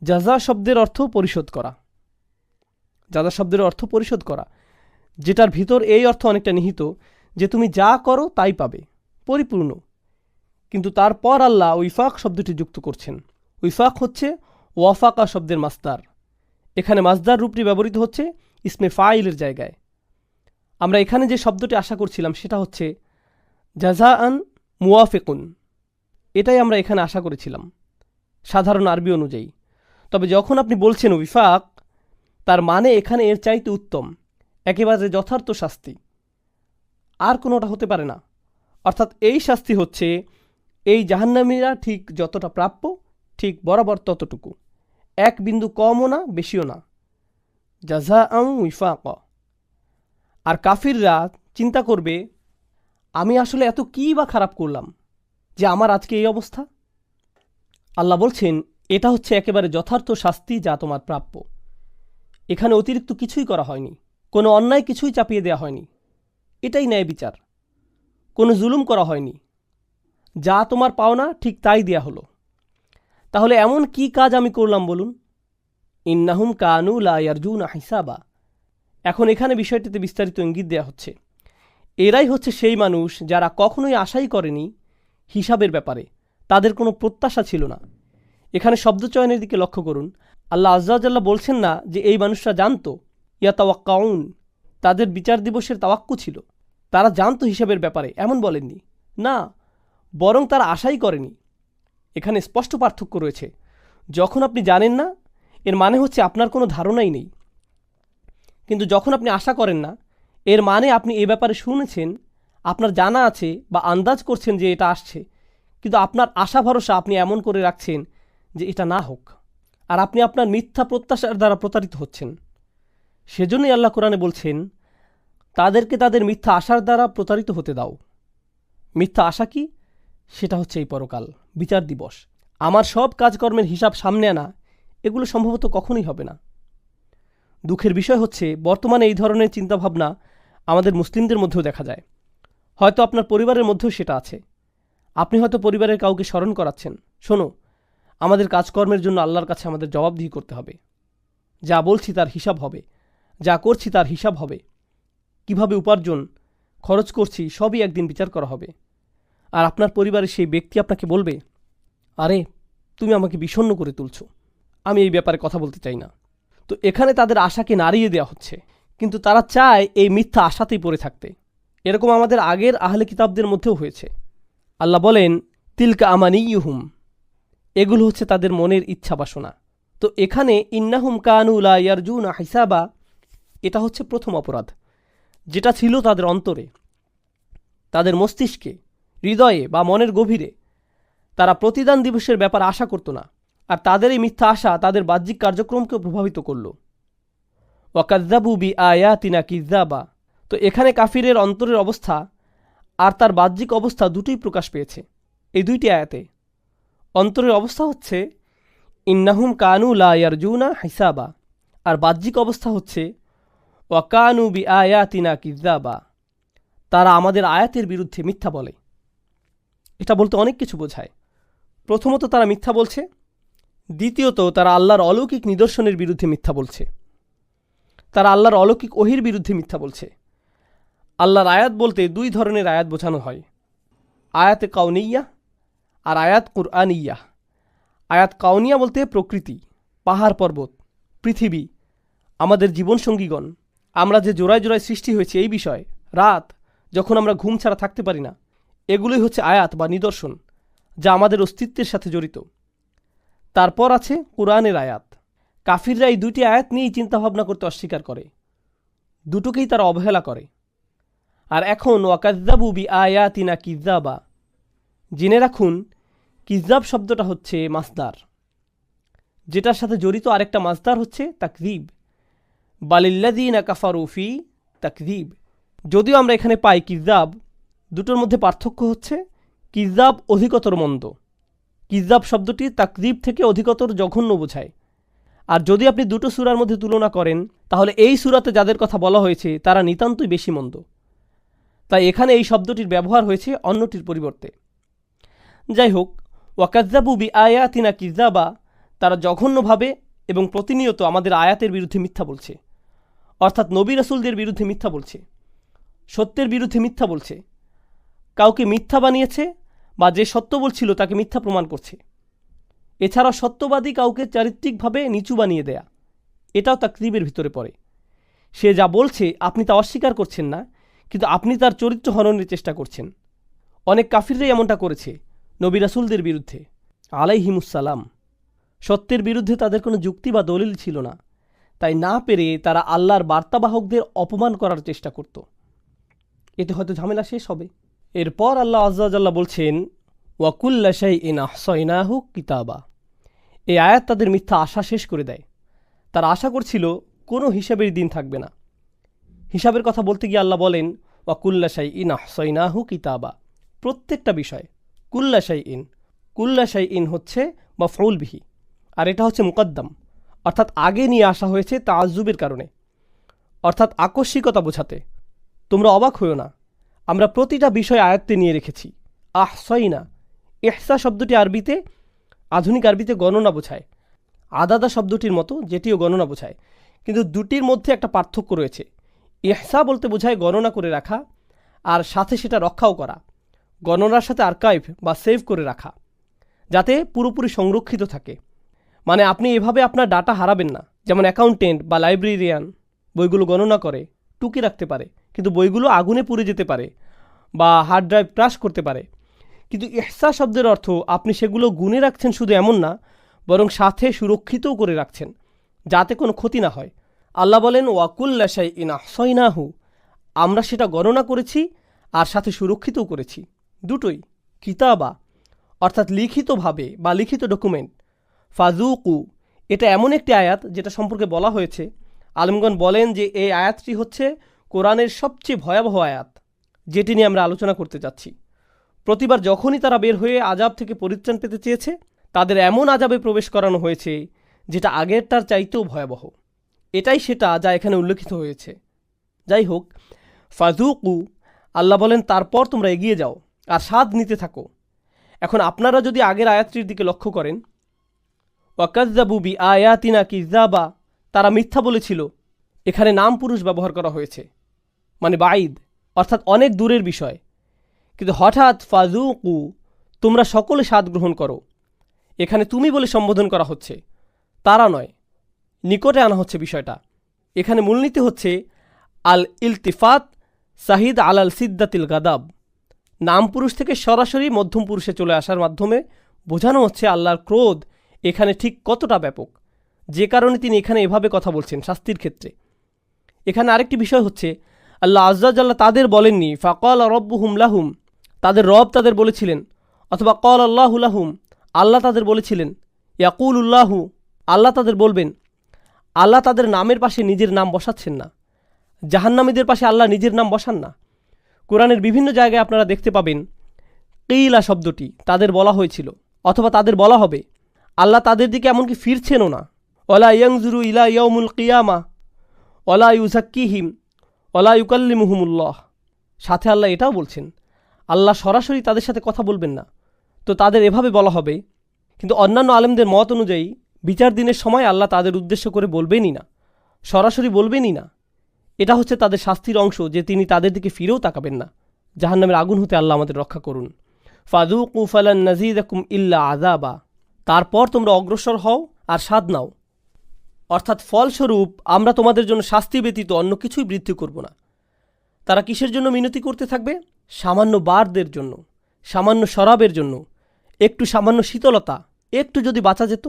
জাযা শব্দের অর্থ পরিশোধ করা। জাযা শব্দের অর্থ পরিশোধ করা, যেটার ভিতর এই অর্থ অনেকটা নিহিত যে তুমি যা করো তাই পাবে, পরিপূর্ণ। কিন্তু তারপর আল্লাহ উইফাক শব্দটি যুক্ত করছেন। উইফাক হচ্ছে ওয়াফাকা শব্দের মাসদার। এখানে মাসদার রূপটি ব্যবহৃত হচ্ছে ইসমে ফাইলের জায়গায়। আমরা এখানে যে শব্দটি আশা করছিলাম সেটা হচ্ছে জাযাআন মুওয়াফিকুন। এটাই আমরা এখানে আশা করেছিলাম সাধারণ আরবি অনুযায়ী। তবে যখন আপনি বলছেন উইফাক, তার মানে এখানে এর চাইতে উত্তম, একেবারে যথার্থ শাস্তি। আর কোনোটা হতে পারে না। অর্থাৎ এই শাস্তি হচ্ছে এই জাহান্নামীরা ঠিক যতটা প্রাপ্য ঠিক বরাবর ততটুকু, এক বিন্দু কমও না বেশিও না। জাযাআও উইফাক। আর কাফিররা চিন্তা করবে, আমি আসলে এত কী বা খারাপ করলাম যে আমার আজকে এই অবস্থা? আল্লাহ বলছেন এটা হচ্ছে একেবারে যথার্থ শাস্তি যা তোমার প্রাপ্য। এখানে অতিরিক্ত কিছুই করা হয়নি, কোনো অন্যায় কিছুই চাপিয়ে দেওয়া হয়নি। এটাই ন্যায় বিচার। কোনো জুলুম করা হয়নি, যা তোমার পাওনা ঠিক তাই দেয়া হলো। তাহলে এমন কি কাজ আমি করলাম বলুন? ইন্নাহুম কানু লা ইয়ারজুনা হিসাবা। এখন এখানে বিষয়টিতে বিস্তারিত ইঙ্গিত দেওয়া হচ্ছে, এরাই হচ্ছে সেই মানুষ যারা কখনোই আশাই করেনি হিসাবের ব্যাপারে, তাদের কোনো প্রত্যাশা ছিল না। এখানে শব্দচয়নের দিকে লক্ষ্য করুন। আল্লাহ আযজা ওয়া জাল্লা বলছেন না যে এই মানুষরা জানতো, ইয়াতাওয়াক্কাউন, তাদের বিচার দিবসের তাওয়াক্কু ছিল, তারা জানতো হিসাবের ব্যাপারে, এমন বলেননি। না, বরং তারা আশাই করেনি। এখানে স্পষ্ট পার্থক্য রয়েছে। যখন আপনি জানেন না, এর মানে হচ্ছে আপনার কোনো ধারণাই নেই। কিন্তু যখন আপনি আশা করেন না, এর মানে আপনি এ ব্যাপারে শুনেছেন, আপনার জানা আছে বা আন্দাজ করছেন যে এটা আসছে, কিন্তু আপনার আশা ভরসা আপনি এমন করে রাখছেন যে এটা না হোক, আর আপনি আপনার মিথ্যা প্রত্যাশার দ্বারা প্রতারিত হচ্ছেন। সেজন্যই আল্লাহ কোরআনে বলছেন, তাদেরকে তাদের মিথ্যা আশার দ্বারা প্রতারিত হতে দাও। মিথ্যা আশা কি? সেটা হচ্ছে এই পরকাল, বিচার দিবস। আমার সব কাজকর্মের হিসাব সামনে আনা, এগুলো সম্ভবত কখনোই হবে না। দুঃখের বিষয় হচ্ছে বর্তমানে এই ধরনের চিন্তাভাবনা আমাদের মুসলিমদের মধ্যেও দেখা যায়। হয়তো আপনার পরিবারের মধ্যেও সেটা আছে। আপনি হয়তো পরিবারের কাউকে স্মরণ করাচ্ছেন, শোনো, আমাদের কাজকর্মের জন্য আল্লাহর কাছে আমাদের জবাবদিহি করতে হবে। যা বলছি তার হিসাব হবে, যা করছি তার হিসাব হবে, কিভাবে উপার্জন খরচ করছি সবই একদিন বিচার করা হবে। আর আপনার পরিবারের সেই ব্যক্তি আপনাকে বলবে, আরে তুমি আমাকে বিষণ্ণ করে তুলছ, আমি এই ব্যাপারে কথা বলতে চাই না। তো এখানে তাদের আশাকে নাড়িয়ে দেওয়া হচ্ছে, কিন্তু তারা চায় এই মিথ্যা আশাতেই পড়ে থাকতে। এরকম আমাদের আগের আহলে কিতাবদের মধ্যেও হয়েছে। আল্লাহ বলেন, তিলকা আমানিয়ুহুম, এগুলো হচ্ছে তাদের মনের ইচ্ছা বাসনা। তো এখানে ইন্নাহুম কানু লা ইয়ারজুনা হিসাবা, এটা হচ্ছে প্রথম অপরাধ, যেটা ছিল তাদের অন্তরে, তাদের মস্তিষ্কে, হৃদয়ে বা মনের গভীরে। তারা প্রতিদান দিবসের ব্যাপারে আশা করত না, আর তাদের এই মিথ্যা আশা তাদের বাহ্যিক কার্যক্রমকেও প্রভাবিত করল। ওয়াকাযযাবু বিআয়াতিনা কিযযাবা। তো এখানে কাফিরের অন্তরের অবস্থা আর তার বাহ্যিক অবস্থা দুটোই প্রকাশ পেয়েছে এই দুইটি আয়াতে। অন্তরের অবস্থা হচ্ছে ইন্নাহুম কানু লা ইয়ারজুনা হিসাবা, আর বাহ্যিক অবস্থা হচ্ছে ওয়াকানু বি আয়াতিনা কিযাবা, তারা আমাদের আয়াতের বিরুদ্ধে মিথ্যা বলে। এটা বলতে অনেক কিছু বোঝায়। প্রথমত তারা মিথ্যা বলছে, দ্বিতীয়ত তারা আল্লাহর অলৌকিক নিদর্শনের বিরুদ্ধে মিথ্যা বলছে, তারা আল্লাহর অলৌকিক ওহির বিরুদ্ধে মিথ্যা বলছে। আল্লাহর আয়াত বলতে দুই ধরনের আয়াত বোঝানো হয়, আয়াতে কাউনিয়া আর আয়াত কুরআনিয়া। আয়াত কাউনিয়া বলতে প্রকৃতি, পাহাড় পর্বত, পৃথিবী, আমাদের জীবনসঙ্গীগণ, আমরা যে জোড়ায় জোড়ায় সৃষ্টি হয়েছে এই বিষয়, রাত যখন আমরা ঘুম ছাড়া থাকতে পারি না, এগুলোই হচ্ছে আয়াত বা নিদর্শন যা আমাদের অস্তিত্বের সাথে জড়িত। তারপর আছে কুরআনের আয়াত। কাফিররা এই দুটি আয়াত নিয়েই চিন্তাভাবনা করতে অস্বীকার করে, দুটোকেই তারা অবহেলা করে। আর এখন ওয়াকাজ্জাবু বি আয়াতিনা কিযাবা, জেনে রাখুন কিযাব শব্দটা হচ্ছে মাসদার, যেটার সাথে জড়িত আরেকটা মাসদার হচ্ছে তাকযীব। বালিল্লাযীনা কাফারু ফি তাকযীব। যদিও আমরা এখানে পাই কিযাব, দুটোর মধ্যে পার্থক্য হচ্ছে কিযাব অধিকতর মন্দ। কিযাব শব্দটি তাকযীব থেকে অধিকতর জঘন্য বোঝায়। আর যদি আপনি দুটো সূরার মধ্যে তুলনা করেন, তাহলে এই সূরাতে যাদের কথা বলা হয়েছে তারা নিতান্তই বেশি মন্দ। তাই এখানে এই শব্দটির ব্যবহার হয়েছে অন্যটির পরিবর্তে। যাই হোক, ওয়াকাজ্জাবু বি আয়াতিনা কিযাবা, তারা জঘন্যভাবে এবং প্রতিনিয়ত আমাদের আয়াতের বিরুদ্ধে মিথ্যা বলছে, অর্থাৎ নবী রাসূলদের বিরুদ্ধে মিথ্যা বলছে, সত্যের বিরুদ্ধে মিথ্যা বলছে, কাউকে মিথ্যা বানিয়েছে বা যে সত্য বলছিল তাকে মিথ্যা প্রমাণ করছে। এছাড়াও সত্যবাদী কাউকে চারিত্রিকভাবে নিচু বানিয়ে দেয়া, এটাও তাকযীবের ভিতরে পড়ে। সে যা বলছে আপনি তা অস্বীকার করছেন না, কিন্তু আপনি তার চরিত্র হননের চেষ্টা করছেন। অনেক কাফিররাই এমনটা করেছে নবী রাসূলদের বিরুদ্ধে আলাইহিমুসসালাম। সত্যের বিরুদ্ধে তাদের কোনো যুক্তি বা দলিল ছিল না, তাই না পেরে তারা আল্লাহর বার্তাবাহকদের অপমান করার চেষ্টা করত। এতে হয়তো ঝামেলা শেষ হবে। এরপর আল্লাহ আযজা ওয়া জাল্লা বলছেন ওয়াকুল্লা শাইইন আহসাইনাহু কিতাবা। এই আয়াত তাদের মিথ্যা আশা শেষ করে দেয়। তারা আশা করছিল কোনো হিসাবের দিন থাকবে না। হিসাবের কথা বলতে গিয়ে আল্লাহ বলেন ওয়াকুল্লা শাইইন আহসাইনাহু কিতাবা, প্রত্যেকটা বিষয়। কুল্লা শাইইন হচ্ছে মাফউল বিহি, আর এটা হচ্ছে মুকদ্দম, অর্থাৎ আগে নিয়ে আসা হয়েছে তাআজ্জুবের কারণে, অর্থাৎ আকস্মিকতা বোঝাতে। তোমরা অবাক হইও না, আমরা প্রতিটা বিষয় আয়াত্তে নিয়ে রেখেছি। আহসাইনা, ইহসা শব্দটি আরবিতে, আধুনিক আরবিতে গণনা বোঝায়, আদাদা শব্দটির মতো, যেটিও গণনা বোঝায়, কিন্তু দুটির মধ্যে একটা পার্থক্য রয়েছে। ইহসা বলতে বোঝায় গণনা করে রাখা, আর সাথে সেটা রক্ষাও করা। গণনার সাথে আর্কাইভ বা সেভ করে রাখা, যাতে পুরোপুরি সংরক্ষিত থাকে। মানে আপনি এভাবে আপনার ডাটা হারাবেন না। যেমন অ্যাকাউন্টেন্ট বা লাইব্রেরিয়ান বইগুলো গণনা করে, টুকি রাখতে পারে, কিন্তু বইগুলো আগুনে পুড়ে যেতে পারে বা হার্ড ড্রাইভ ক্রাশ করতে পারে। কিন্তু ইহসা শব্দের অর্থ আপনি সেগুলো গুনে রাখছেন শুধু এমন না, বরং সাথে সুরক্ষিতও করে রাখছেন, যাতে কোনো ক্ষতি না হয়। আল্লাহ বলেন ওয়াকুল্লা শাইইন আহসাইনাহু, আমরা সেটা গণনা করেছি আর সাথে সুরক্ষিতও করেছি। দুটোই। কিতাবা অর্থাৎ লিখিতভাবে বা লিখিত ডকুমেন্ট। ফাজুকু, এটা এমন একটি আয়াত যেটা সম্পর্কে বলা হয়েছে, আলেমগণ বলেন যে এই আয়াতটি হচ্ছে কোরআনের সবচেয়ে ভয়াবহ আয়াত, যেটি নিয়ে আমরা আলোচনা করতে যাচ্ছি। প্রতিবার যখনই তারা বের হয়ে আযাব থেকে পরিত্রাণ পেতে চেয়েছে, তাদের এমন আযাবে প্রবেশ করানো হয়েছে যেটা আগেরটার চাইতেও ভয়াবহ। এটাই সেটা যা এখানে উল্লেখিত হয়েছে। যাই হোক, ফাজুকু, আল্লাহ বলেন তারপর তোমরা এগিয়ে যাও আর স্বাদ নিতে থাকো। এখন আপনারা যদি আগের আয়াতটির দিকে লক্ষ্য করেন, ওয়াকাজ্জাবু বি আয়াতিনা কিযাবা, তারা মিথ্যা বলেছিল, এখানে নাম পুরুষ ব্যবহার করা হয়েছে, মানে বাঈদ, অর্থাৎ অনেক দূরের বিষয়। কিন্তু হঠাৎ ফাজুকু, তোমরা সকলে স্বাদ গ্রহণ করো, এখানে তুমি বলে সম্বোধন করা হচ্ছে, তারা নয়, নিকটে আনা হচ্ছে বিষয়টা। এখানে মূলনীতি হচ্ছে আল ইলতিফাত সাহিদ আলাল সিদ্দাতিল গাদাব, নাম পুরুষ থেকে সরাসরি মধ্যম পুরুষে চলে আসার মাধ্যমে বোঝানো হচ্ছে আল্লাহর ক্রোধ এখানে ঠিক কতটা ব্যাপক, যে কারণে তিনি এখানে এভাবে কথা বলছেন শাস্তির ক্ষেত্রে। এখানে আরেকটি বিষয় হচ্ছে আল্লাহ আযজা ওয়া জাল্লা তাদের বলেননি ফাকাল রব্বুহুম লাহুম, তাদের রব তাদের বলেছিলেন, অথবা ক্বাল আল্লাহু লাহুম, আল্লাহ তাদের বলেছিলেন, ইয়াকুলুল্লাহু, আল্লাহ তাদের বলবেন। আল্লাহ তাদের নামের পাশে নিজের নাম বসাচ্ছেন না, জাহান্নামীদের পাশে আল্লাহ নিজের নাম বসান না। কোরআনের বিভিন্ন জায়গায় আপনারা দেখতে পাবেন কিলা শব্দটি তাদের বলা হয়েছিল, অথবা তাদের বলা হবে। আল্লাহ তাদের দিকে এমনকি ফিরছেনও না। ওয়ালা ইয়ানজুরু ইলা ইয়াউমুল কিয়ামা ওয়ালা ইউজাক্কিহিম ওয়ালা ইউকাল্লিমুহুমুল্লাহ। সাথে আল্লাহ এটাও বলছেন আল্লাহ সরাসরি তাদের সাথে কথা বলবেন না। তো তাদের এভাবে বলা হবে, কিন্তু অন্যান্য আলেমদের মত অনুযায়ী বিচার দিনের সময় আল্লাহ তাদের উদ্দেশ্য করে বলবেনই না, সরাসরি বলবেনই না। এটা হচ্ছে তাদের শাস্তির অংশ, যে তিনি তাদের দিকে ফিরেও তাকাবেন না। জাহান্নামের আগুন হতে আল্লাহ আমাদের রক্ষা করুন। ফাযুকু ফালান নাযীদাকুম ইল্লা আযাবা। তারপর তোমরা অগ্রসর হও আর স্বাদ নাও, অর্থাৎ ফলস্বরূপ আমরা তোমাদের জন্য শাস্তি ব্যতীত অন্য কিছুই বৃদ্ধি করব না। তারা কিসের জন্য মিনতি করতে থাকবে? সামান্য বারদের জন্য, সামান্য শরাবের জন্য, একটু সামান্য শীতলতা, একটু যদি বাঁচা যেত,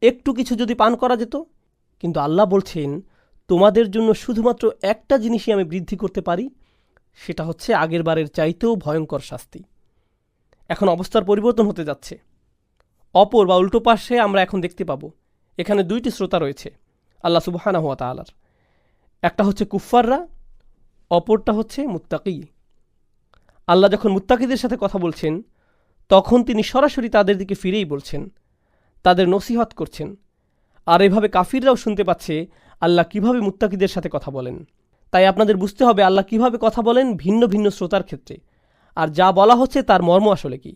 একটু কিছু যদি পান করা যেত। কিন্তু আল্লাহ বলছেন তোমাদের জন্য শুধুমাত্র একটা জিনিসই আমি বৃদ্ধি করতে পারি, সেটা হচ্ছে আগের বারের চাইতেও ভয়ঙ্কর শাস্তি। এখন অবস্থার পরিবর্তন হতে যাচ্ছে। অপর বা উল্টো পাশে আমরা এখন দেখতে পাবো এখানে দুইটি শ্রোতা রয়েছে আল্লাহ সুবহানাহু ওয়া তাআলার। একটা হচ্ছে কুফফাররা, অপরটা হচ্ছে মুত্তাকি। আল্লাহ যখন মুত্তাকিদের সাথে কথা বলছেন তখন তিনি সরাসরি তাদের দিকে ফিরেই বলছেন, তাদের নসিহত করছেন। আর এভাবে কাফিররাও শুনতে পাচ্ছে আল্লাহ কিভাবে মুত্তাকিদের সাথে কথা বলেন। তাই আপনাদের বুঝতে হবে আল্লাহ কিভাবে কথা বলেন ভিন্ন ভিন্ন শ্রোতার ক্ষেত্রে, আর যা বলা হচ্ছে তার মর্ম আসলে কি।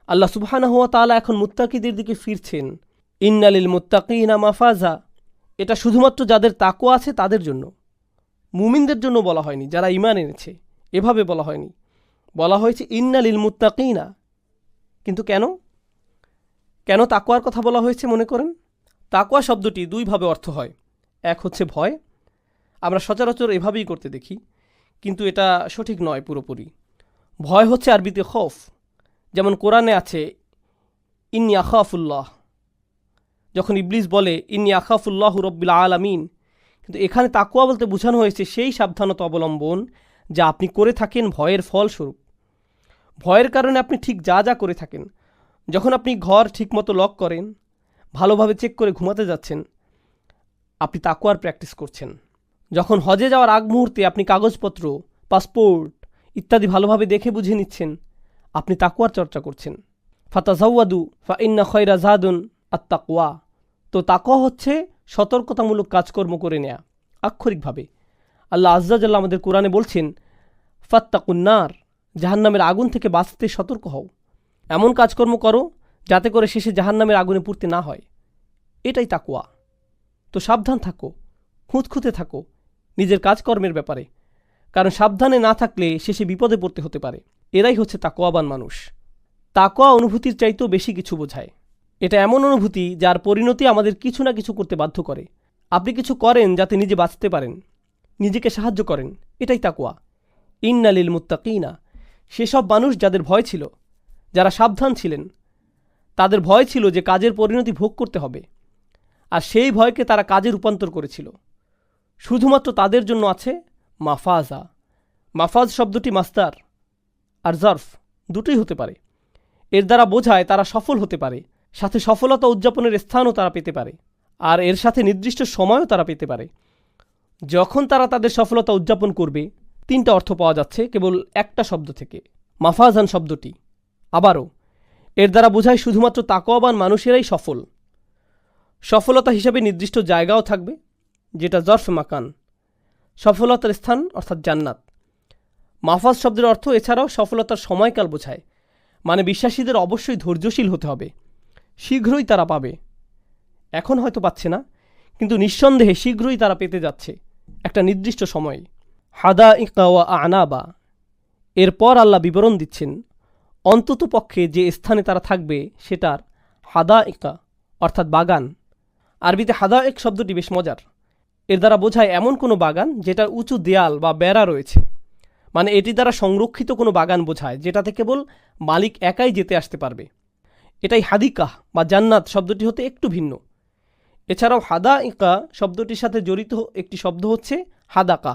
আল্লাহ সুবহানাহু ওয়া তাআলা এখন মুত্তাকিদের দিকে ফিরছেন। ইন্নালিল মুত্তাকিনা মাফাজা। এটা শুধুমাত্র যাদের তাকওয়া আছে তাদের জন্য, মুমিনদের জন্য বলা হয়নি, যারা ঈমান এনেছে এভাবে বলা হয়নি, বলা হয়েছে ইন্নালিল মুত্তাকিনা। কিন্তু কেন কেন তাকওয়ার কথা বলা হয়েছে মনে করেন? তাকওয়া শব্দটি দুইভাবে অর্থ হয়। এক হচ্ছে ভয়, আমরা সচরাচর এভাবেই করতে দেখি, কিন্তু এটা সঠিক নয় পুরোপুরি। ভয় হচ্ছে আরবিতে খৌফ, যেমন কোরআনে আছে ইন্নী আখাফুল্লাহ, যখন ইবলিস বলে ইন্নী আখাফুল্লাহু রব্বিল আলামিন। কিন্তু এখানে তাকওয়া বলতে বোঝানো হয়েছে সেই সাবধানতা অবলম্বন যা আপনি করে থাকেন ভয়ের ফলস্বরূপ। ভয়ের কারণে আপনি ঠিক যা যা করে থাকেন, যখন আপনি ঘর ঠিকমতো লক করেন, ভালোভাবে চেক করে ঘুমাতে যাচ্ছেন, আপনি তাকওয়ার প্র্যাকটিস করছেন। যখন হজে যাওয়ার আগ মুহূর্তে আপনি কাগজপত্র, পাসপোর্ট ইত্যাদি ভালোভাবে দেখে বুঝে নিচ্ছেন, আপনি তাকওয়ার চর্চা করছেন। ফাতাজাওয়াদু ফা ইন্না খায়রা যাদুন আত-তাকওয়া। তো তাকওয়া হচ্ছে সতর্কতামূলক কাজকর্ম করে নেয়া। আক্ষরিকভাবে আল্লাহ আযজা ওয়া জাল্লা আমাদের কোরআনে বলছেন ফাত্তাকুন নার, জাহান্নামের আগুন থেকে বাঁচতে সতর্ক হও। এমন কাজকর্ম করো যাতে করে শেষে জাহান্নামের আগুনে পুড়তে না হয়। এটাই তাকওয়া। তো সাবধান থাকো, খুঁতখুঁতে থাকো নিজের কাজকর্মের ব্যাপারে, কারণ সাবধানে না থাকলে শেষে বিপদে পড়তে হতে পারে। এরাই হচ্ছে তাকওয়াবান মানুষ। তাকওয়া অনুভূতির চাইতেও বেশি কিছু বোঝায়। এটা এমন অনুভূতি যার পরিণতি আমাদের কিছু না কিছু করতে বাধ্য করে। আপনি কিছু করেন যাতে নিজে বাঁচতে পারেন, নিজেকে সাহায্য করেন, এটাই তাকওয়া। ইন্নালিল মুত্তাকিনা, সেসব মানুষ যাদের ভয় ছিল, যারা সাবধান ছিলেন, তাদের ভয় ছিল যে কাজের পরিণতি ভোগ করতে হবে, আর সেই ভয়কে তারা কাজে রূপান্তর করেছিল। শুধুমাত্র তাদের জন্য আছে মাফাজা। মাফাজ শব্দটি মাস্তার আর জর্ফ দুটোই হতে পারে। এর দ্বারা বোঝায় তারা সফল হতে পারে, সাথে সফলতা উদযাপনের স্থানও তারা পেতে পারে, আর এর সাথে নির্দিষ্ট সময়ও তারা পেতে পারে। যখন তারা তাদের সফলতা উদযাপন করবে, তিনটা অর্থ পাওয়া যাচ্ছে কেবল একটা শব্দ থেকে, মাফাজান শব্দটি। আবারও এর দ্বারা বোঝায় শুধুমাত্র তাকওয়াবান মানুষেরাই সফল। সফলতা হিসাবে নির্দিষ্ট জায়গাও থাকবে, যেটা জর্ফ মাকান, সফলতার স্থান অর্থাৎ জান্নাত। মাফাজ শব্দের অর্থ এছাড়াও সফলতার সময়কাল বোঝায়, মানে বিশ্বাসীদের অবশ্যই ধৈর্যশীল হতে হবে, শীঘ্রই তারা পাবে। এখন হয়তো পাচ্ছে না, কিন্তু নিঃসন্দেহে শীঘ্রই তারা পেতে যাচ্ছে একটা নির্দিষ্ট সময়ে। হাদাইকা ওয়া আনাবা। এরপর আল্লাহ বিবরণ দিচ্ছেন অন্তত পক্ষে যে স্থানে তারা থাকবে সেটার হাদাইকা অর্থাৎ বাগান। আরবিতে হাদাইক শব্দটি বেশ মজার। এর দ্বারা বোঝায় এমন কোনো বাগান যেটার উঁচু দেয়াল বা বেড়া রয়েছে, মানে এটি দ্বারা সংরক্ষিত কোনো বাগান বোঝায় যেটাতে কেবল মালিক একাই যেতে আসতে পারবে। এটাই হাদিকা বা জান্নাত শব্দটি হতে একটু ভিন্ন। এছাড়াও হাদাইকা শব্দটির সাথে জড়িত একটি শব্দ হচ্ছে হাদাকা,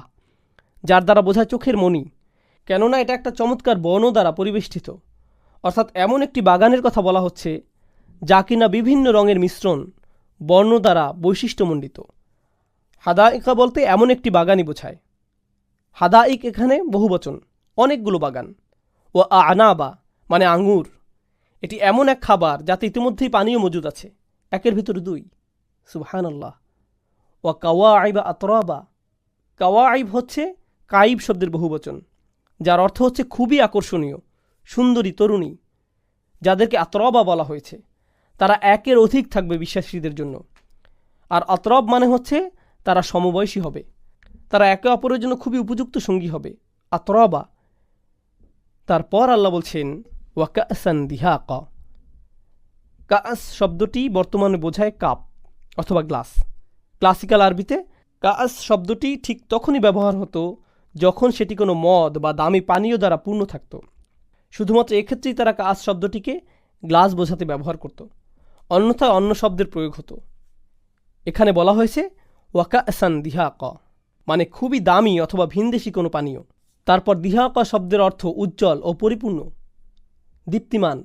যার দ্বারা বোঝায় চোখের মণি, কেননা এটা একটা চমৎকার বর্ণ দ্বারা পরিবেষ্টিত। অর্থাৎ এমন একটি বাগানের কথা বলা হচ্ছে যা কিনা বিভিন্ন রঙের মিশ্রণ, বর্ণ দ্বারা বৈশিষ্ট্যমণ্ডিত। হাদাইকা বলতে এমন একটি বাগানই বোঝায়। হাদাইক এখানে বহুবচন, অনেকগুলো বাগান। ও আনাবা মানে আঙ্গুর, এটি এমন এক খাবার যাতে ইতিমধ্যেই পানীয় মজুদ আছে, একের ভিতরে দুই। সুবহানাল্লাহ। ওয়া কাওয়াইবা আতরাবা। কাওয়াইব হচ্ছে কাইব শব্দের বহুবচন, যার অর্থ হচ্ছে খুবই আকর্ষণীয়, সুন্দরী তরুণী, যাদেরকে আতরাবা বলা হয়েছে। তারা একের অধিক থাকবে বিশ্বাসীদের জন্য। আর আতরাব মানে হচ্ছে তারা সমবয়সী হবে, তারা একে অপরের জন্য খুবই উপযুক্ত সঙ্গী হবে, আতরাবা। তারপর আল্লাহ বলছেন ওয়া কাসান দিহাকা। কাস শব্দটি বর্তমানে বোঝায় কাপ অথবা গ্লাস। ক্লাসিক্যাল আরবিতে কাস শব্দটি ঠিক তখনই ব্যবহার হতো যখন সেটি কোনো মদ বা দামি পানীয় দ্বারা পূর্ণ থাকত। শুধুমাত্র এক্ষেত্রেই তারা কাস শব্দটিকে গ্লাস বোঝাতে ব্যবহার করত, অন্যথায় অন্য শব্দের প্রয়োগ হতো। এখানে বলা হয়েছে ওয়াকাসান দিহাকা, মানে খুবই দামি অথবা ভিনদেশি কোনো পানীয়। তারপর দিহাকা শব্দের অর্থ উজ্জ্বল ও পরিপূর্ণ, দীপ্তিমান,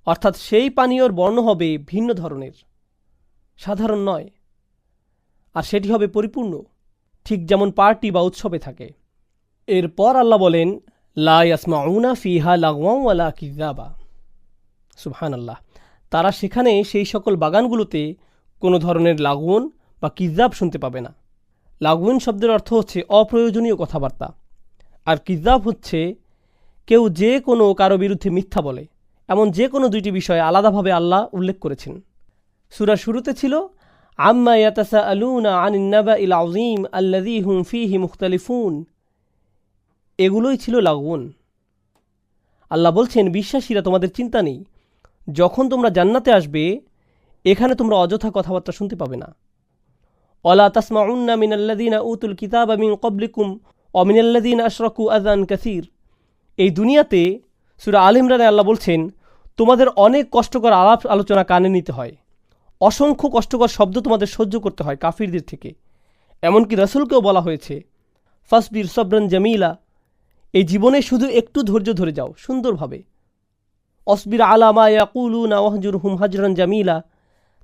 অর্থাৎ সেই পানীয়র বর্ণ হবে ভিন্ন ধরনের, সাধারণ নয়, আর সেটি হবে পরিপূর্ণ, ঠিক যেমন পার্টি বা উৎসবে থাকে। এরপর আল্লাহ বলেন লা ইয়াসমাউনা ফিহা লাগওয়ান ওয়ালা কিযাবা। সুবহানাল্লাহ। তারা সেখানে সেই সকল বাগানগুলোতে কোনো ধরনের লাগওন বা কিযাব শুনতে পাবে না। লাগওন শব্দের অর্থ হচ্ছে অপ্রয়োজনীয় কথাবার্তা, আর কিযাব হচ্ছে কেউ যে কোনো কারো বিরুদ্ধে মিথ্যা বলে। এমন যে কোনো দুইটি বিষয় আলাদাভাবে আল্লাহ উল্লেখ করেছেন। সূরার শুরুতে ছিল আম্মা ইয়াতাসাআলুনা আনিন নাবাইল আযীম আল্লাযী হুম ফীহি মুখতালিফুন। এগুলোই ছিল লাগওন। আল্লাহ বলছেন বিশ্বাসীরা তোমাদের চিন্তা নেই, যখন তোমরা জান্নাতে আসবে এখানে তোমরা অযথা কথাবার্তা শুনতে পাবে না। ওয়ালা তাসমাউন্না মিনাল্লাযীনা উতুল কিতাবা মিন ক্বাবলিকুম ওয়া মিনাল্লাযীনা আশরাকু আযান কাসীর। এই দুনিয়াতে সূরা আল ইমরানে আল্লাহ বলছেন তোমাদের অনেক কষ্টকর আলাপ আলোচনা কানে নিতে হয়, অসংখ্য কষ্টকর শব্দ তোমাদের সহ্য করতে হয় কাফিরদের থেকে। এমনকি রাসূলকেও বলা হয়েছে ফাসবির সবরান জামিলা, এই জীবনে শুধু একটু ধৈর্য ধরে যাও সুন্দরভাবে। অসবির আলা মা ইয়াকুলুনা ওয়াহজুরহুম হাজরান জামিলা,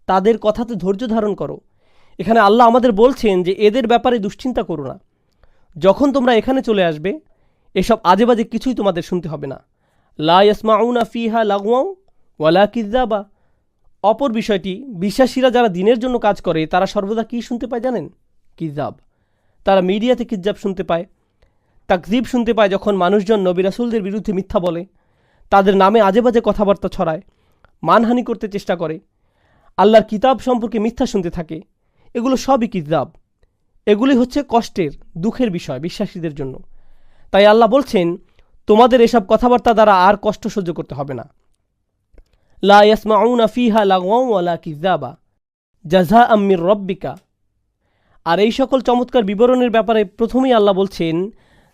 তাদের কথাতে ধৈর্য ধারণ করো। এখানে আল্লাহ আমাদের বলছেন যে এদের ব্যাপারে দুশ্চিন্তা করো না, যখন তোমরা এখানে চলে আসবে এসব আজেবাজে কিছুই তোমাদের শুনতে হবে না। লা ইয়াসমাউনা ফিহা লাগওয়ান ওয়ালা কিযাবা। অপর বিষয়টি, বিশ্বাসীরা যারা দিনের জন্য কাজ করে তারা সর্বদা কী শুনতে পায় জানেন? কিযাব। তারা মিডিয়াতে কিযাব শুনতে পায়, তাকযীব শুনতে পায় যখন মানুষজন নবী রাসূলদের বিরুদ্ধে মিথ্যা বলে, তাদের নামে আজেবাজে কথাবার্তা ছড়ায়, মানহানি করতে চেষ্টা করে, আল্লাহর কিতাব সম্পর্কে মিথ্যা শুনতে থাকে। এগুলো সবই কিযাব। এগুলি হচ্ছে কষ্টের, দুঃখের বিষয় বিশ্বাসীদের জন্য। তাই আল্লাহ বলছেন তোমাদের এসব কথাবার্তা দ্বারা আর কষ্ট সহ্য করতে হবে না। লা ইয়াসমাউনা ফিহা লাগওয়ান ওয়ালা কিযাবা জাযাআম মির রাব্বিকা। আর এই সকল চমৎকার বিবরণের ব্যাপারে প্রথমেই আল্লাহ বলছেন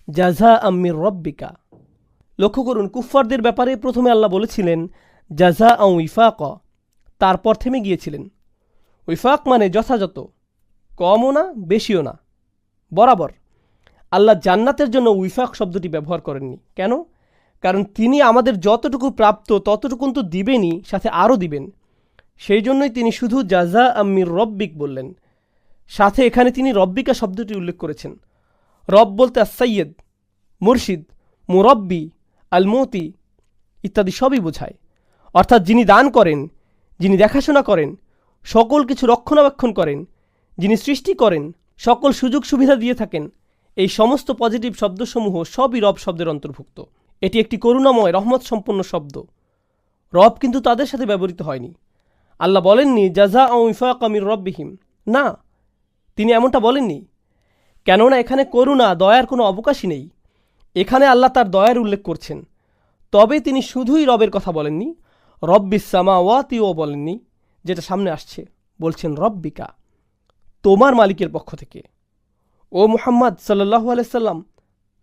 জাযাআম মির রাব্বিকা। লক্ষ্য করুন, কুফফারদের ব্যাপারে প্রথমে আল্লাহ বলেছিলেন জাযাআন ওয়িফাকা, তারপর থেমে গিয়েছিলেন। ওয়িফাক মানে যথাযথ, কমও না বেশিও না, বরাবর। আল্লাহ জান্নাতের জন্য ওয়িফাক শব্দটি ব্যবহার করেননি। কেন? কারণ তিনি আমাদের যতটুকু প্রাপ্ত ততটুকুন তো দিবেনই, সাথে আরও দিবেন। সেই জন্যই তিনি শুধু জাযাআম মির রাব্বিক বললেন, সাথে এখানে তিনি রব্বিকা শব্দটি উল্লেখ করেছেন। রব বলতে আস-সাইয়্যিদ, মুর্শিদ, মুরব্বি, আল মুতি ইত্যাদি সবই বোঝায়। অর্থাৎ যিনি দান করেন, যিনি দেখাশোনা করেন, সকল কিছু রক্ষণাবেক্ষণ করেন, যিনি সৃষ্টি করেন, সকল সুযোগ সুবিধা দিয়ে থাকেন, এই সমস্ত পজিটিভ শব্দসমূহ সবই রব শব্দের অন্তর্ভুক্ত। এটি একটি করুণাময় রহমত সম্পন্ন শব্দ। রব কিন্তু তাদের সাথে ব্যবহৃত হয়নি। আল্লাহ বলেননি জাযাআন ওয়িফাকা মির রাব্বিহিম, না, তিনি এমনটা বলেননি। কেননা এখানে করুণা দয়ার কোনো অবকাশই নেই। এখানে আল্লাহ তার দয়ার উল্লেখ করছেন। তবে তিনি শুধুই রবের কথা বলেননি, রব্বিস সামাওয়াতিও বলেননি, যেটা সামনে আসছে। বলছেন রব্বিকা, তোমার মালিকের পক্ষ থেকে, ও মুহাম্মদ সাল্লাল্লাহু আলাইহি সাল্লাম।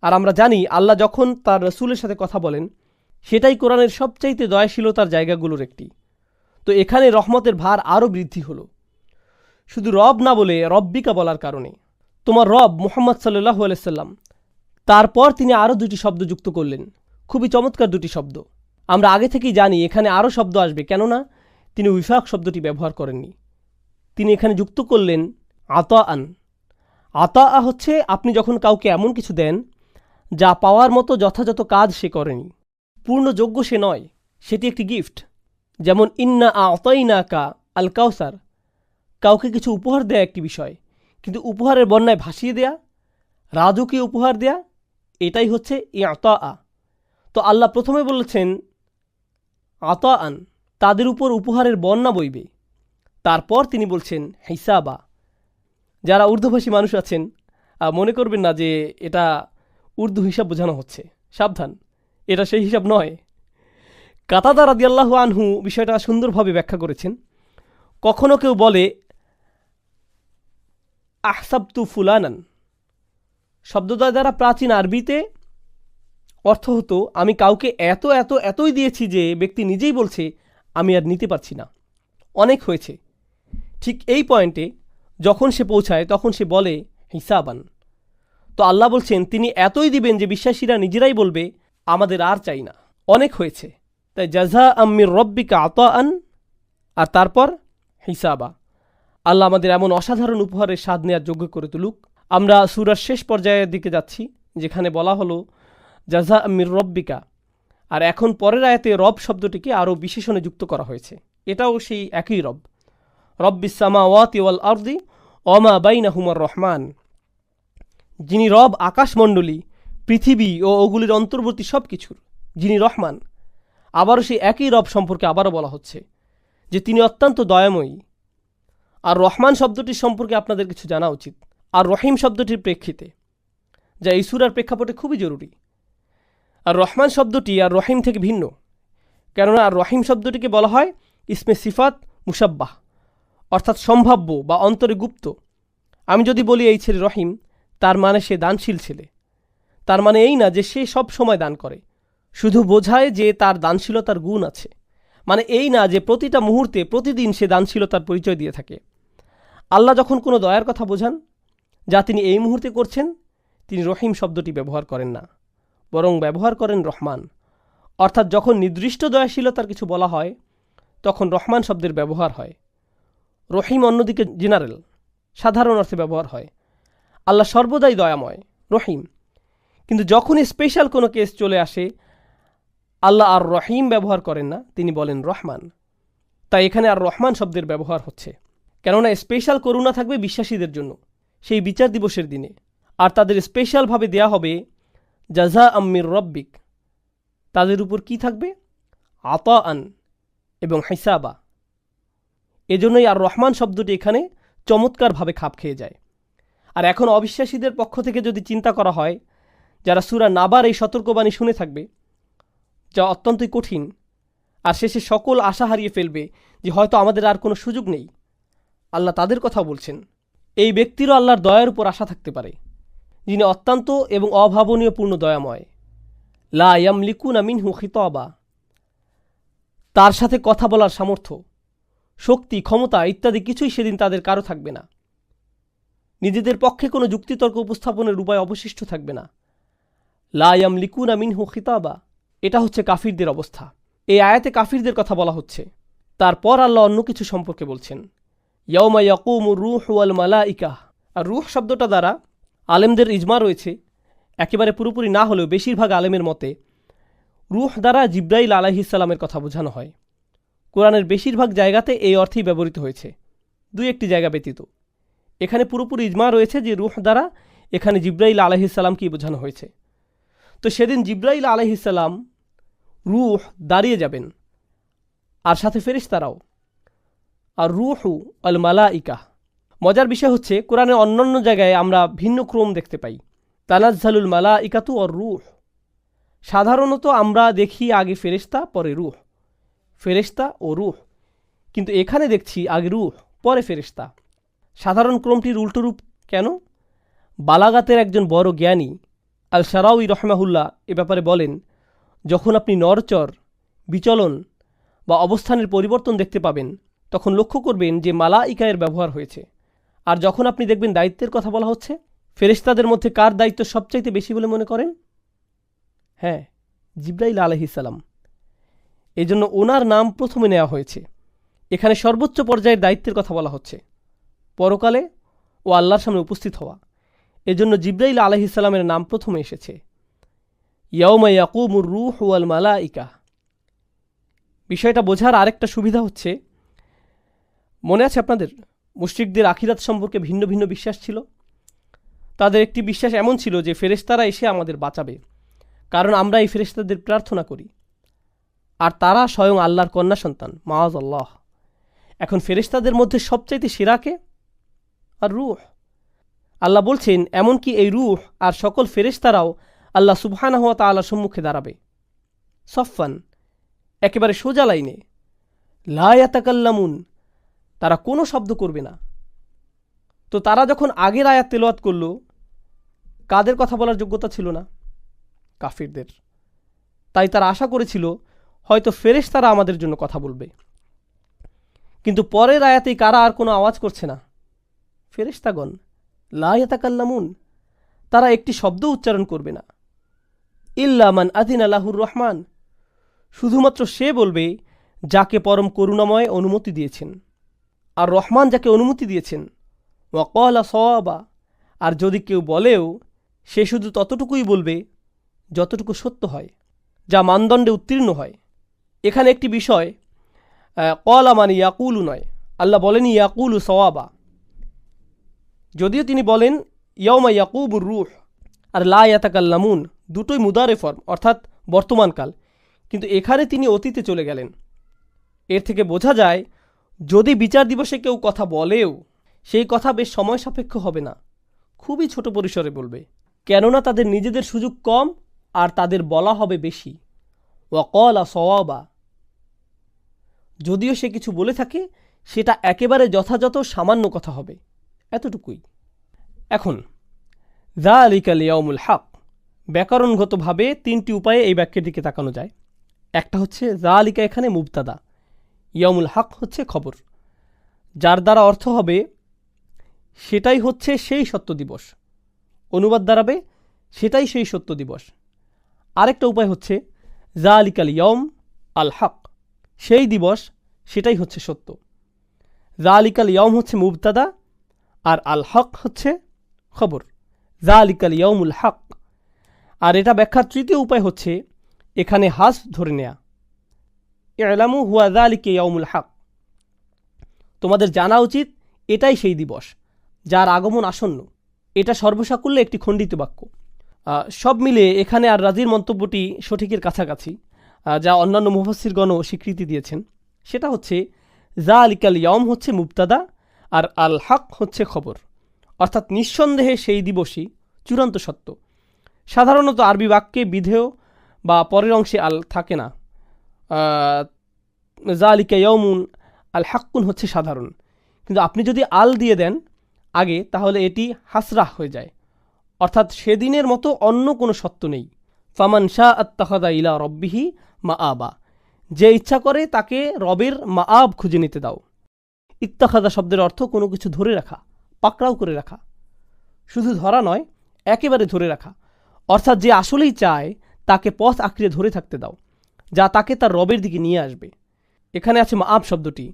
আর আমরা জানি আল্লাহ যখন তার রসুলের সাথে কথা বলেন সেটাই কোরআনের সবচাইতে দয়াশীলতার জায়গাগুলোর একটি। তো এখানে রহমতের ভার আরও বৃদ্ধি হলো, শুধু রব না বলে রব্বিকা বলার কারণে। তোমার রব মুহাম্মদ সাল্লাল্লাহু আলাইহি সাল্লাম। তারপর তিনি আরও দুটি শব্দ যুক্ত করলেন, খুবই চমৎকার দুটি শব্দ। আমরা আগে থেকেই জানি এখানে আরও শব্দ আসবে, কেননা তিনি ওয়িফাক শব্দটি ব্যবহার করেননি। তিনি এখানে যুক্ত করলেন আতাআন। আতাআ হচ্ছে আপনি যখন কাউকে এমন কিছু দেন যা পাওয়ার মতো যথাযথ কাজ সে করেনি, পূর্ণ যোগ্য সে নয়, সেটি একটি গিফট। যেমন ইন্না আতাইনা কা আল কাউসার, কাউকে কিছু উপহার দেয়া একটি বিষয়, কিন্তু উপহারের বন্যায় ভাসিয়ে দেয়া, রাজকীয় উপহার দেয়া, এটাই হচ্ছে ইআতা। তো আল্লাহ প্রথমে বলেছেন আতা আন, তাদের উপর উপহারের বন্যা বইবে। তারপর তিনি বলছেন হিসাবা। যারা উর্দুভাষী মানুষ আছেন মনে করবেন না যে এটা উর্দু হিসাব বোঝানো হচ্ছে, সাবধান, এটা সেই হিসাব নয়। কাতাদা রাদিয়াল্লাহু আনহু বিষয়টা সুন্দরভাবে ব্যাখ্যা করেছেন। কখনো কেউ বলে আহসাবতু ফুলানান, শব্দদ্বয় দ্বারা প্রাচীন আরবিতে অর্থ হতো আমি কাউকে এত এত এতই দিয়েছি যে ব্যক্তি নিজেই বলছে আমি আর নিতে পারছি না, অনেক হয়েছে। ঠিক এই পয়েন্টে যখন সে পৌঁছায় তখন সে বলে হিসাবান। তো আল্লাহ বলছেন তিনি এতই দিবেন যে বিশ্বাসীরা নিজেরাই বলবে আমাদের আর চাই না, অনেক হয়েছে। তাই জাযা আম্মির রব্বিকা আতাআন, আর তারপর হিসাবা। আল্লাহ আমাদের এমন অসাধারণ উপহারের স্বাদ নেওয়ার যোগ্য করে তুলুক। আমরা সূরার শেষ পর্যায়ের দিকে যাচ্ছি, যেখানে বলা হলো জাযা আম্মির রব্বিকা, আর এখন পরের আয়াতে রব শব্দটিকে আরও বিশেষণে যুক্ত করা হয়েছে। এটাও সেই একই রব, রব্বিস সামাওয়াতি ওয়াল আরদি ওমা বাইনাহুমার রহমান, যিনি রব আকাশমণ্ডলী, পৃথিবী ও ওগুলির অন্তর্বর্তী সব কিছুর, যিনি রহমান। আবারও সেই একই রব সম্পর্কে আবারও বলা হচ্ছে যে তিনি অত্যন্ত দয়াময়ী। আর রহমান শব্দটির সম্পর্কে আপনাদের কিছু জানা উচিত, আর রহিম শব্দটির প্রেক্ষিতে, যা এই সূরার প্রেক্ষাপটে খুবই জরুরি। আর রহমান শব্দটি আর রহিম থেকে ভিন্ন, কেননা আর রহিম শব্দটিকে বলা হয় ইসমে সিফাত মুসাব্বাহ, অর্থাৎ সম্ভাব্য বা অন্তরে গুপ্ত। আমি যদি বলি এই ছেলে রহিম, তার মানে সে দানশীল ছেলে। তার মানে এই না যে সে সব সময় দান করে, শুধু বোঝায় যে তার দানশীলতার গুণ আছে। মানে এই না যে প্রতিটা মুহূর্তে প্রতিদিন সে দানশীলতার পরিচয় দিয়ে থাকে। আল্লাহ যখন কোনো দয়ার কথা বোঝান যা তিনি এই মুহূর্তে করছেন, তিনি রহিম শব্দটি ব্যবহার করেন না, বরং ব্যবহার করেন রহমান। অর্থাৎ যখন নির্দিষ্ট দয়াশীলতার কিছু বলা হয় তখন রহমান শব্দের ব্যবহার হয়। রহিম অন্যদিকে জেনারেল, সাধারণ অর্থে ব্যবহার হয়। আল্লাহ সর্বদাই দয়াময়, রহিম। কিন্তু যখনই স্পেশাল কোনো কেস চলে আসে আল্লাহ আর রহিম ব্যবহার করেন না, তিনি বলেন রহমান। তাই এখানে আর রহমান শব্দের ব্যবহার হচ্ছে, কেননা স্পেশাল করুণা থাকবে বিশ্বাসীদের জন্য সেই বিচার দিবসের দিনে, আর তাদের স্পেশালভাবে দেয়া হবে জাযা আম্মির রব্বিক। তাদের উপর কি থাকবে? আতা আন এবং হিসাবা। এজন্যই আর রহমান শব্দটি এখানে চমৎকারভাবে খাপ খেয়ে যায়। আর এখন অবিশ্বাসীদের পক্ষ থেকে যদি চিন্তা করা হয়, যারা সূরা নাবার এই সতর্কবাণী শুনে থাকবে, যা অত্যন্তই কঠিন, আর শেষে সকল আশা হারিয়ে ফেলবে যে হয়তো আমাদের আর কোনো সুযোগ নেই, আল্লাহ তাদের কথা বলছেন এই ব্যক্তিরও আল্লাহর দয়ার উপর আশা থাকতে পারে, যিনি অত্যন্ত এবং অভাবনীয় পূর্ণ দয়াময়। লা ইয়ামলিকুনা মিনহু খিতাবা, তার সাথে কথা বলার সামর্থ্য, শক্তি, ক্ষমতা ইত্যাদি কিছুই সেদিন তাদের কারো থাকবে না। নিজেদের পক্ষে কোনো যুক্তিতর্ক উপস্থাপনের উপায় অবশিষ্ট থাকবে না। লা ইয়ামলিকুনা মিনহু খিতাবা, এটা হচ্ছে কাফিরদের অবস্থা। এই আয়াতে কাফিরদের কথা বলা হচ্ছে। তারপর আল্লাহ অন্য কিছু সম্পর্কে বলছেন, ইয়াউমা ইয়াকুমুর রূহু ওয়াল মালাইকা। আর রূহ শব্দটা দ্বারা আলেমদের ইজমা রয়েছে, একেবারে পুরোপুরি না হলেও বেশিরভাগ আলেমের মতে রূহ দ্বারা জিব্রাইল আলাইহিস সালামের কথা বোঝানো হয়। কোরআনের বেশিরভাগ জায়গাতে এই অর্থেই ব্যবহৃত হয়েছে, দুই একটি জায়গা ব্যতীত। এখানে পুরোপুরি ইজমা রয়েছে যে রূহ দ্বারা এখানে জিব্রাইল আলাইহিস সালামকেই বোঝানো হয়েছে। তো সেদিন জিব্রাইল আলাইহিস সালাম রূহ দাঁড়িয়ে যাবেন, আর সাথে ফেরেশতারাও। আর রূহু আল মালাইকা। মজার বিষয় হচ্ছে কোরআনের অন্যান্য জায়গায় আমরা ভিন্ন ক্রম দেখতে পাই, তানাজ্জালুল মালাইকাতু আর রূহ। সাধারণত আমরা দেখি আগে ফেরেশতা পরে রূহ, ফেরেশতা ও রূহ, কিন্তু এখানে দেখছি আগে রূহ পরে ফেরেশতা। সাধারণ ক্রমটির উল্টোরূপ কেন? বালাগাতের একজন বড় জ্ঞানী আল শারাউই রহমাহুল্লাহ এ ব্যাপারে বলেন, যখন আপনি নড়চড়, বিচলন বা অবস্থানের পরিবর্তন দেখতে পাবেন তখন লক্ষ্য করবেন যে মালাইকা এর ব্যবহার হয়েছে। আর যখন আপনি দেখবেন দায়িত্বের কথা বলা হচ্ছে, ফেরেশতাদের মধ্যে কার দায়িত্ব সবচাইতে বেশি বলে মনে করেন? হ্যাঁ, জিব্রাইল আলাইহিস সালাম। এজন্য ওনার নাম প্রথমে নেওয়া হয়েছে। এখানে সর্বোচ্চ পর্যায়ের দায়িত্বের কথা বলা হচ্ছে, পরকালে ও আল্লাহর সামনে উপস্থিত হওয়া। এজন্য জিব্রাইল আলাইহিস সালামের নাম প্রথমে এসেছে। ইয়াউমা ইয়াকুমুর রূহু ওয়াল মালাইকা। বিষয়টা বোঝার আরেকটা সুবিধা হচ্ছে, মনে আছে আপনাদের মুশরিকদের আখিরাত সম্পর্কে ভিন্ন ভিন্ন বিশ্বাস ছিল। তাদের একটি বিশ্বাস এমন ছিল যে ফেরেশতারা এসে আমাদের বাঁচাবে, কারণ আমরা এই ফেরেশতাদের প্রার্থনা করি, আর তারা স্বয়ং আল্লাহর কন্যা সন্তান, মাআযাল্লাহ। এখন ফেরেশতাদের মধ্যে সবচাইতে সেরাকে আর রূহ। আল্লাহ বলছেন এমনকি এই রূহ আর সকল ফেরেশতারাও আল্লাহ সুবহানাহু ওয়া তাআলার সম্মুখে দাঁড়াবে সফফান, একেবারে সোজা লাইনে। লা ইয়াতাকাল্লামুন, তারা কোনো শব্দ করবে না। তো তারা যখন আগের আয়াত তেলাওয়াত করল, কাদের কথা বলার যোগ্যতা ছিল না? কাফিরদের। তাই তারা আশা করেছিল হয়তো ফেরেশতারা আমাদের জন্য কথা বলবে। কিন্তু পরের আয়াতেই কারা আর কোনো আওয়াজ করছে না? ফেরেশতাগণ। লা ইয়াতাকাল্লামুন, তারা একটি শব্দ উচ্চারণ করবে না। ইল্লা মান আযিনা লাহুর রহমান, শুধুমাত্র সে বলবে যাকে পরম করুণাময় অনুমতি দিয়েছেন, আর রহমান যাকে অনুমতি দিয়েছেন। ওয়া ক্বালা সাওয়াবা, আর যদি কেউ বলেও সে শুধু ততটুকুই বলবে যতটুকু সত্য হয়, যা মানদণ্ডে উত্তীর্ণ হয়। এখানে একটি বিষয়, ক্বালা মানে ইয়াকুলু নয়, আল্লাহ বলেন ইয়াকুলু সাওয়াবা। যদিও তিনি বলেন ইয়াউমা ইয়াকুবুর রূহ আর লা ইয়াতাকাল্লামুন, দুটোই মুদারে ফর্ম, অর্থাৎ বর্তমানকাল, কিন্তু এখানে তিনি অতীতে চলে গেলেন। এর থেকে বোঝা যায় যদি বিচার দিবসে কেউ কথা বলেও সেই কথা বেশ সময় সাপেক্ষ হবে না, খুবই ছোট পরিসরে বলবে, কেননা তাদের নিজেদের সুযোগ কম আর তাদের বলা হবে বেশি। ওয়া ক্বালা সাওয়াবা, যদিও সে কিছু বলে থাকে সেটা একেবারে যথাযথ সামান্য কথা হবে, এতটুকুই। এখন যালিকাল ইয়াউমুল হক, ব্যাকরণগতভাবে তিনটি উপায়ে এই বাক্যের দিকে তাকানো যায়। একটা হচ্ছে যালিকা এখানে মুবতাদা, ইয়াউমুল হক হচ্ছে খবর, যার দ্বারা অর্থ হবে সেটাই হচ্ছে সেই সত্য দিবস। অনুবাদ দাঁড়াবে সেটাই সেই সত্য দিবস। আরেকটা উপায় হচ্ছে যালিকাল ইয়াউম আল হক, সেই দিবস সেটাই হচ্ছে সত্য। যালিকাল ইয়াউম হচ্ছে মুবতাদা আর আল হক হচ্ছে খবর, যালিকাল ইয়াউমুল হক। আর এটা ব্যাখ্যার তৃতীয় উপায় হচ্ছে এখানে হাস ধরে নেয়া, ইলামু হুয়া যালিকা ইয়াউমুল হক, তোমাদের জানা উচিত এটাই সেই দিবস যার আগমন আসন্ন। এটা সর্বসাকুল্যে একটি খণ্ডিত বাক্য। সব মিলে এখানে আর রাজির মন্তব্যটি সঠিকের কাছাকাছি, যা অন্যান্য মুফাসসিরগণও স্বীকৃতি দিয়েছেন। সেটা হচ্ছে যালিকাল ইয়াউম হচ্ছে মুবতাদা আর আল হক হচ্ছে খবর, অর্থাৎ নিঃসন্দেহে সেই দিবসই চূড়ান্ত সত্য। সাধারণত আরবি বাক্যে বিধেয় বা পরের অংশে আল থাকে না। যালিকা ইয়াউমুন আল হাক্কুন হচ্ছে সাধারণ, কিন্তু আপনি যদি আল দিয়ে দেন আগে, তাহলে এটি হাসরাহ হয়ে যায়, অর্থাৎ সেদিনের মতো অন্য কোনো সত্য নেই। ফামান শাআ আত্তাখাযা ইলা রব্বিহি মাআবা, যে ইচ্ছা করে তাকে রবের মাআব খুঁজে নিতে দাও। ইত্তাখাযা শব্দের অর্থ কোনো কিছু ধরে রাখা, পাকড়াও করে রাখা, শুধু ধরা নয়, একেবারে ধরে রাখা, অর্থাৎ যে আসলেই চায় তাকে পথ আঁকড়ে ধরে থাকতে দাও, যা তাকে তার রবের দিকে নিয়ে আসবে। এখানে আছে মাআব শব্দটি,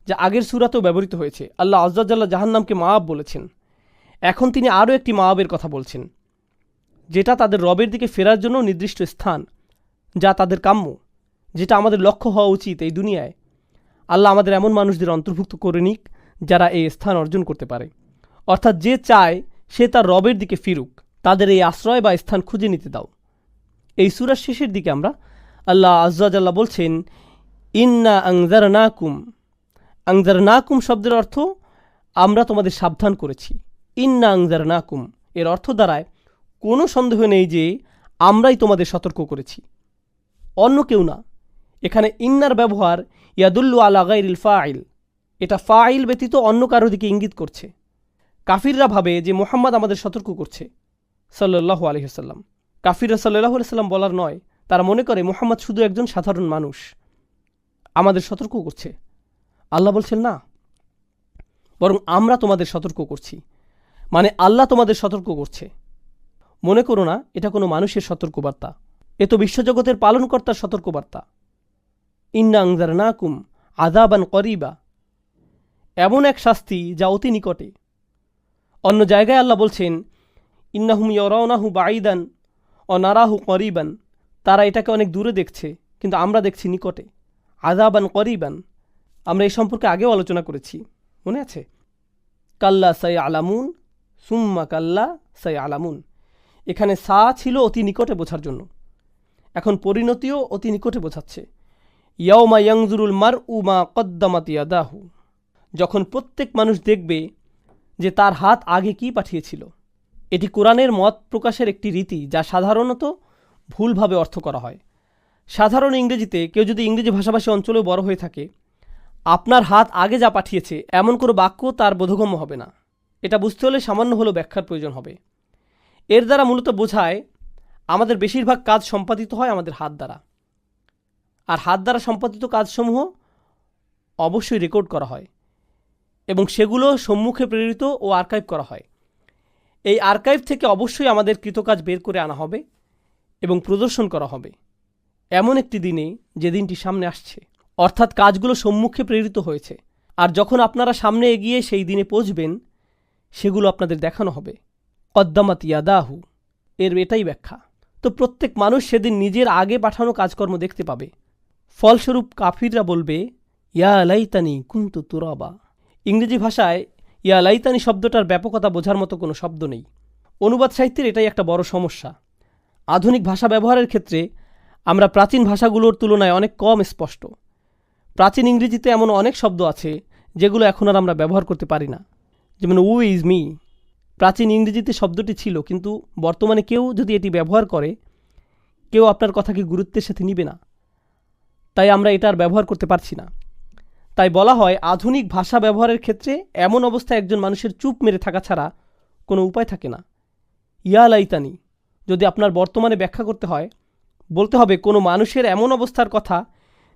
যা আগের সূরাতেও ব্যবহৃত হয়েছে। আল্লাহ আযজা ওয়া জাল্লা জাহান্নামকে মাআব বলেছেন। এখন তিনি আরও একটি মাআবের কথা বলছেন, যেটা তাদের রবের দিকে ফেরার জন্য নির্দিষ্ট স্থান, যা তাদের কাম্য, যেটা আমাদের লক্ষ্য হওয়া উচিত এই দুনিয়ায়। আল্লাহ আমাদের এমন মানুষদের অন্তর্ভুক্ত করে নিক যারা এই স্থান অর্জন করতে পারে, অর্থাৎ যে চায় সে তার রবের দিকে ফিরুক, তাদের এই আশ্রয় বা স্থান খুঁজে নিতে দাও। এই সূরার শেষের দিকে আমরা আল্লাহ আযজা ওয়া জাল্লা বলছেন ইন্না আনজারনাকুম। আনজারনাকুম শব্দের অর্থ আমরা তোমাদের সাবধান করেছি। ইন্না আনজারনাকুম এর অর্থ দাঁড়ায় কোনো সন্দেহ নেই যে আমরাই তোমাদের সতর্ক করেছি, অন্য কেউ না। এখানে ইন্নার ব্যবহার ইয়াদুল্লু আলা গায়রিল ফাইল, এটা ফাইল ব্যতীত অন্য কারো দিকে ইঙ্গিত করছে। কাফিররা ভাবে যে মুহাম্মদ আমাদের সতর্ক করছে সাল্লাল্লাহু আলাইহি ওয়াসাল্লাম। কাফিররা সাল্লাল্লাহু আলাইহি ওয়াসাল্লাম বলার নয়, তারা মনে করে মুহাম্মদ শুধু একজন সাধারণ মানুষ, আমাদের সতর্ক করছে। আল্লাহ বলছেন না, বরং আমরা তোমাদের সতর্ক করছি, মানে আল্লাহ তোমাদের সতর্ক করছে। মনে করো না এটা কোনো মানুষের সতর্কবার্তা, এ তো বিশ্বজগতের পালনকর্তার সতর্কবার্তা। ইন্না আনজারনাকুম আযাবান করিবা, এমন এক শাস্তি যা অতি নিকটে। অন্য জায়গায় আল্লাহ বলছেন ইন্নাহুম ইয়ারাউনাহু বাঈদান ওয়া নারাহু করিবান, তারা এটাকে অনেক দূরে দেখছে কিন্তু আমরা দেখছি নিকটে। আযাবান করিবান, আমরা এই সম্পর্কে আগেও আলোচনা করেছি, মনে আছে? কাল্লা সায়ালামুন, সুম্মা কাল্লা সায়ালামুন। এখানে সা ছিল অতি নিকটে বোঝার জন্য, এখন পরিণতিও অতি নিকটে বোঝাচ্ছে। ইয়াউমা ইয়ানজুরুল মারউ মা কদ্দামাত ইয়াদাহু, যখন প্রত্যেক মানুষ দেখবে যে তার হাত আগে কি পাঠিয়েছিল। এটি কোরআনের মত প্রকাশের একটি রীতি, যা সাধারণত ভুলভাবে অর্থ করা হয়। সাধারণ ইংরেজিতে কেউ যদি ইংরেজি ভাষাভাষী অঞ্চলেও বড় হয়ে থাকে, আপনার হাত আগে যা পাঠিয়েছে এমন কোনো বাক্য তার বোধগম্য হবে না। এটা বুঝতে হলে সামান্য হলেও ব্যাখ্যার প্রয়োজন হবে। এর দ্বারা মূলত বোঝায় আমাদের বেশিরভাগ কাজ সম্পাদিত হয় আমাদের হাত দ্বারা, আর হাত দ্বারা সম্পাদিত কাজসমূহ অবশ্যই রেকর্ড করা হয় এবং সেগুলো সম্মুখে প্রেরিত ও আর্কাইভ করা হয়। এই আর্কাইভ থেকে অবশ্যই আমাদের কৃতকাজ বের করে আনা হবে এবং প্রদর্শন করা হবে এমন একটি দিনে, যে দিনটি সামনে আসছে, অর্থাৎ কাজগুলো সম্মুখে প্রেরিত হয়েছে। আর যখন আপনারা সামনে এগিয়ে সেই দিনে পৌঁছবেন, সেগুলো আপনাদের দেখানো হবে। কদ্দামাত ইয়াদাহু, এর এটাই ব্যাখ্যা। তো প্রত্যেক মানুষ সেদিন নিজের আগে পাঠানো কাজকর্ম দেখতে পাবে। ফলস্বরূপ কাফিররা বলবে, ইয়া লাইতানি কুনতু তুরাবা। ইংরেজি ভাষায় ইয়া লাইতানি শব্দটার ব্যাপকতা বোঝার মতো কোনো শব্দ নেই। অনুবাদ সাহিত্যের এটাই একটা বড় সমস্যা। আধুনিক ভাষা ব্যবহারের ক্ষেত্রে আমরা প্রাচীন ভাষাগুলোর তুলনায় অনেক কম স্পষ্ট। প্রাচীন ইংরেজিতে এমন অনেক শব্দ আছে যেগুলো এখন আর আমরা ব্যবহার করতে পারি না, যেমন উ ইজ মি। প্রাচীন ইংরেজিতে শব্দটি ছিল, কিন্তু বর্তমানে কেউ যদি এটি ব্যবহার করে, কেউ আপনার কথাকে গুরুত্বের সাথে নিবে না, তাই আমরা এটা আর ব্যবহার করতে পারছি না। তাই বলা হয়, আধুনিক ভাষা ব্যবহারের ক্ষেত্রে এমন অবস্থায় একজন মানুষের চুপ মেরে থাকা ছাড়া কোনো উপায় থাকে না। ইয়া লাইতানি যদি আপনার বর্তমানে ব্যাখ্যা করতে হয়, বলতে হবে কোনো মানুষের এমন অবস্থার কথা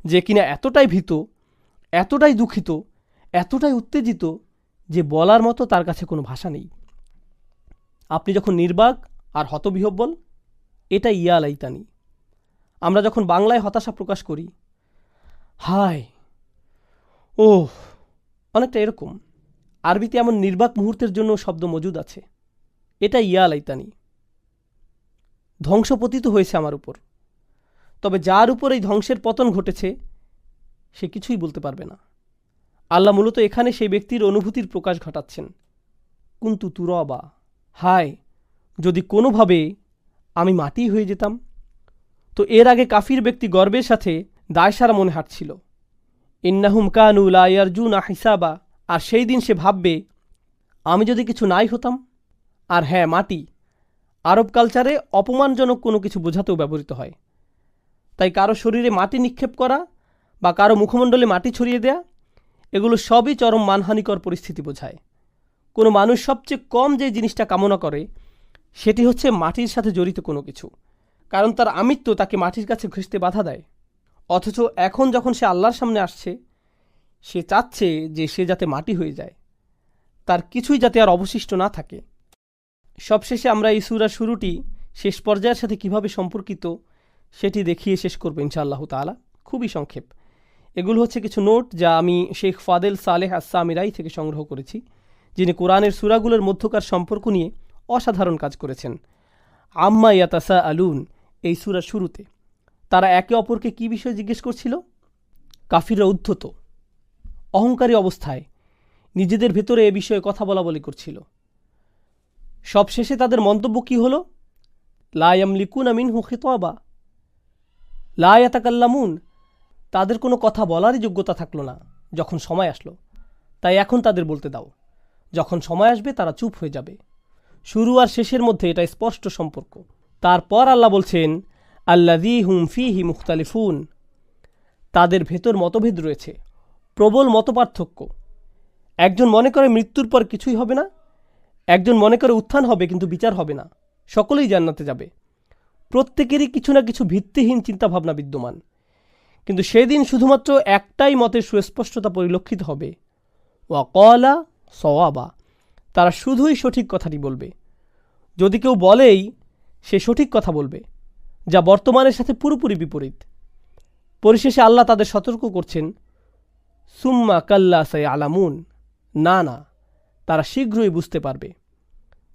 যে কিনা এতটাই ভীত, এতটাই দুঃখিত, এতটাই উত্তেজিত যে বলার মতো তার কাছে কোনো ভাষা নেই। আপনি যখন নির্বাক আর হতবিহ্বল, এটা ইয়া লাইতানি। আমরা যখন বাংলায় হতাশা প্রকাশ করি, হায়, ওহ, অনেকটা এরকম। আরবিতে এমন নির্বাক মুহূর্তের জন্য শব্দ মজুদ আছে, এটা ইয়া লাইতানি। ধ্বংস পতিত হয়েছে আমার উপর, তবে যার উপর এই ধ্বংসের পতন ঘটেছে সে কিছুই বলতে পারবে না। আল্লাহ মূলত এখানে সেই ব্যক্তির অনুভূতির প্রকাশ ঘটাচ্ছেন। কুনতু তুরাবা, হায়, যদি কোনোভাবে আমি মাটি হয়ে যেতাম। তো এর আগে কাফির ব্যক্তি গর্বের সাথে দায়সারা মনে হাঁটছিল, ইন্নাহুম কানু লা ইয়ারজুনা হিসাবা। আর সেই দিন সে ভাববে, আমি যদি কিছু নাই হতাম। আর হ্যাঁ, মাটি আরব কালচারে অপমানজনক কোনো কিছু বোঝাতেও ব্যবহৃত হয়। তাই কারো শরীরে মাটি নিক্ষেপ করা বা কারো মুখমণ্ডলে মাটি ছড়িয়ে দেয়া, এগুলো সবই চরম মানহানিকর পরিস্থিতি বোঝায়। কোনো মানুষ সবচেয়ে কম যে জিনিসটা কামনা করে সেটি হচ্ছে মাটির সাথে জড়িত কোনো কিছু, কারণ তার আমিত্ব তাকে মাটির কাছে ঘেঁষতে বাধা দেয়। অথচ এখন যখন সে আল্লাহর সামনে আসছে, সে চাচ্ছে যে সে যাতে মাটি হয়ে যায়, তার কিছুই যাতে আর অবশিষ্ট না থাকে। সবশেষে আমরা এই সূরার শুরুটি শেষ পর্যায়ের সাথে কিভাবে সম্পর্কিত সেটি দেখিয়ে শেষ করব ইনশাআল্লাহ তাআলা। খুবই সংক্ষেপ। এগুলো হচ্ছে কিছু নোট যা আমি শেখ ফাদেল সালেহ আস-সামিরাই থেকে সংগ্রহ করেছি, যিনি কোরআনের সূরাগুলোর মধ্যকার সম্পর্ক নিয়ে অসাধারণ কাজ করেছেন। আম্মা ইয়াতাসাআলুন, এই সূরার শুরুতে তারা একে অপরকে কী বিষয়ে জিজ্ঞেস করছিল? কাফিররা উদ্ধত অহংকারী অবস্থায় নিজেদের ভেতরে এ বিষয়ে কথা বলাবলি করছিল। সবশেষে তাদের মন্তব্য কী হলো? লা ইয়ামলিকুনা মিনহু খিতাবা, লা ইয়াতাকাল্লামুন, তাদের কোনো কথা বলারই যোগ্যতা থাকলো না যখন সময় আসলো। তাই এখন তাদের বলতে দাও, যখন সময় আসবে তারা চুপ হয়ে যাবে। শুরু আর শেষের মধ্যে এটা স্পষ্ট সম্পর্ক। তারপর আল্লাহ বলছেন, আল্লাযী হুম ফীহি মুখতালিফুন, তাদের ভেতর মতভেদ রয়েছে, প্রবল মতপার্থক্য। একজন মনে করে মৃত্যুর পর কিছুই হবে না, একজন মনে করে উত্থান হবে কিন্তু বিচার হবে না, সকলেই জান্নাতে যাবে। প্রত্যেকেরই কিছু না কিছু ভিত্তিহীন চিন্তাভাবনা বিদ্যমান। কিন্তু সেদিন শুধুমাত্র একটাই মতের সুস্পষ্টতা পরিলক্ষিত হবে, ওয়াকালা সওয়াবা, তারা শুধুই সঠিক কথাটি বলবে। যদি কেউ বলেই সে সঠিক কথা বলবে, যা বর্তমানের সাথে পুরোপুরি বিপরীত। পরিশেষে আল্লাহ তাদের সতর্ক করছেন, সুম্মা কাল্লা সায়ালামুন, না না, তারা শীঘ্রই বুঝতে পারবে,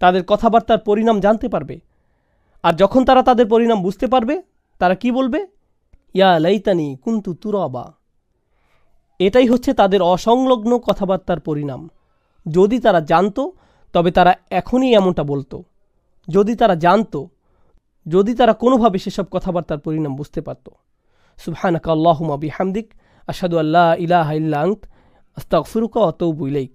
তাদের কথাবার্তার পরিণাম জানতে পারবে। আর যখন তারা তাদের পরিণাম বুঝতে পারবে, তারা কি বলবে? ইয়া লাইতানি কুনতু তুরাবা, এটাই হচ্ছে তাদের অসংলগ্ন কথাবার্তার পরিণাম। যদি তারা জানতো তবে তারা এখনই এমনটা বলতো। যদি তারা জানতো, যদি তারা কোনোভাবে সেসব কথাবার্তার পরিণাম বুঝতে পারত। সুবহানাকা আল্লাহুম্মা বিহামদিক আশহাদু আল্লা ইলাহা ইল্লা আনত আস্তাগফিরুকা ওয়া আতুবু ইলাইক।